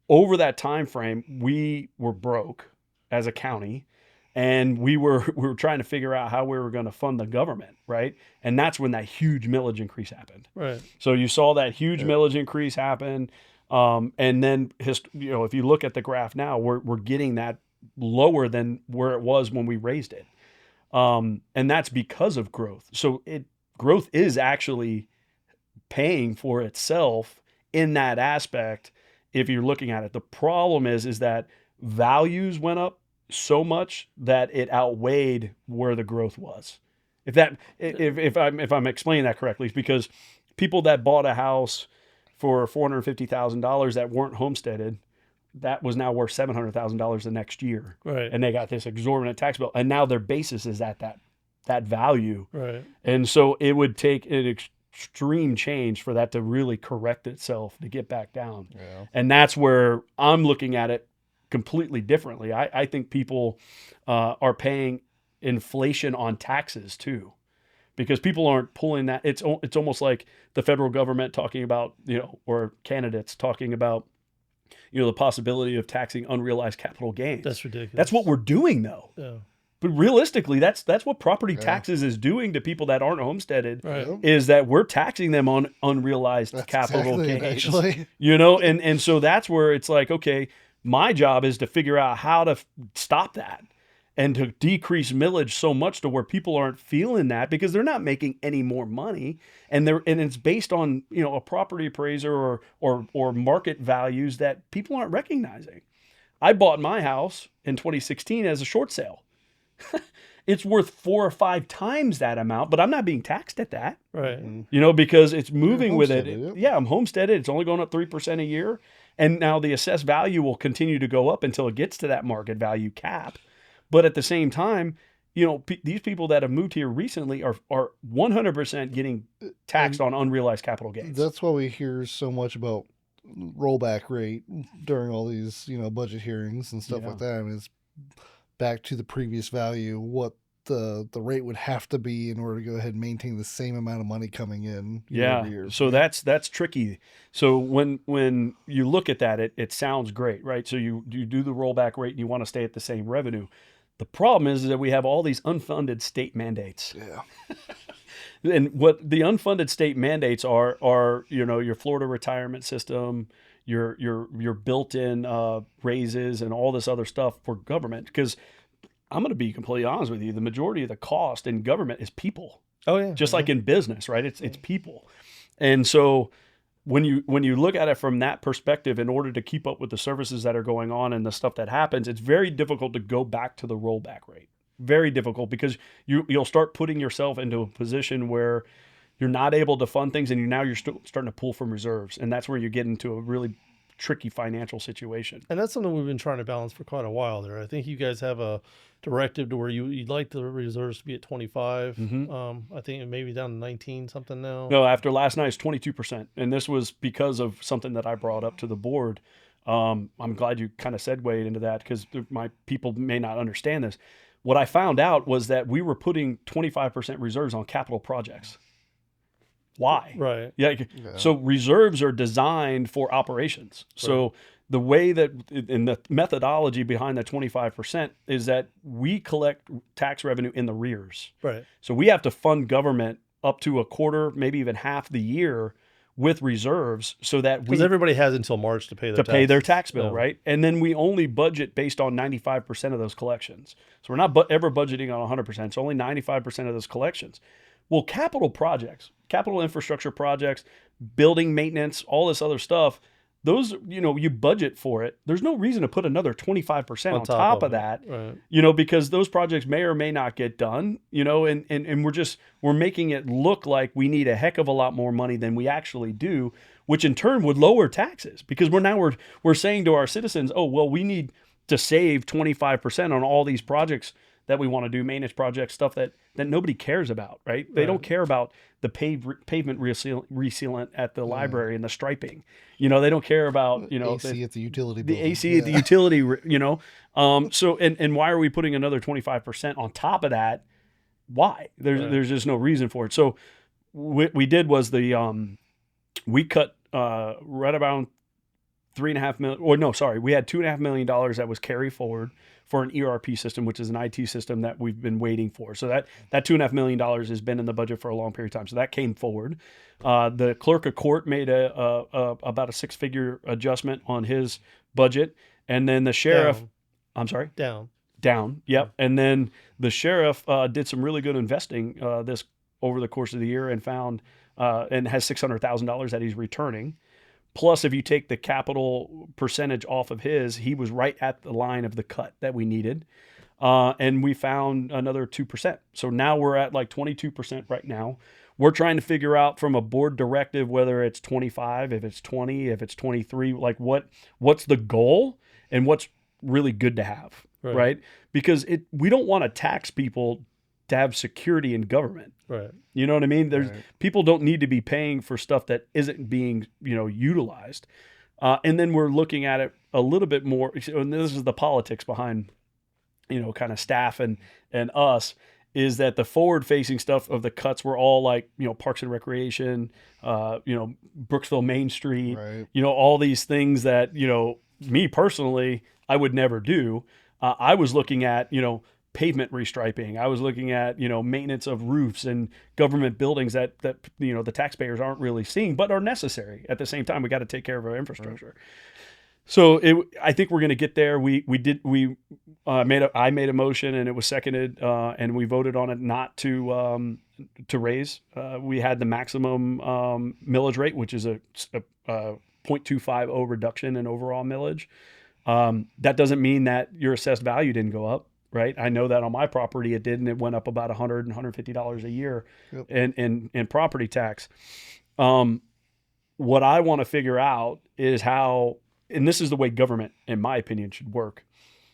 over that time frame, we were broke as a county, and we were trying to figure out how we were going to fund the government, right? And that's when that huge millage increase happened. Right. So you saw that huge millage increase happen, and then if you look at the graph now, we're getting that lower than where it was when we raised it, and that's because of growth. So growth is actually paying for itself in that aspect if you're looking at it. The problem is that values went up so much that it outweighed where the growth was. If I'm explaining that correctly, it's because people that bought a house for $450,000 that weren't homesteaded, that was now worth $700,000 the next year. Right. And they got this exorbitant tax bill, and now their basis is at that value. Right. And so it would take an extreme change for that to really correct itself to get back down. Yeah. And that's where I'm looking at it completely differently. I think people are paying inflation on taxes too, because people aren't pulling that. It's almost like the federal government talking about, or candidates talking about, the possibility of taxing unrealized capital gains. That's ridiculous. That's what we're doing though. Yeah. But realistically, that's what property taxes is doing to people that aren't homesteaded. Right. Is that we're taxing them on unrealized capital exactly, gains. actually. And so that's where it's like, okay, my job is to figure out how to stop that and to decrease millage so much to where people aren't feeling that, because they're not making any more money, and it's based on a property appraiser or market values that people aren't recognizing. I bought my house in 2016 as a short sale. It's worth 4 or 5 times that amount, but I'm not being taxed at that. Right. Because it's moving with it. homesteaded, Yeah, I'm homesteaded. It's only going up 3% a year. And now the assessed value will continue to go up until it gets to that market value cap. But at the same time, these people that have moved here recently are 100% getting taxed on unrealized capital gains. That's why we hear so much about rollback rate during all these, budget hearings and stuff like that. I mean, it's back to the previous value, what the rate would have to be in order to go ahead and maintain the same amount of money coming in year over year. So that's tricky. So when you look at that, it sounds great, right? So you do the rollback rate and you want to stay at the same revenue. The problem is that we have all these unfunded state mandates. Yeah. And what the unfunded state mandates are your Florida retirement system, your built-in raises and all this other stuff for government. Because I'm going to be completely honest with you, the majority of the cost in government is people. Oh yeah. Just like in business, right? It's people. And so when you look at it from that perspective, in order to keep up with the services that are going on and the stuff that happens, it's very difficult to go back to the rollback rate. Very difficult, because you'll start putting yourself into a position where you're not able to fund things, and you're starting to pull from reserves, and that's where you get into a really tricky financial situation. And that's something we've been trying to balance for quite a while there. I think you guys have a directive to where you'd like the reserves to be at 25. I think it may be down to 19 something now. No, after last night, it's 22%. And this was because of something that I brought up to the board. I'm glad you kind of segued into that, because my people may not understand this. What I found out was that we were putting 25% reserves on capital projects. Why? Right. Yeah. So reserves are designed for operations. Right. So the way that, and the methodology behind the 25% is that we collect tax revenue in the rears. Right. So we have to fund government up to a quarter, maybe even half the year with reserves, so that because everybody has until March to pay their tax bill, right? And then we only budget based on 95% of those collections. So we're not ever budgeting on 100%. It's only 95% of those collections. Well, capital projects, capital infrastructure projects, building maintenance, all this other stuff, those, you budget for it. There's no reason to put another 25% on top of that, right. Because those projects may or may not get done, and we're making it look like we need a heck of a lot more money than we actually do, which in turn would lower taxes, because we're saying to our citizens, oh, well, we need to save 25% on all these projects that we want to do, maintenance projects, stuff that nobody cares about, right? They don't care about the pavement resealant at the library and the striping. They don't care about, AC at the utility the building. AC at the utility, So, and why are we putting another 25% on top of that? Why? There's just no reason for it. So what we did was we cut right around $3.5 million, or no, sorry, we had $2.5 million that was carry forward for an ERP system, which is an IT system that we've been waiting for. So that $2.5 million has been in the budget for a long period of time. So that came forward. The clerk of court made about a 6-figure adjustment on his budget. And then the sheriff, I'm sorry? Down. Yep. And then the sheriff did some really good investing this over the course of the year and found and has $600,000 that he's returning. Plus, if you take the capital percentage off of his, he was right at the line of the cut that we needed. And we found another 2%. So now we're at like 22% right now. We're trying to figure out from a board directive whether it's 25, if it's 20, if it's 23, like what's the goal and what's really good to have, right? Because we don't want to tax people to have security in government. Right. You know what I mean? People don't need to be paying for stuff that isn't being, utilized. And then we're looking at it a little bit more, and this is the politics behind, kind of staff and us, is that the forward-facing stuff of the cuts were all like, Parks and Recreation, Brooksville Main Street, Right. All these things that, me personally, I would never do. I was looking at, pavement restriping. I was looking at, maintenance of roofs and government buildings that the taxpayers aren't really seeing, but are necessary. At the same time, we got to take care of our infrastructure. Right. So I think we're going to get there. I made a motion and it was seconded, and we voted on it not to raise. We had the maximum millage rate, which is a 0.250 reduction in overall millage. That doesn't mean that your assessed value didn't go up, right? I know that on my property it did, and it went up about $100 and $150 a year in property tax. What I want to figure out is how. And this is the way government, in my opinion, should work.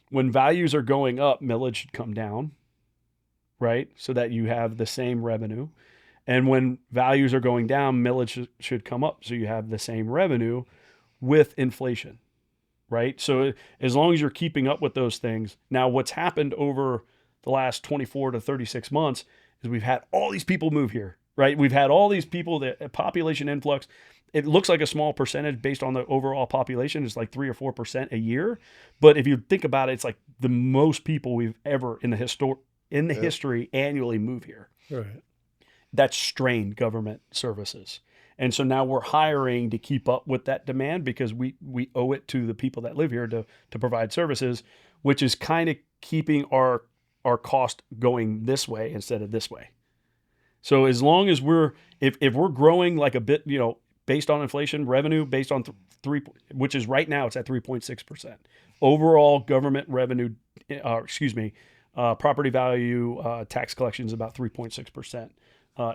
When values are going up, millage should come down, right? So that you have the same revenue. And when values are going down, millage should come up. So you have the same revenue with inflation, right? So as long as you're keeping up with those things. Now, what's happened over the last 24 to 36 months is we've had all these people move here, right? We've had all these people, the population influx. It looks like a small percentage based on the overall population. It's like 3 or 4% a year. But if you think about it, it's like the most people we've ever in the history annually move here. Right. That's strained government services. And so now we're hiring to keep up with that demand because we owe it to the people that live here to provide services, which is kind of keeping our cost going this way instead of this way. So as long as if we're growing like a bit, based on inflation, revenue based on which is right now it's at 3.6%. Overall government revenue, property value tax collection is about 3.6%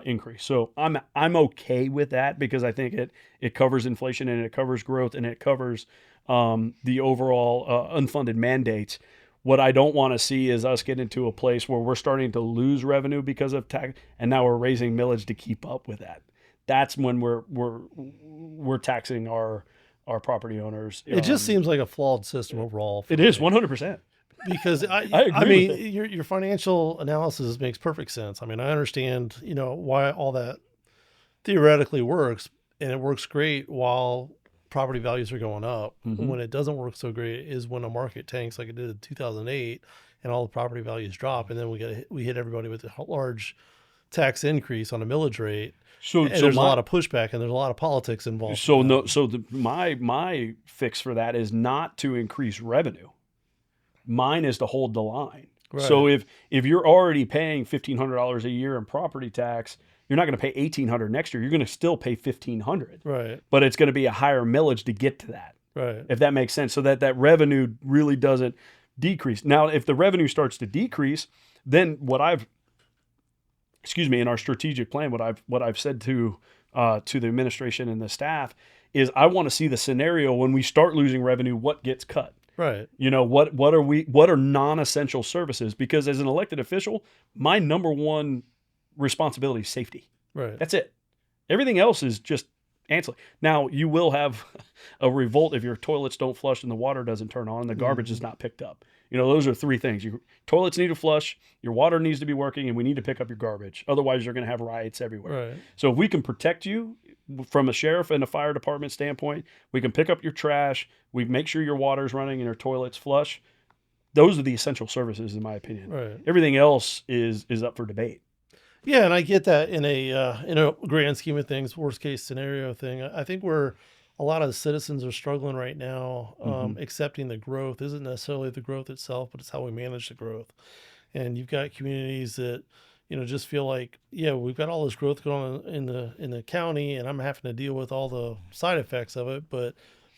increase. So I'm okay with that because I think it covers inflation and it covers growth and it covers the overall unfunded mandates. What I don't want to see is us get into a place where we're starting to lose revenue because of tax, and now we're raising millage to keep up with that. That's when we're taxing our property owners. It just seems like a flawed system overall. It is 100%. Because I agree with it. Your financial analysis makes perfect sense. I mean, I understand, why all that theoretically works, and it works great while property values are going up. Mm-hmm. When it doesn't work so great is when a market tanks like it did in 2008 and all the property values drop, and then we hit everybody with a large tax increase on a millage rate. So there's a lot of pushback and there's a lot of politics involved. So my fix for that is not to increase revenue. Mine is to hold the line. Right. So if you're already paying $1,500 a year in property tax, you're not going to pay $1,800 next year. You're going to still pay $1,500. Right. But it's going to be a higher millage to get to that. Right. If that makes sense. So that revenue really doesn't decrease. Now, if the revenue starts to decrease, then in our strategic plan, what I've said to the administration and the staff is I want to see the scenario when we start losing revenue, what gets cut. Right. What are non-essential services? Because as an elected official, my number one responsibility is safety. Right. That's it. Everything else is just ancillary. Now, you will have a revolt if your toilets don't flush and the water doesn't turn on and the garbage is not picked up. Those are three things. Your toilets need to flush, your water needs to be working, and we need to pick up your garbage. Otherwise, you're going to have riots everywhere. Right. So if we can protect you from a sheriff and a fire department standpoint, we can pick up your trash, we make sure your water's running and your toilet's flush. Those are the essential services, in my opinion. Right. Everything else is up for debate. Yeah, and I get that in a grand scheme of things, worst case scenario thing. I think where a lot of the citizens are struggling right now, accepting the growth isn't necessarily the growth itself, but it's how we manage the growth. And you've got communities that, just feel like, yeah, we've got all this growth going on in the county, and I'm having to deal with all the side effects of it, but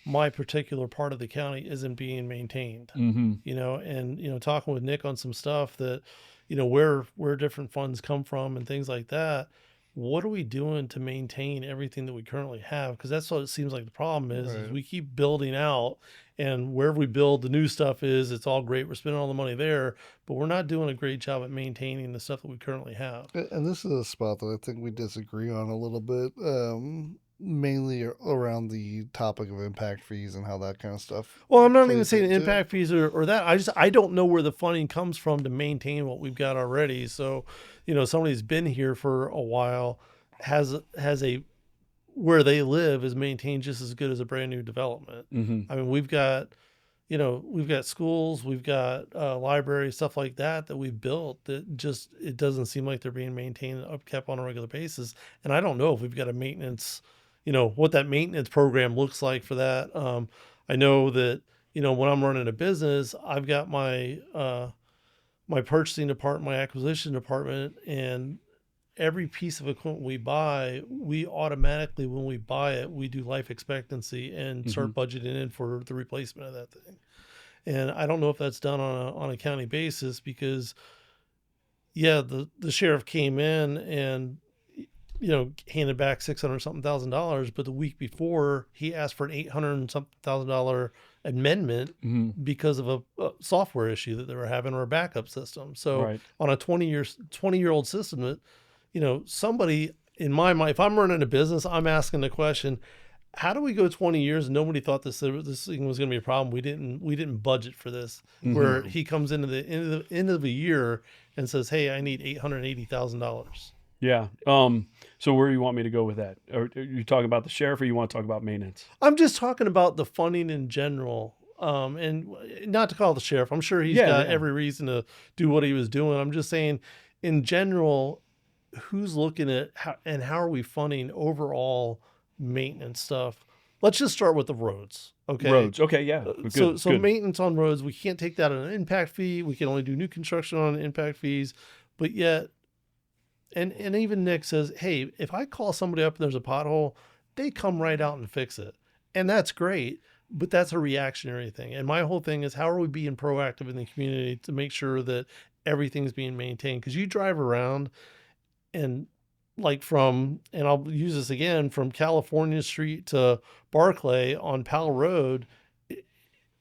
my particular part of the county isn't being maintained. Mm-hmm. And talking with Nick on some stuff that, where different funds come from and things like that. What are we doing to maintain everything that we currently have? Because that's what it seems like the problem is Right. we keep building out, and wherever we build, the new stuff it's all great. We're spending all the money there, but we're not doing a great job at maintaining the stuff that we currently have. And this is a spot that I think we disagree on a little bit, mainly around the topic of impact fees and how that kind of stuff Well, I'm not even plays saying into. impact fees or that. I don't know where the funding comes from to maintain what we've got already. So, somebody who's been here for a while has a where they live is maintained just as good as a brand new development. Mm-hmm. I mean, we've got schools, we've got libraries, stuff like that we've built that just it doesn't seem like they're being maintained and upkept on a regular basis. And I don't know if we've got a maintenance, what that maintenance program looks like for that. I know that when I'm running a business, I've got my purchasing department, my acquisition department, and every piece of equipment we buy, we automatically, when we buy it, we do life expectancy and start budgeting in for the replacement of that thing. And I don't know if that's done on a county basis because, yeah, the sheriff came in and handed back $600 something thousand, but the week before he asked for an $800 something thousand amendment because of a software issue that they were having or a backup system. So Right. on a 20-year-old system that, somebody in my mind, if I'm running a business, I'm asking the question, how do we go 20 years and nobody thought this thing was going to be a problem? We didn't budget for this. Where he comes into the end of the year and says, "Hey, I need $880,000." Yeah. So where do you want me to go with that? Are you talking about the sheriff, or you want to talk about maintenance? I'm just talking about the funding in general. And not to call the sheriff. I'm sure he's got every reason to do what he was doing. I'm just saying, in general, who's looking at how are we funding overall maintenance stuff? Let's just start with the roads. Okay. Roads. Okay. Yeah. Good. So Good. maintenance on roads, we can't take that on an impact fee. We can only do new construction on impact fees. But yet, and even Nick says, hey, if I call somebody up and there's a pothole, they come right out and fix it. And that's great, but that's a reactionary thing. And my whole thing is, how are we being proactive in the community to make sure that everything's being maintained? Because you drive around and and I'll use this again, from California Street to Barclay on Powell Road,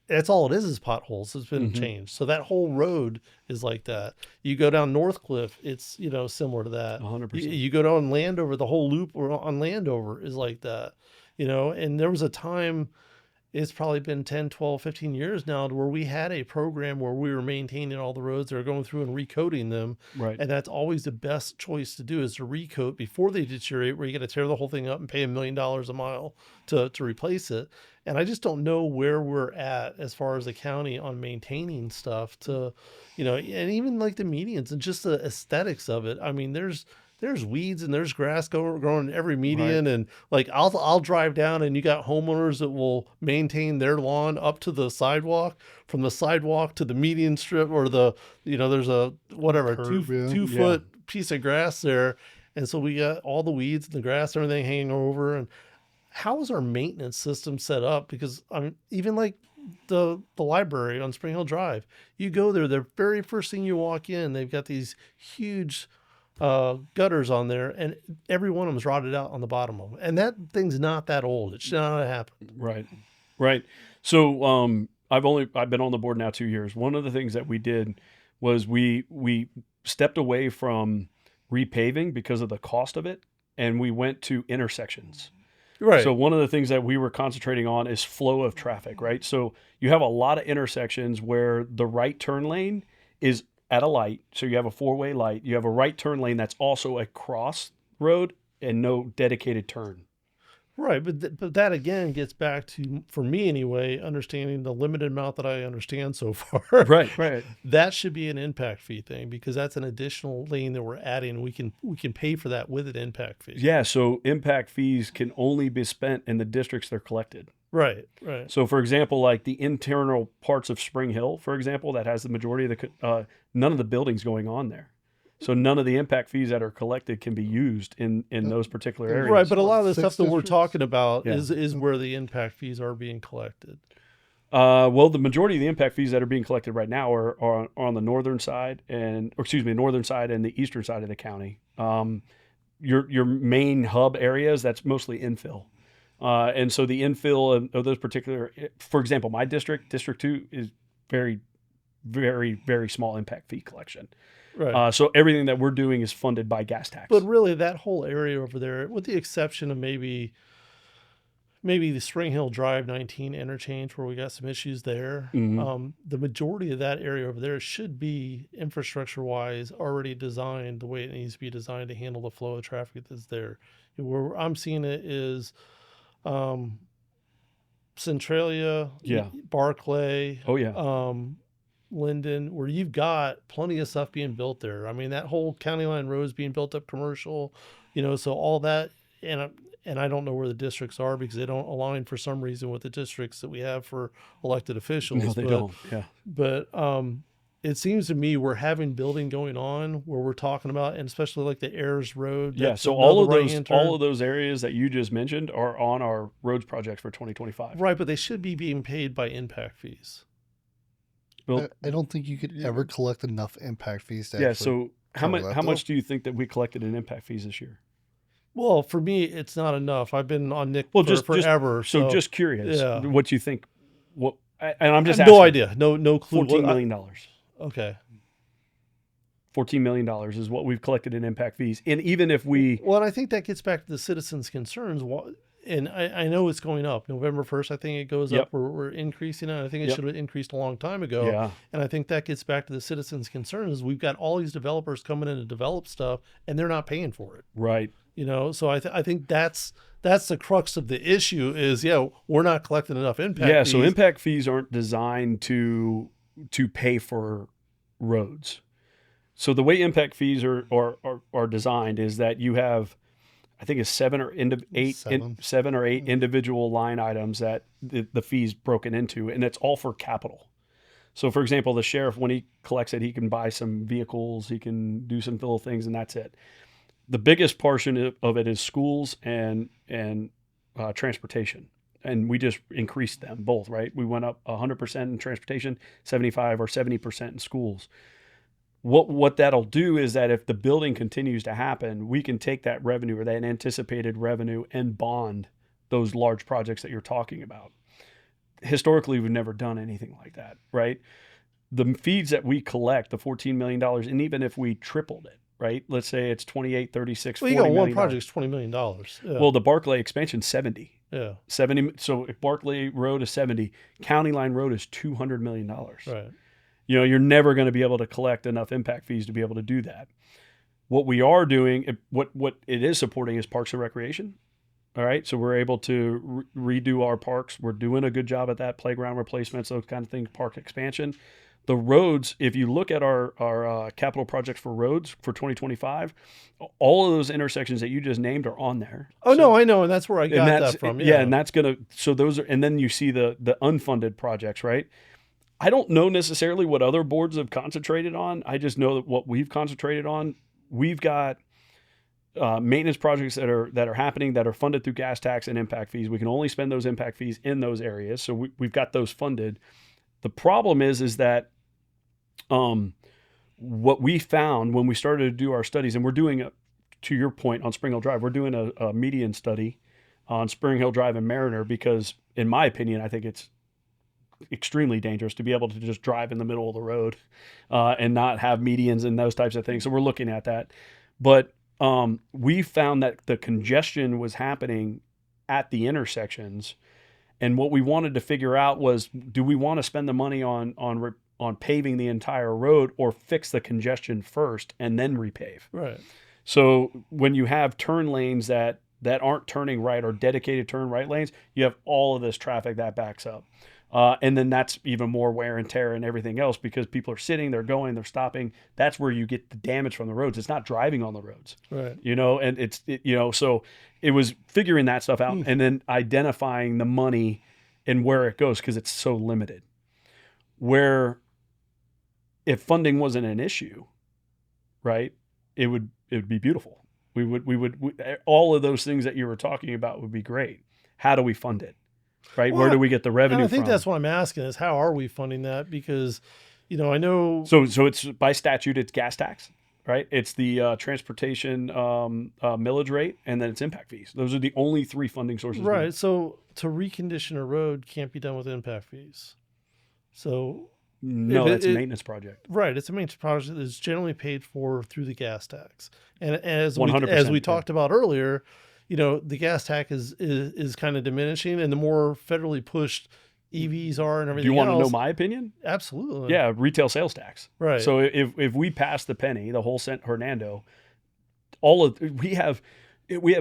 that's all it is potholes. It's been changed. So that whole road is like that. You go down Northcliffe, it's, similar to that. 100%. You go down Landover, the whole loop on Landover is like that, and there was a time, it's probably been 10, 12, 15 years now, where we had a program where we were maintaining all the roads. They were going through and recoating them. Right. And that's always the best choice to do, is to recoat before they deteriorate, where you got to tear the whole thing up and pay $1 million a mile to replace it. And I just don't know where we're at as far as the county on maintaining stuff to, and even like the medians and just the aesthetics of it. I mean, there's weeds and there's grass growing in every median. Right. And like, I'll drive down and you got homeowners that will maintain their lawn up to the sidewalk, from the sidewalk to the median strip, or there's a, whatever, two foot piece of grass there. And so we got all the weeds and the grass, everything hanging over. And how is our maintenance system set up? Because even like the library on Spring Hill Drive, you go there, the very first thing you walk in, they've got these huge gutters on there, and every one of them's rotted out on the bottom of them. And that thing's not that old. It should not have happened. Right. So I've been on the board now 2 years. One of the things that we did was we stepped away from repaving because of the cost of it, and we went to intersections. Right. So one of the things that we were concentrating on is flow of traffic, right? So you have a lot of intersections where the right turn lane is at a light. So you have a four-way light. You have a right turn lane that's also a cross road and no dedicated turn. Right. But that again gets back to, for me anyway, understanding the limited amount that I understand so far. Right. That should be an impact fee thing, because that's an additional lane that we're adding. We can pay for that with an impact fee. Yeah. So impact fees can only be spent in the districts they're collected. Right. So, for example, like the internal parts of Spring Hill, for example, that has the majority of none of the buildings going on there. So none of the impact fees that are collected can be used in those particular areas. Right, but a lot of the Six stuff that we're districts? talking about Yeah. is where the impact fees are being collected. Well, the majority of the impact fees that are being collected right now are on the northern side northern side and the eastern side of the county. Your main hub areas, that's mostly infill. And so the infill of those particular, for example, my District 2 is very, very, very small impact fee collection. Right. So everything that we're doing is funded by gas tax. But really, that whole area over there, with the exception of maybe the Spring Hill Drive 19 interchange where we got some issues there, the majority of that area over there should be infrastructure wise already designed the way it needs to be designed to handle the flow of traffic that's there. Where I'm seeing it is Centralia, Yeah. Barclay, Oh, yeah. Linden, where you've got plenty of stuff being built there. I mean, that whole county line road is being built up commercial, so all that, and I don't know where the districts are because they don't align for some reason with the districts that we have for elected officials. No, they don't. Yeah. But it seems to me we're having building going on where we're talking about, and especially like the Ayers Road. Yeah. that's So another right-hand turn. all of those areas that you just mentioned are on our roads projects for 2025. Right, but they should be being paid by impact fees. Well, I don't think you could ever collect enough impact fees to yeah. actually So how cover much that, how though. much do you think that we collected in impact fees this year? Well, for me, it's not enough. I've been on Nick Well, for just forever. So just curious, yeah. what you think? What? And I'm I just have asking. no idea. No clue. $14 million. Okay. $14 million is what we've collected in impact fees. And even if we, Well, and I think that gets back to the citizens' concerns. And I know it's going up. November 1st, I think it goes Yep. up. We're increasing it. I think it Yep. should have increased a long time ago. yeah, And I think that gets back to the citizens' concerns. We've got all these developers coming in to develop stuff, and they're not paying for it. right. So I think that's the crux of the issue is, we're not collecting enough impact Yeah, fees. so impact fees aren't designed to pay for roads. So the way impact fees are designed is that you have, I think it's seven or eight individual line items that the fee's broken into, and it's all for capital. So for example, the sheriff, when he collects it, he can buy some vehicles, he can do some little things, and that's it. The biggest portion of it is schools and transportation. And we just increased them both, right? We went up 100% in transportation, 75 or 70% in schools. What that'll do is that if the building continues to happen, we can take that revenue or that anticipated revenue and bond those large projects that you're talking about. Historically, we've never done anything like that, right? The fees that we collect, the $14 million, and even if we tripled it, right? Let's say it's 28, 36, well, you 40 got one million project's $20 million. Yeah. Well, the Barclay expansion 70. yeah. 70. So if Barclay Road is 70, County Line Road is $200 million. Right. You're never going to be able to collect enough impact fees to be able to do that. What we are doing, what it is supporting is Parks and Recreation. All right. So we're able to redo our parks. We're doing a good job at that, playground replacements, those kind of things, park expansion. The roads, if you look at our capital projects for roads for 2025, all of those intersections that you just named are on there. Oh, no, I know. And that's where I got that from. Yeah. And that's going to, so those are, and then you see the unfunded projects, right? I don't know necessarily what other boards have concentrated on. I just know that what we've concentrated on, we've got maintenance projects that are happening that are funded through gas tax and impact fees. We can only spend those impact fees in those areas. So we've got those funded. The problem is that what we found when we started to do our studies, and we're doing, to your point on Spring Hill Drive, we're doing a median study on Spring Hill Drive and Mariner because, in my opinion, I think it's extremely dangerous to be able to just drive in the middle of the road and not have medians and those types of things. So we're looking at that. But we found that the congestion was happening at the intersections. And what we wanted to figure out was, do we want to spend the money on paving the entire road or fix the congestion first and then repave? Right. So when you have turn lanes that aren't turning right or dedicated turn right lanes, you have all of this traffic that backs up. And then that's even more wear and tear and everything else because people are sitting, they're going, they're stopping. That's where you get the damage from the roads. It's not driving on the roads, Right. And so it was figuring that stuff out and then identifying the money and where it goes because it's so limited. Where if funding wasn't an issue, right, it would be beautiful. All of those things that you were talking about would be great. How do we fund it? Right? Where Well, do we get the and revenue I think from? that's what I'm asking is how are we funding that? Because, I know. So it's by statute, it's gas tax, right? It's the transportation millage rate, and then it's impact fees. Those are the only three funding sources. Right. So to recondition a road can't be done with impact fees. So No, that's a maintenance project. right, it's a maintenance project that's generally paid for through the gas tax. And as we 100%. talked about earlier, the gas tax is kind of diminishing, and the more federally pushed EVs are and Do everything you want to know else, my opinion? absolutely. Yeah, retail sales tax. Right. So if we pass the penny, the whole cent Hernando, we have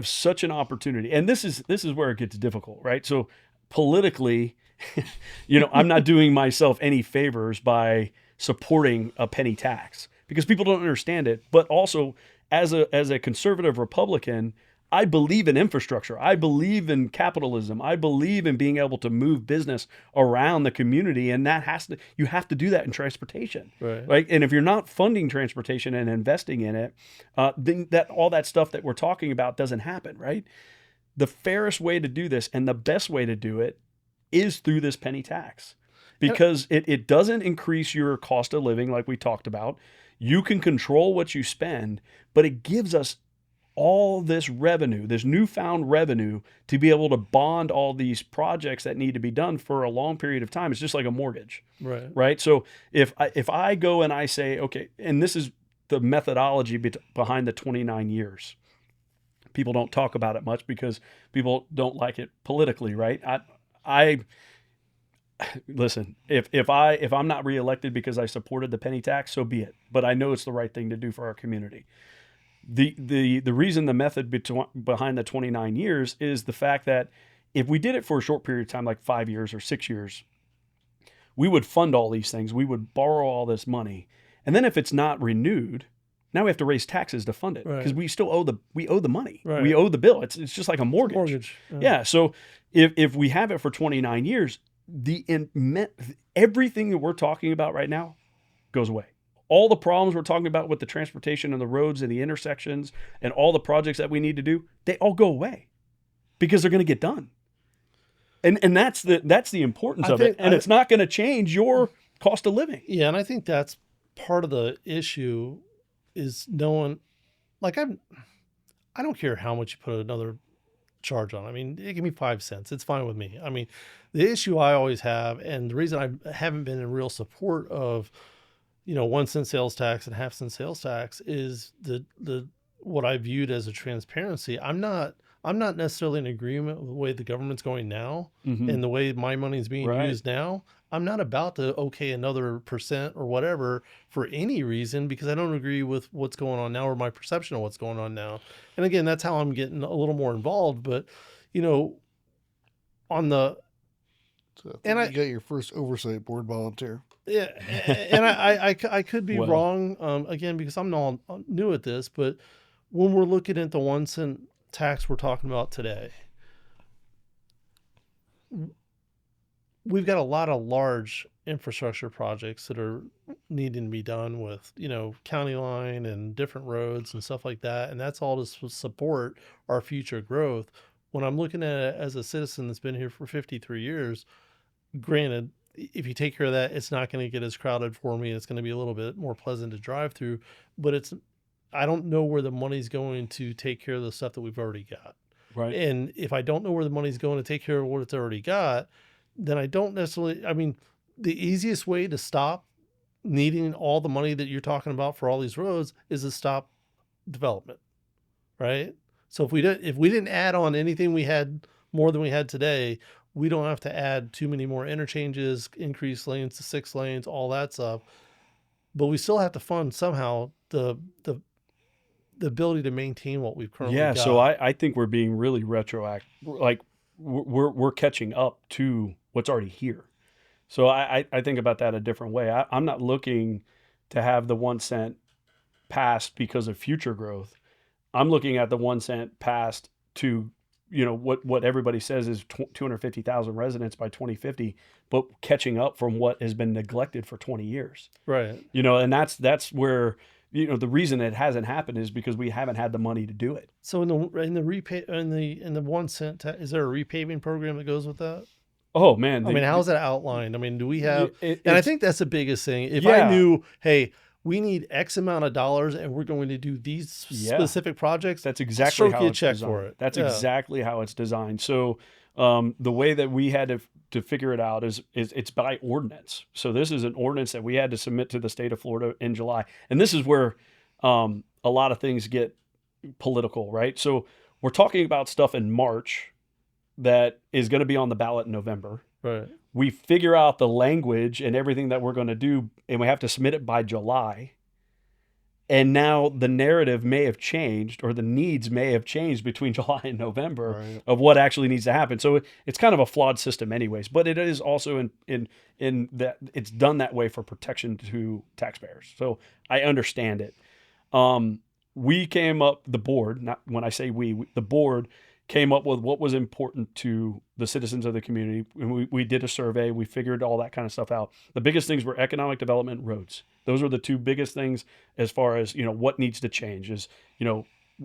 such an opportunity, and this is where it gets difficult, right? So politically, I'm not doing myself any favors by supporting a penny tax because people don't understand it. But also, as a conservative Republican, I believe in infrastructure. I believe in capitalism. I believe in being able to move business around the community, and you have to do that in transportation, Right. And if you're not funding transportation and investing in it, then all that stuff that we're talking about doesn't happen, right? The fairest way to do this and the best way to do it is through this penny tax, because it doesn't increase your cost of living like we talked about. You can control what you spend, but it gives us all this revenue, this newfound revenue, to be able to bond all these projects that need to be done for a long period of time. It's just like a mortgage, Right. right? So if I go and I say, okay, and this is the methodology behind the 29 years. People don't talk about it much because people don't like it politically, right? I listen, if I'm not reelected because I supported the penny tax, so be it. But I know it's the right thing to do for our community. The reason, the method behind the 29 years is the fact that if we did it for a short period of time, like 5 years or 6 years, we would fund all these things. We would borrow all this money. And then if it's not renewed, now we have to raise taxes to fund it because we still owe the money. Right. We owe the bill. It's just like a mortgage. Yeah. So if we have it for 29 years, everything that we're talking about right now goes away. All the problems we're talking about with the transportation and the roads and the intersections and all the projects that we need to do, they all go away because they're going to get done. And that's the importance of it. And it's not going to change your cost of living. Yeah, and I think that's part of the issue is knowing, like, I don't care how much you put another charge on. I mean, it give me 5 cents. It's fine with me. I mean, the issue I always have, and the reason I haven't been in real support of 1 cent sales tax and half cent sales tax is the what I viewed as a transparency. I'm not necessarily in agreement with the way the government's going now and the way my money is being used now. I'm not about to okay another percent or whatever for any reason because I don't agree with what's going on now or my perception of what's going on now. And again, that's how I'm getting a little more involved. But on the you got your first oversight board volunteer. Yeah, and I could be wrong again because I'm not new at this, but when we're looking at the 1 cent tax we're talking about today, we've got a lot of large infrastructure projects that are needing to be done with county line and different roads and stuff like that, and that's all to support our future growth. When I'm looking at it as a citizen that's been here for 53 years, granted, if you take care of that, it's not going to get as crowded for me. It's going to be a little bit more pleasant to drive through, but I don't know where the money's going to take care of the stuff that we've already got. Right. And if I don't know where the money's going to take care of what it's already got, then I don't necessarily, the easiest way to stop needing all the money that you're talking about for all these roads is to stop development. Right. So if we didn't add on anything we had more than we had today, we don't have to add too many more interchanges, increase lanes to 6 lanes, all that stuff. But we still have to fund somehow the ability to maintain what we've currently got. So I think we're being really retroactive. Like we're catching up to what's already here. So I think about that a different way. I'm not looking to have the 1 cent passed because of future growth. I'm looking at the 1 cent passed to what everybody says is 250,000 residents by 2050, but catching up from what has been neglected for 20 years. Right. And that's where the reason it hasn't happened is because we haven't had the money to do it. So in the repay in the 1 cent is there a repaving program that goes with that? Oh man, I mean, how's that outlined? I mean, do we have? it, And I it's think that's the biggest thing. If I yeah, knew, hey, we need X amount of dollars, and we're going to do these yeah. specific projects, That's I'll exactly stroke how you a it's check designed. for it. That's Yeah, exactly how it's designed. So the way that we had to figure it out is it's by ordinance. So this is an ordinance that we had to submit to the state of Florida in July, and this is where a lot of things get political, right? So we're talking about stuff in March that is going to be on the ballot in November. right. We figure out the language and everything that we're going to do, and we have to submit it by July. And now the narrative may have changed, or the needs may have changed between July and November Right. of what actually needs to happen. So it's kind of a flawed system, anyways. But it is also in that it's done that way for protection to taxpayers. So I understand it. We came up, the board, not when I say the board came up with what was important to the citizens of the community. And we did a survey. We figured all that kind of stuff out. The biggest things were economic development, roads. Those are the two biggest things as far as, what needs to change is,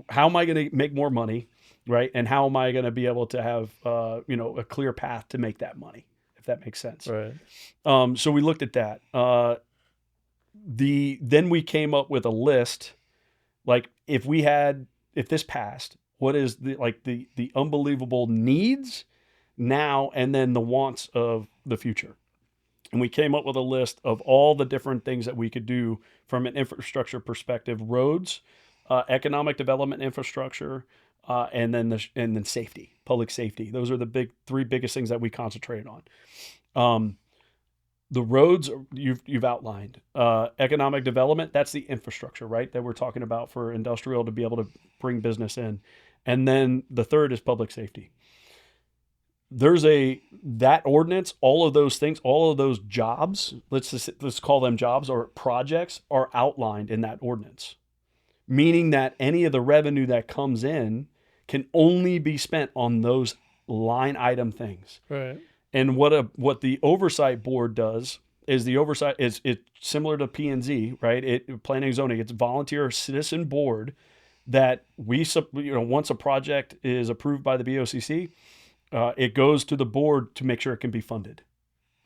how am I going to make more money, right? And how am I going to be able to have, a clear path to make that money, if that makes sense. Right. So we looked at that. Then we came up with a list, like if this passed, what is the unbelievable needs now and then the wants of the future. And we came up with a list of all the different things that we could do from an infrastructure perspective: roads, economic development infrastructure, and then safety, public safety. Those are the three biggest things that we concentrated on. The roads you've outlined. Economic development, that's the infrastructure, right? That we're talking about for industrial to be able to bring business in. And then the third is public safety. There's that ordinance, all of those things, all of those jobs, let's call them jobs or projects, are outlined in that ordinance. Meaning that any of the revenue that comes in can only be spent on those line item things. Right. And what the oversight board does is it's similar to P&Z, right? Planning and zoning. It's volunteer citizen board that once a project is approved by the BOCC, it goes to the board to make sure it can be funded.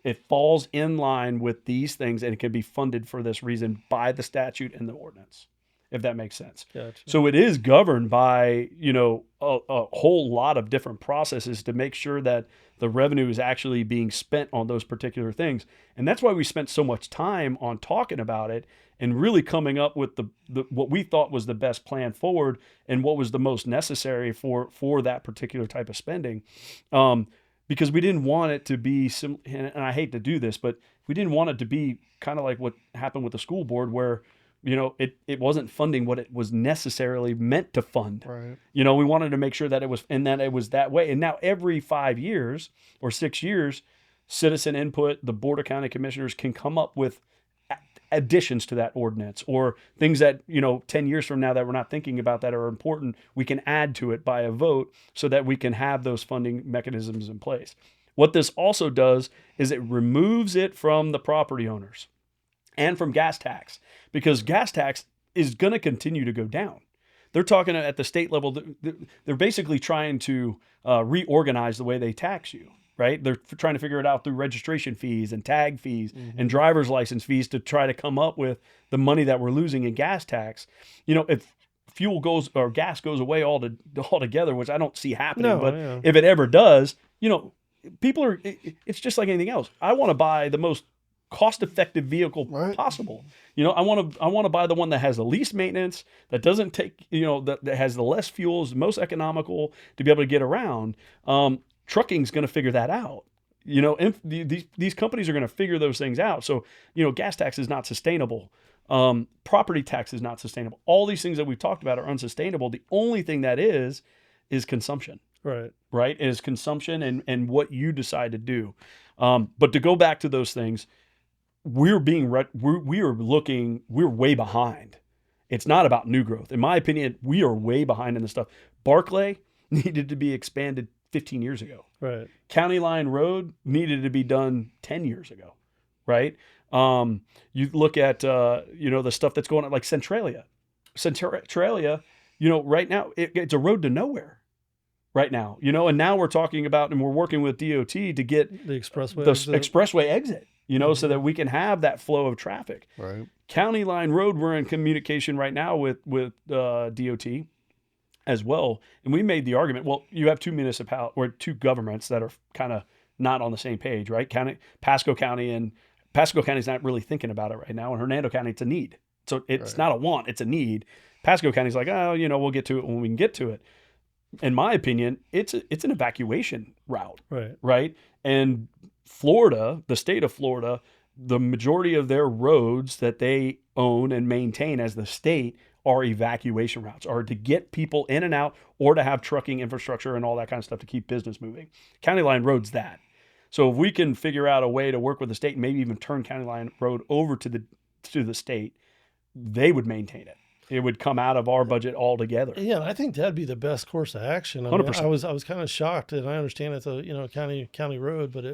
It falls in line with these things, and it can be funded for this reason by the statute and the ordinance, if that makes sense. Gotcha. So it is governed by, a whole lot of different processes to make sure that the revenue is actually being spent on those particular things. And that's why we spent so much time on talking about it and really coming up with the what we thought was the best plan forward and what was the most necessary for that particular type of spending. Because we didn't want it to be and I hate to do this, but we didn't want it to be kind of like what happened with the school board, where it wasn't funding what it was necessarily meant to fund. Right. We wanted to make sure that it was that way. And now every 5 years or 6 years, citizen input, the Board of County Commissioners can come up with additions to that ordinance, or things that, 10 years from now that we're not thinking about that are important, we can add to it by a vote so that we can have those funding mechanisms in place. What this also does is it removes it from the property owners and from gas tax, because gas tax is going to continue to go down. They're talking at the state level, they're basically trying to reorganize the way they tax you, right? They're trying to figure it out through registration fees and tag fees and driver's license fees to try to come up with the money that we're losing in gas tax. If fuel goes or gas goes away altogether, which I don't see happening, but if it ever does, it's just like anything else. I want to buy the most cost-effective vehicle possible. I want to buy the one that has the least maintenance, that doesn't take, that has the less fuel, is the most economical to be able to get around. Trucking's going to figure that out. These companies are going to figure those things out. So, gas tax is not sustainable. Property tax is not sustainable. All these things that we've talked about are unsustainable. The only thing that is consumption. Right. Is consumption and what you decide to do. But to go back to those things, we're way behind. It's not about new growth. In my opinion, we are way behind in this stuff. Barclay needed to be expanded 15 years ago. Right. County Line Road needed to be done 10 years ago. right? You look at the stuff that's going on, like Centralia. Centralia, right now it's a road to nowhere right now, and now we're talking about, and we're working with DOT to get The expressway the exit. expressway exit, so that we can have that flow of traffic. Right. County Line Road, we're in communication right now with DOT as well, and we made the argument. Well, you have two governments that are kind of not on the same page, right? Pasco County's not really thinking about it right now, and Hernando County, it's a need. So it's not a want, it's a need. Pasco County's like, we'll get to it when we can get to it. In my opinion, it's an evacuation route, right? And Florida, the state of Florida, the majority of their roads that they own and maintain as the state are evacuation routes, are to get people in and out, or to have trucking infrastructure and all that kind of stuff to keep business moving. County Line Road's that. So if we can figure out a way to work with the state and maybe even turn County Line Road over to the state, they would maintain it. It would come out of our budget altogether. Yeah, and I think that'd be the best course of action. 100%. I was kind of shocked, and I understand it's a county road, but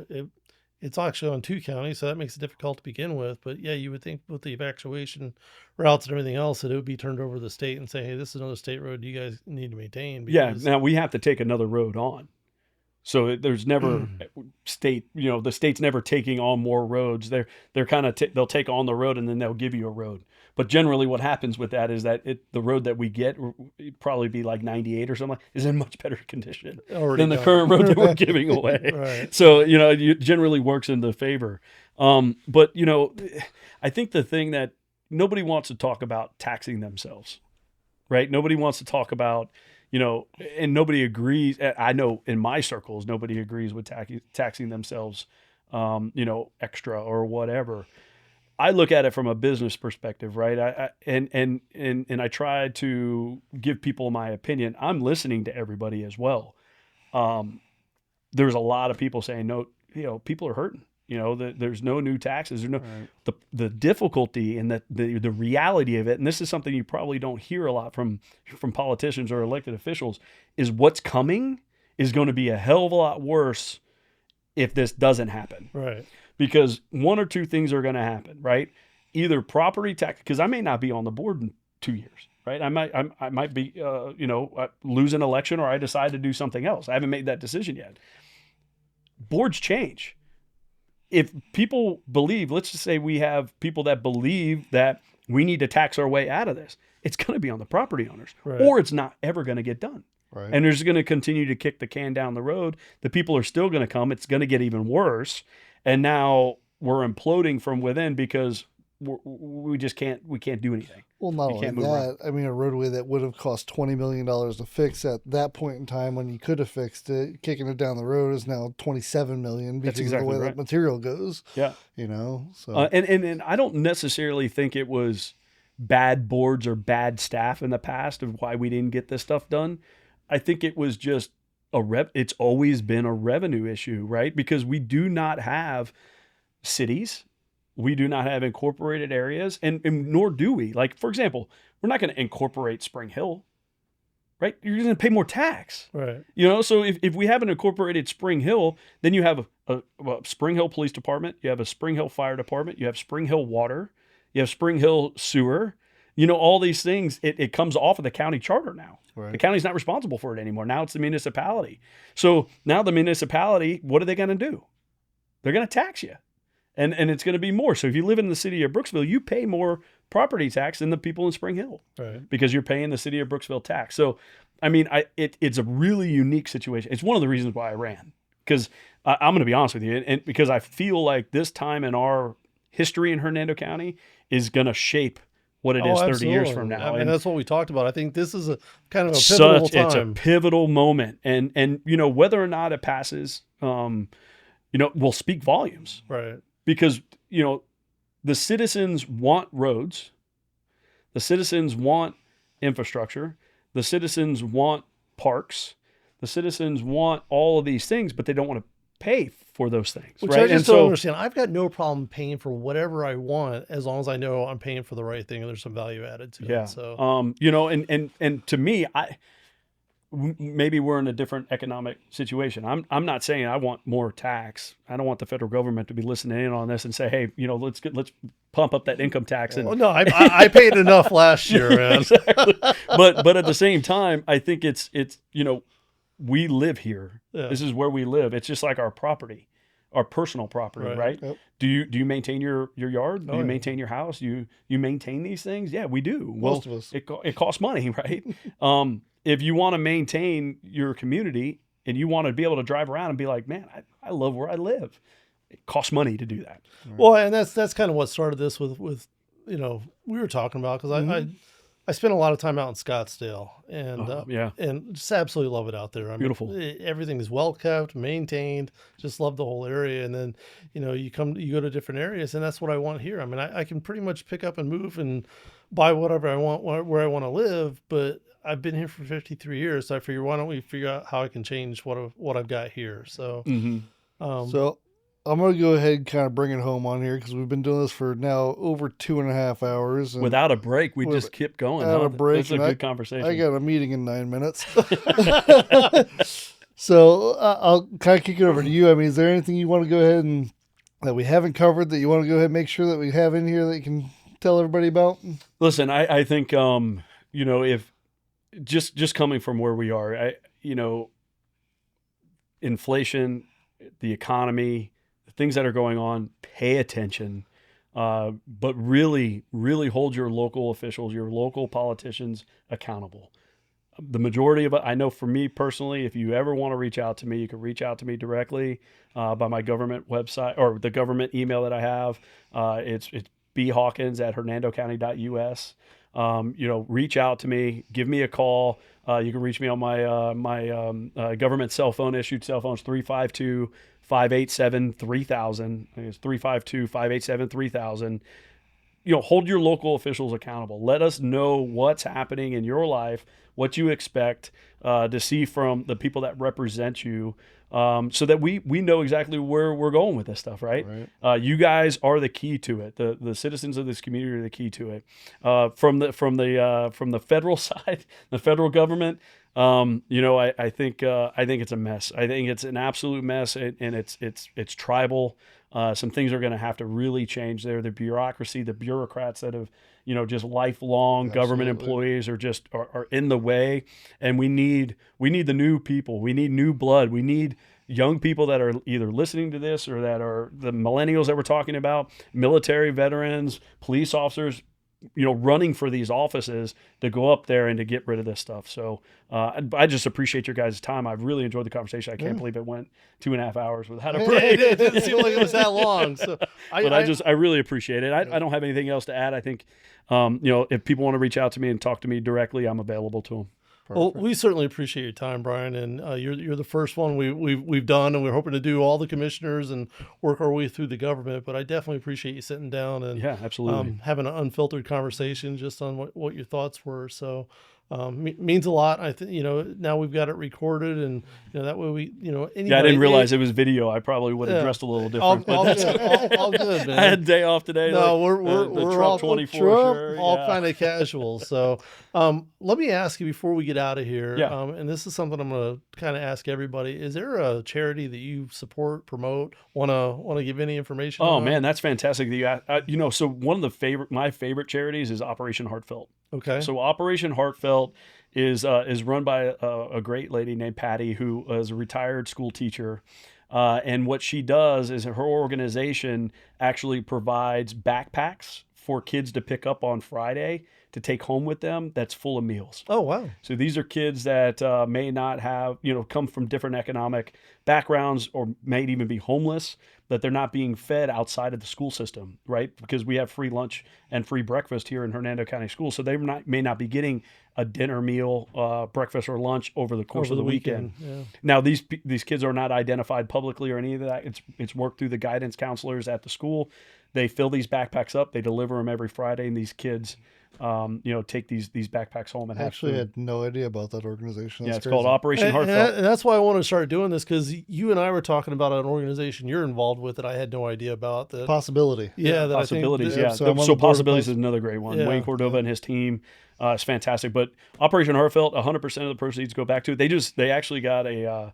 it's actually on two counties, so that makes it difficult to begin with. But yeah, you would think with the evacuation routes and everything else that it would be turned over to the state and say, hey, this is another state road you guys need to maintain. Now we have to take another road on. So there's never the state's never taking on more roads. They're kind of they'll take on the road and then they'll give you a road. But generally, what happens with that is that the road that we get, it'd probably be like 98 or something, is in much better condition than the current road that we're giving away. Right. So it generally works in the favor. But I think the thing that nobody wants to talk about taxing themselves, right? Nobody wants to talk about. And nobody agrees. I know in my circles, nobody agrees with taxing themselves, extra or whatever. I look at it from a business perspective, right? And I try to give people my opinion. I'm listening to everybody as well. There's a lot of people saying no. People are hurting. There's no new taxes. There's no the difficulty and the reality of it. And this is something you probably don't hear a lot from politicians or elected officials. Is what's coming is going to be a hell of a lot worse if this doesn't happen. Right. Because one or two things are going to happen, right? Either property tax, because I may not be on the board in 2 years, right? I might be, lose an election, or I decide to do something else. I haven't made that decision yet. Boards change. If people believe, let's just say we have people that believe that we need to tax our way out of this, it's going to be on the property owners, or it's not ever going to get done. Right. And they're just going to continue to kick the can down the road. The people are still going to come. It's going to get even worse. And now we're imploding from within because we can't do anything. Well, not only that, I mean, a roadway that would have cost $20 million to fix at that point in time when you could have fixed it, kicking it down the road is now $27 million because of the way that material goes. Yeah. So. And I don't necessarily think it was bad boards or bad staff in the past of why we didn't get this stuff done. I think it was just it's always been a revenue issue, right? Because we do not have cities. We do not have incorporated areas, and nor do we. Like, for example, we're not going to incorporate Spring Hill, right? You're going to pay more tax. Right. So if we have an incorporated Spring Hill, then you have a Spring Hill Police Department, you have a Spring Hill Fire Department, you have Spring Hill Water, you have Spring Hill Sewer, all these things, it comes off of the county charter now. Right. The county's not responsible for it anymore. Now it's the municipality. So now the municipality, what are they going to do? They're going to tax you. And it's going to be more. So if you live in the city of Brooksville, you pay more property tax than the people in Spring Hill. Right. Because you're paying the city of Brooksville tax. So, I mean, it's a really unique situation. It's one of the reasons why I ran. Because I'm going to be honest with you, and because I feel like this time in our history in Hernando County is going to shape what it is 30 years from now. I mean, and that's what we talked about. I think this is a kind of a pivotal time. It's a pivotal moment. And whether or not it passes, will speak volumes. Right. Because, the citizens want roads. The citizens want infrastructure. The citizens want parks. The citizens want all of these things, but they don't want to pay for those things. Which right? I just don't understand. I've got no problem paying for whatever I want as long as I know I'm paying for the right thing and there's some value added to it. So, and to me, maybe we're in a different economic situation. I'm not saying I want more tax. I don't want the federal government to be listening in on this and say, hey, let's pump up that income tax. And Well, no, I paid enough last year, man. exactly. But at the same time, I think it's we live here. Yeah. This is where we live. It's just like our property, our personal property, right? Yep. Do you maintain your yard? Do Oh, you yeah. maintain your house? You maintain these things? Yeah, we do. Most of us. It costs money, right? If you want to maintain your community and you want to be able to drive around and be like, man, I love where I live. It costs money to do that. Well, and that's kind of what started this with we were talking about, because I spent a lot of time out in Scottsdale, and Yeah. and just absolutely love it out there. I mean, Beautiful. everything is well kept, maintained. Just love the whole area. And then you go to different areas, and that's what I want here. I mean, I can pretty much pick up and move and buy whatever I want where I want to live, but I've been here for 53 years, so I figure, why don't we figure out how I can change what I've got here? So, So I'm going to go ahead and kind of bring it home on here, because we've been doing this for now over 2.5 hours. And without a break, we just kept going. without a break, It's a and good conversation. I got a meeting in 9 minutes. So I'll kind of kick it over to you. I mean, is there anything you want to go ahead and that we haven't covered that you want to go ahead and make sure that we have in here that you can tell everybody about? Listen, I think if just coming from where we are, inflation, the economy, the things that are going on, pay attention, but really, really hold your local officials, your local politicians accountable. The majority of it, I know for me personally, if you ever want to reach out to me, you can reach out to me directly by my government website or the government email that I have. It's bhawkins@hernandocounty.us. Reach out to me, give me a call. You can reach me on my government cell phone, issued cell phones, 352-587-3000. I think it's 352-587-3000. Hold your local officials accountable. Let us know what's happening in your life, what you expect to see from the people that represent you, so that we know exactly where we're going with this stuff, right? You guys are the key to it. The citizens of this community are the key to it. From the federal side, the federal government, I think it's a mess. I think it's an absolute mess, and it's tribal. Some things are going to have to really change there. The bureaucracy, the bureaucrats that have, just lifelong government employees are in the way. And we need the new people. We need new blood. We need young people that are either listening to this or that are the millennials that we're talking about, military veterans, police officers, running for these offices to go up there and to get rid of this stuff. So I just appreciate your guys' time. I've really enjoyed the conversation. I can't believe it went 2.5 hours without a break. It didn't seem like it was that long. So I really appreciate it. I don't have anything else to add. I think, if people want to reach out to me and talk to me directly, I'm available to them. Well, we certainly appreciate your time, Brian, and you're the first one we've done, and we're hoping to do all the commissioners and work our way through the government. But I definitely appreciate you sitting down and absolutely having an unfiltered conversation just on what your thoughts were. So means a lot. I think now we've got it recorded, and that way we I didn't realize it was video. I probably would have dressed a little different. All good, man. I had a day off today. No, we're we're Trump all 24 shirt. all kind of casual. So let me ask you before we get out of here. And this is something I'm going to kind of ask everybody. Is there a charity that you support, promote, want to give any information? Oh on? man, that's fantastic. So one of my favorite charities is Operation Heartfelt. Okay. So Operation Heartfelt is run by a great lady named Patty, who is a retired school teacher. And what she does is her organization actually provides backpacks for kids to pick up on Friday to take home with them that's full of meals. Oh, wow. So these are kids that may not have, come from different economic backgrounds or may even be homeless, that they're not being fed outside of the school system, right? Because we have free lunch and free breakfast here in Hernando County Schools. So they may not be getting a dinner meal, breakfast or lunch over the course of the weekend. Yeah. Now, these kids are not identified publicly or any of that. It's worked through the guidance counselors at the school. They fill these backpacks up. They deliver them every Friday, and these kids, take these backpacks home and I have actually food. had no idea about that organization. Yeah, That's it's called crazy. Operation And, Heartfelt. and that's why I want to start doing this, because you and I were talking about an organization you're involved with that I had no idea about. That Possibility. yeah, that Possibilities, I think, yeah. so I'm on So the board of Possibilities Poss- is another great one. Yeah, Wayne Cordova and his team is fantastic. But Operation Heartfelt, 100% of the proceeds go back to it. They actually got a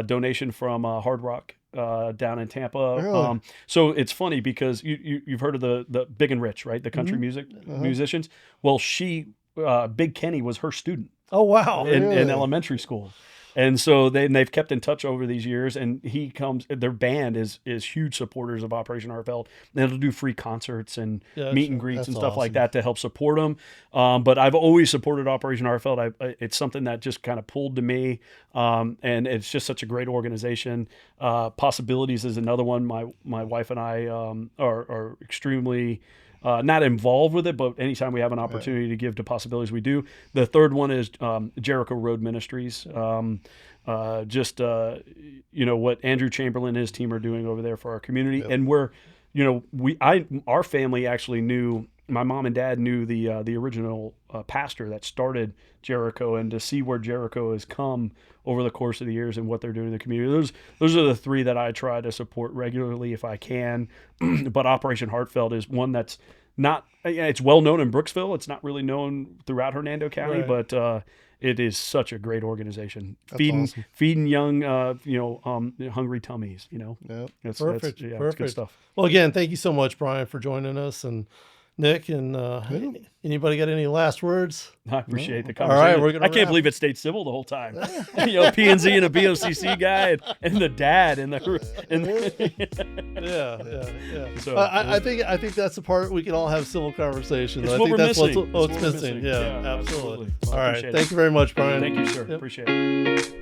donation from Hard Rock down in Tampa. Really? So it's funny because you've heard of the Big and Rich, right? The country music musicians. Well, Big Kenny was her student Oh wow! in Really? elementary school. And so they've kept in touch over these years, and their band is huge supporters of Operation Heartfelt. And they'll do free concerts and Yeah, meet sure. and greets That's and stuff like awesome. that to help support them. But I've always supported Operation Heartfelt. It's something that just kind of pulled to me, and it's just such a great organization. Possibilities is another one. My wife and I are extremely not involved with it, but anytime we have an opportunity to give to Possibilities, we do. The third one is Jericho Road Ministries. What Andrew Chamberlain and his team are doing over there for our community. Yep. And our family actually knew, my mom and dad knew the original pastor that started Jericho, and to see where Jericho has come over the course of the years and what they're doing in the community. Those are the three that I try to support regularly if I can. But Operation Heartfelt is one that's not, it's well known in Brooksville. It's not really known throughout Hernando County, Right. but it is such a great organization. That's Feeding awesome. feeding young, hungry tummies. Yep. Perfect. It's Perfect. good stuff. Well, again, thank you so much, Brian, for joining us, and Nick. And anybody got any last words? I appreciate the All conversation. right, we're gonna I can't wrap. believe it stayed civil the whole time. P&Z and a BOCC guy and the dad and Yeah. So I think that's the part we can all have civil conversations. It's I what think we're that's missing. what's It's what we're missing. missing. Yeah, Yeah, absolutely. absolutely. Well, All I right. appreciate Thank it. you very much, Brian. Thank you, sir. Yep. Appreciate it.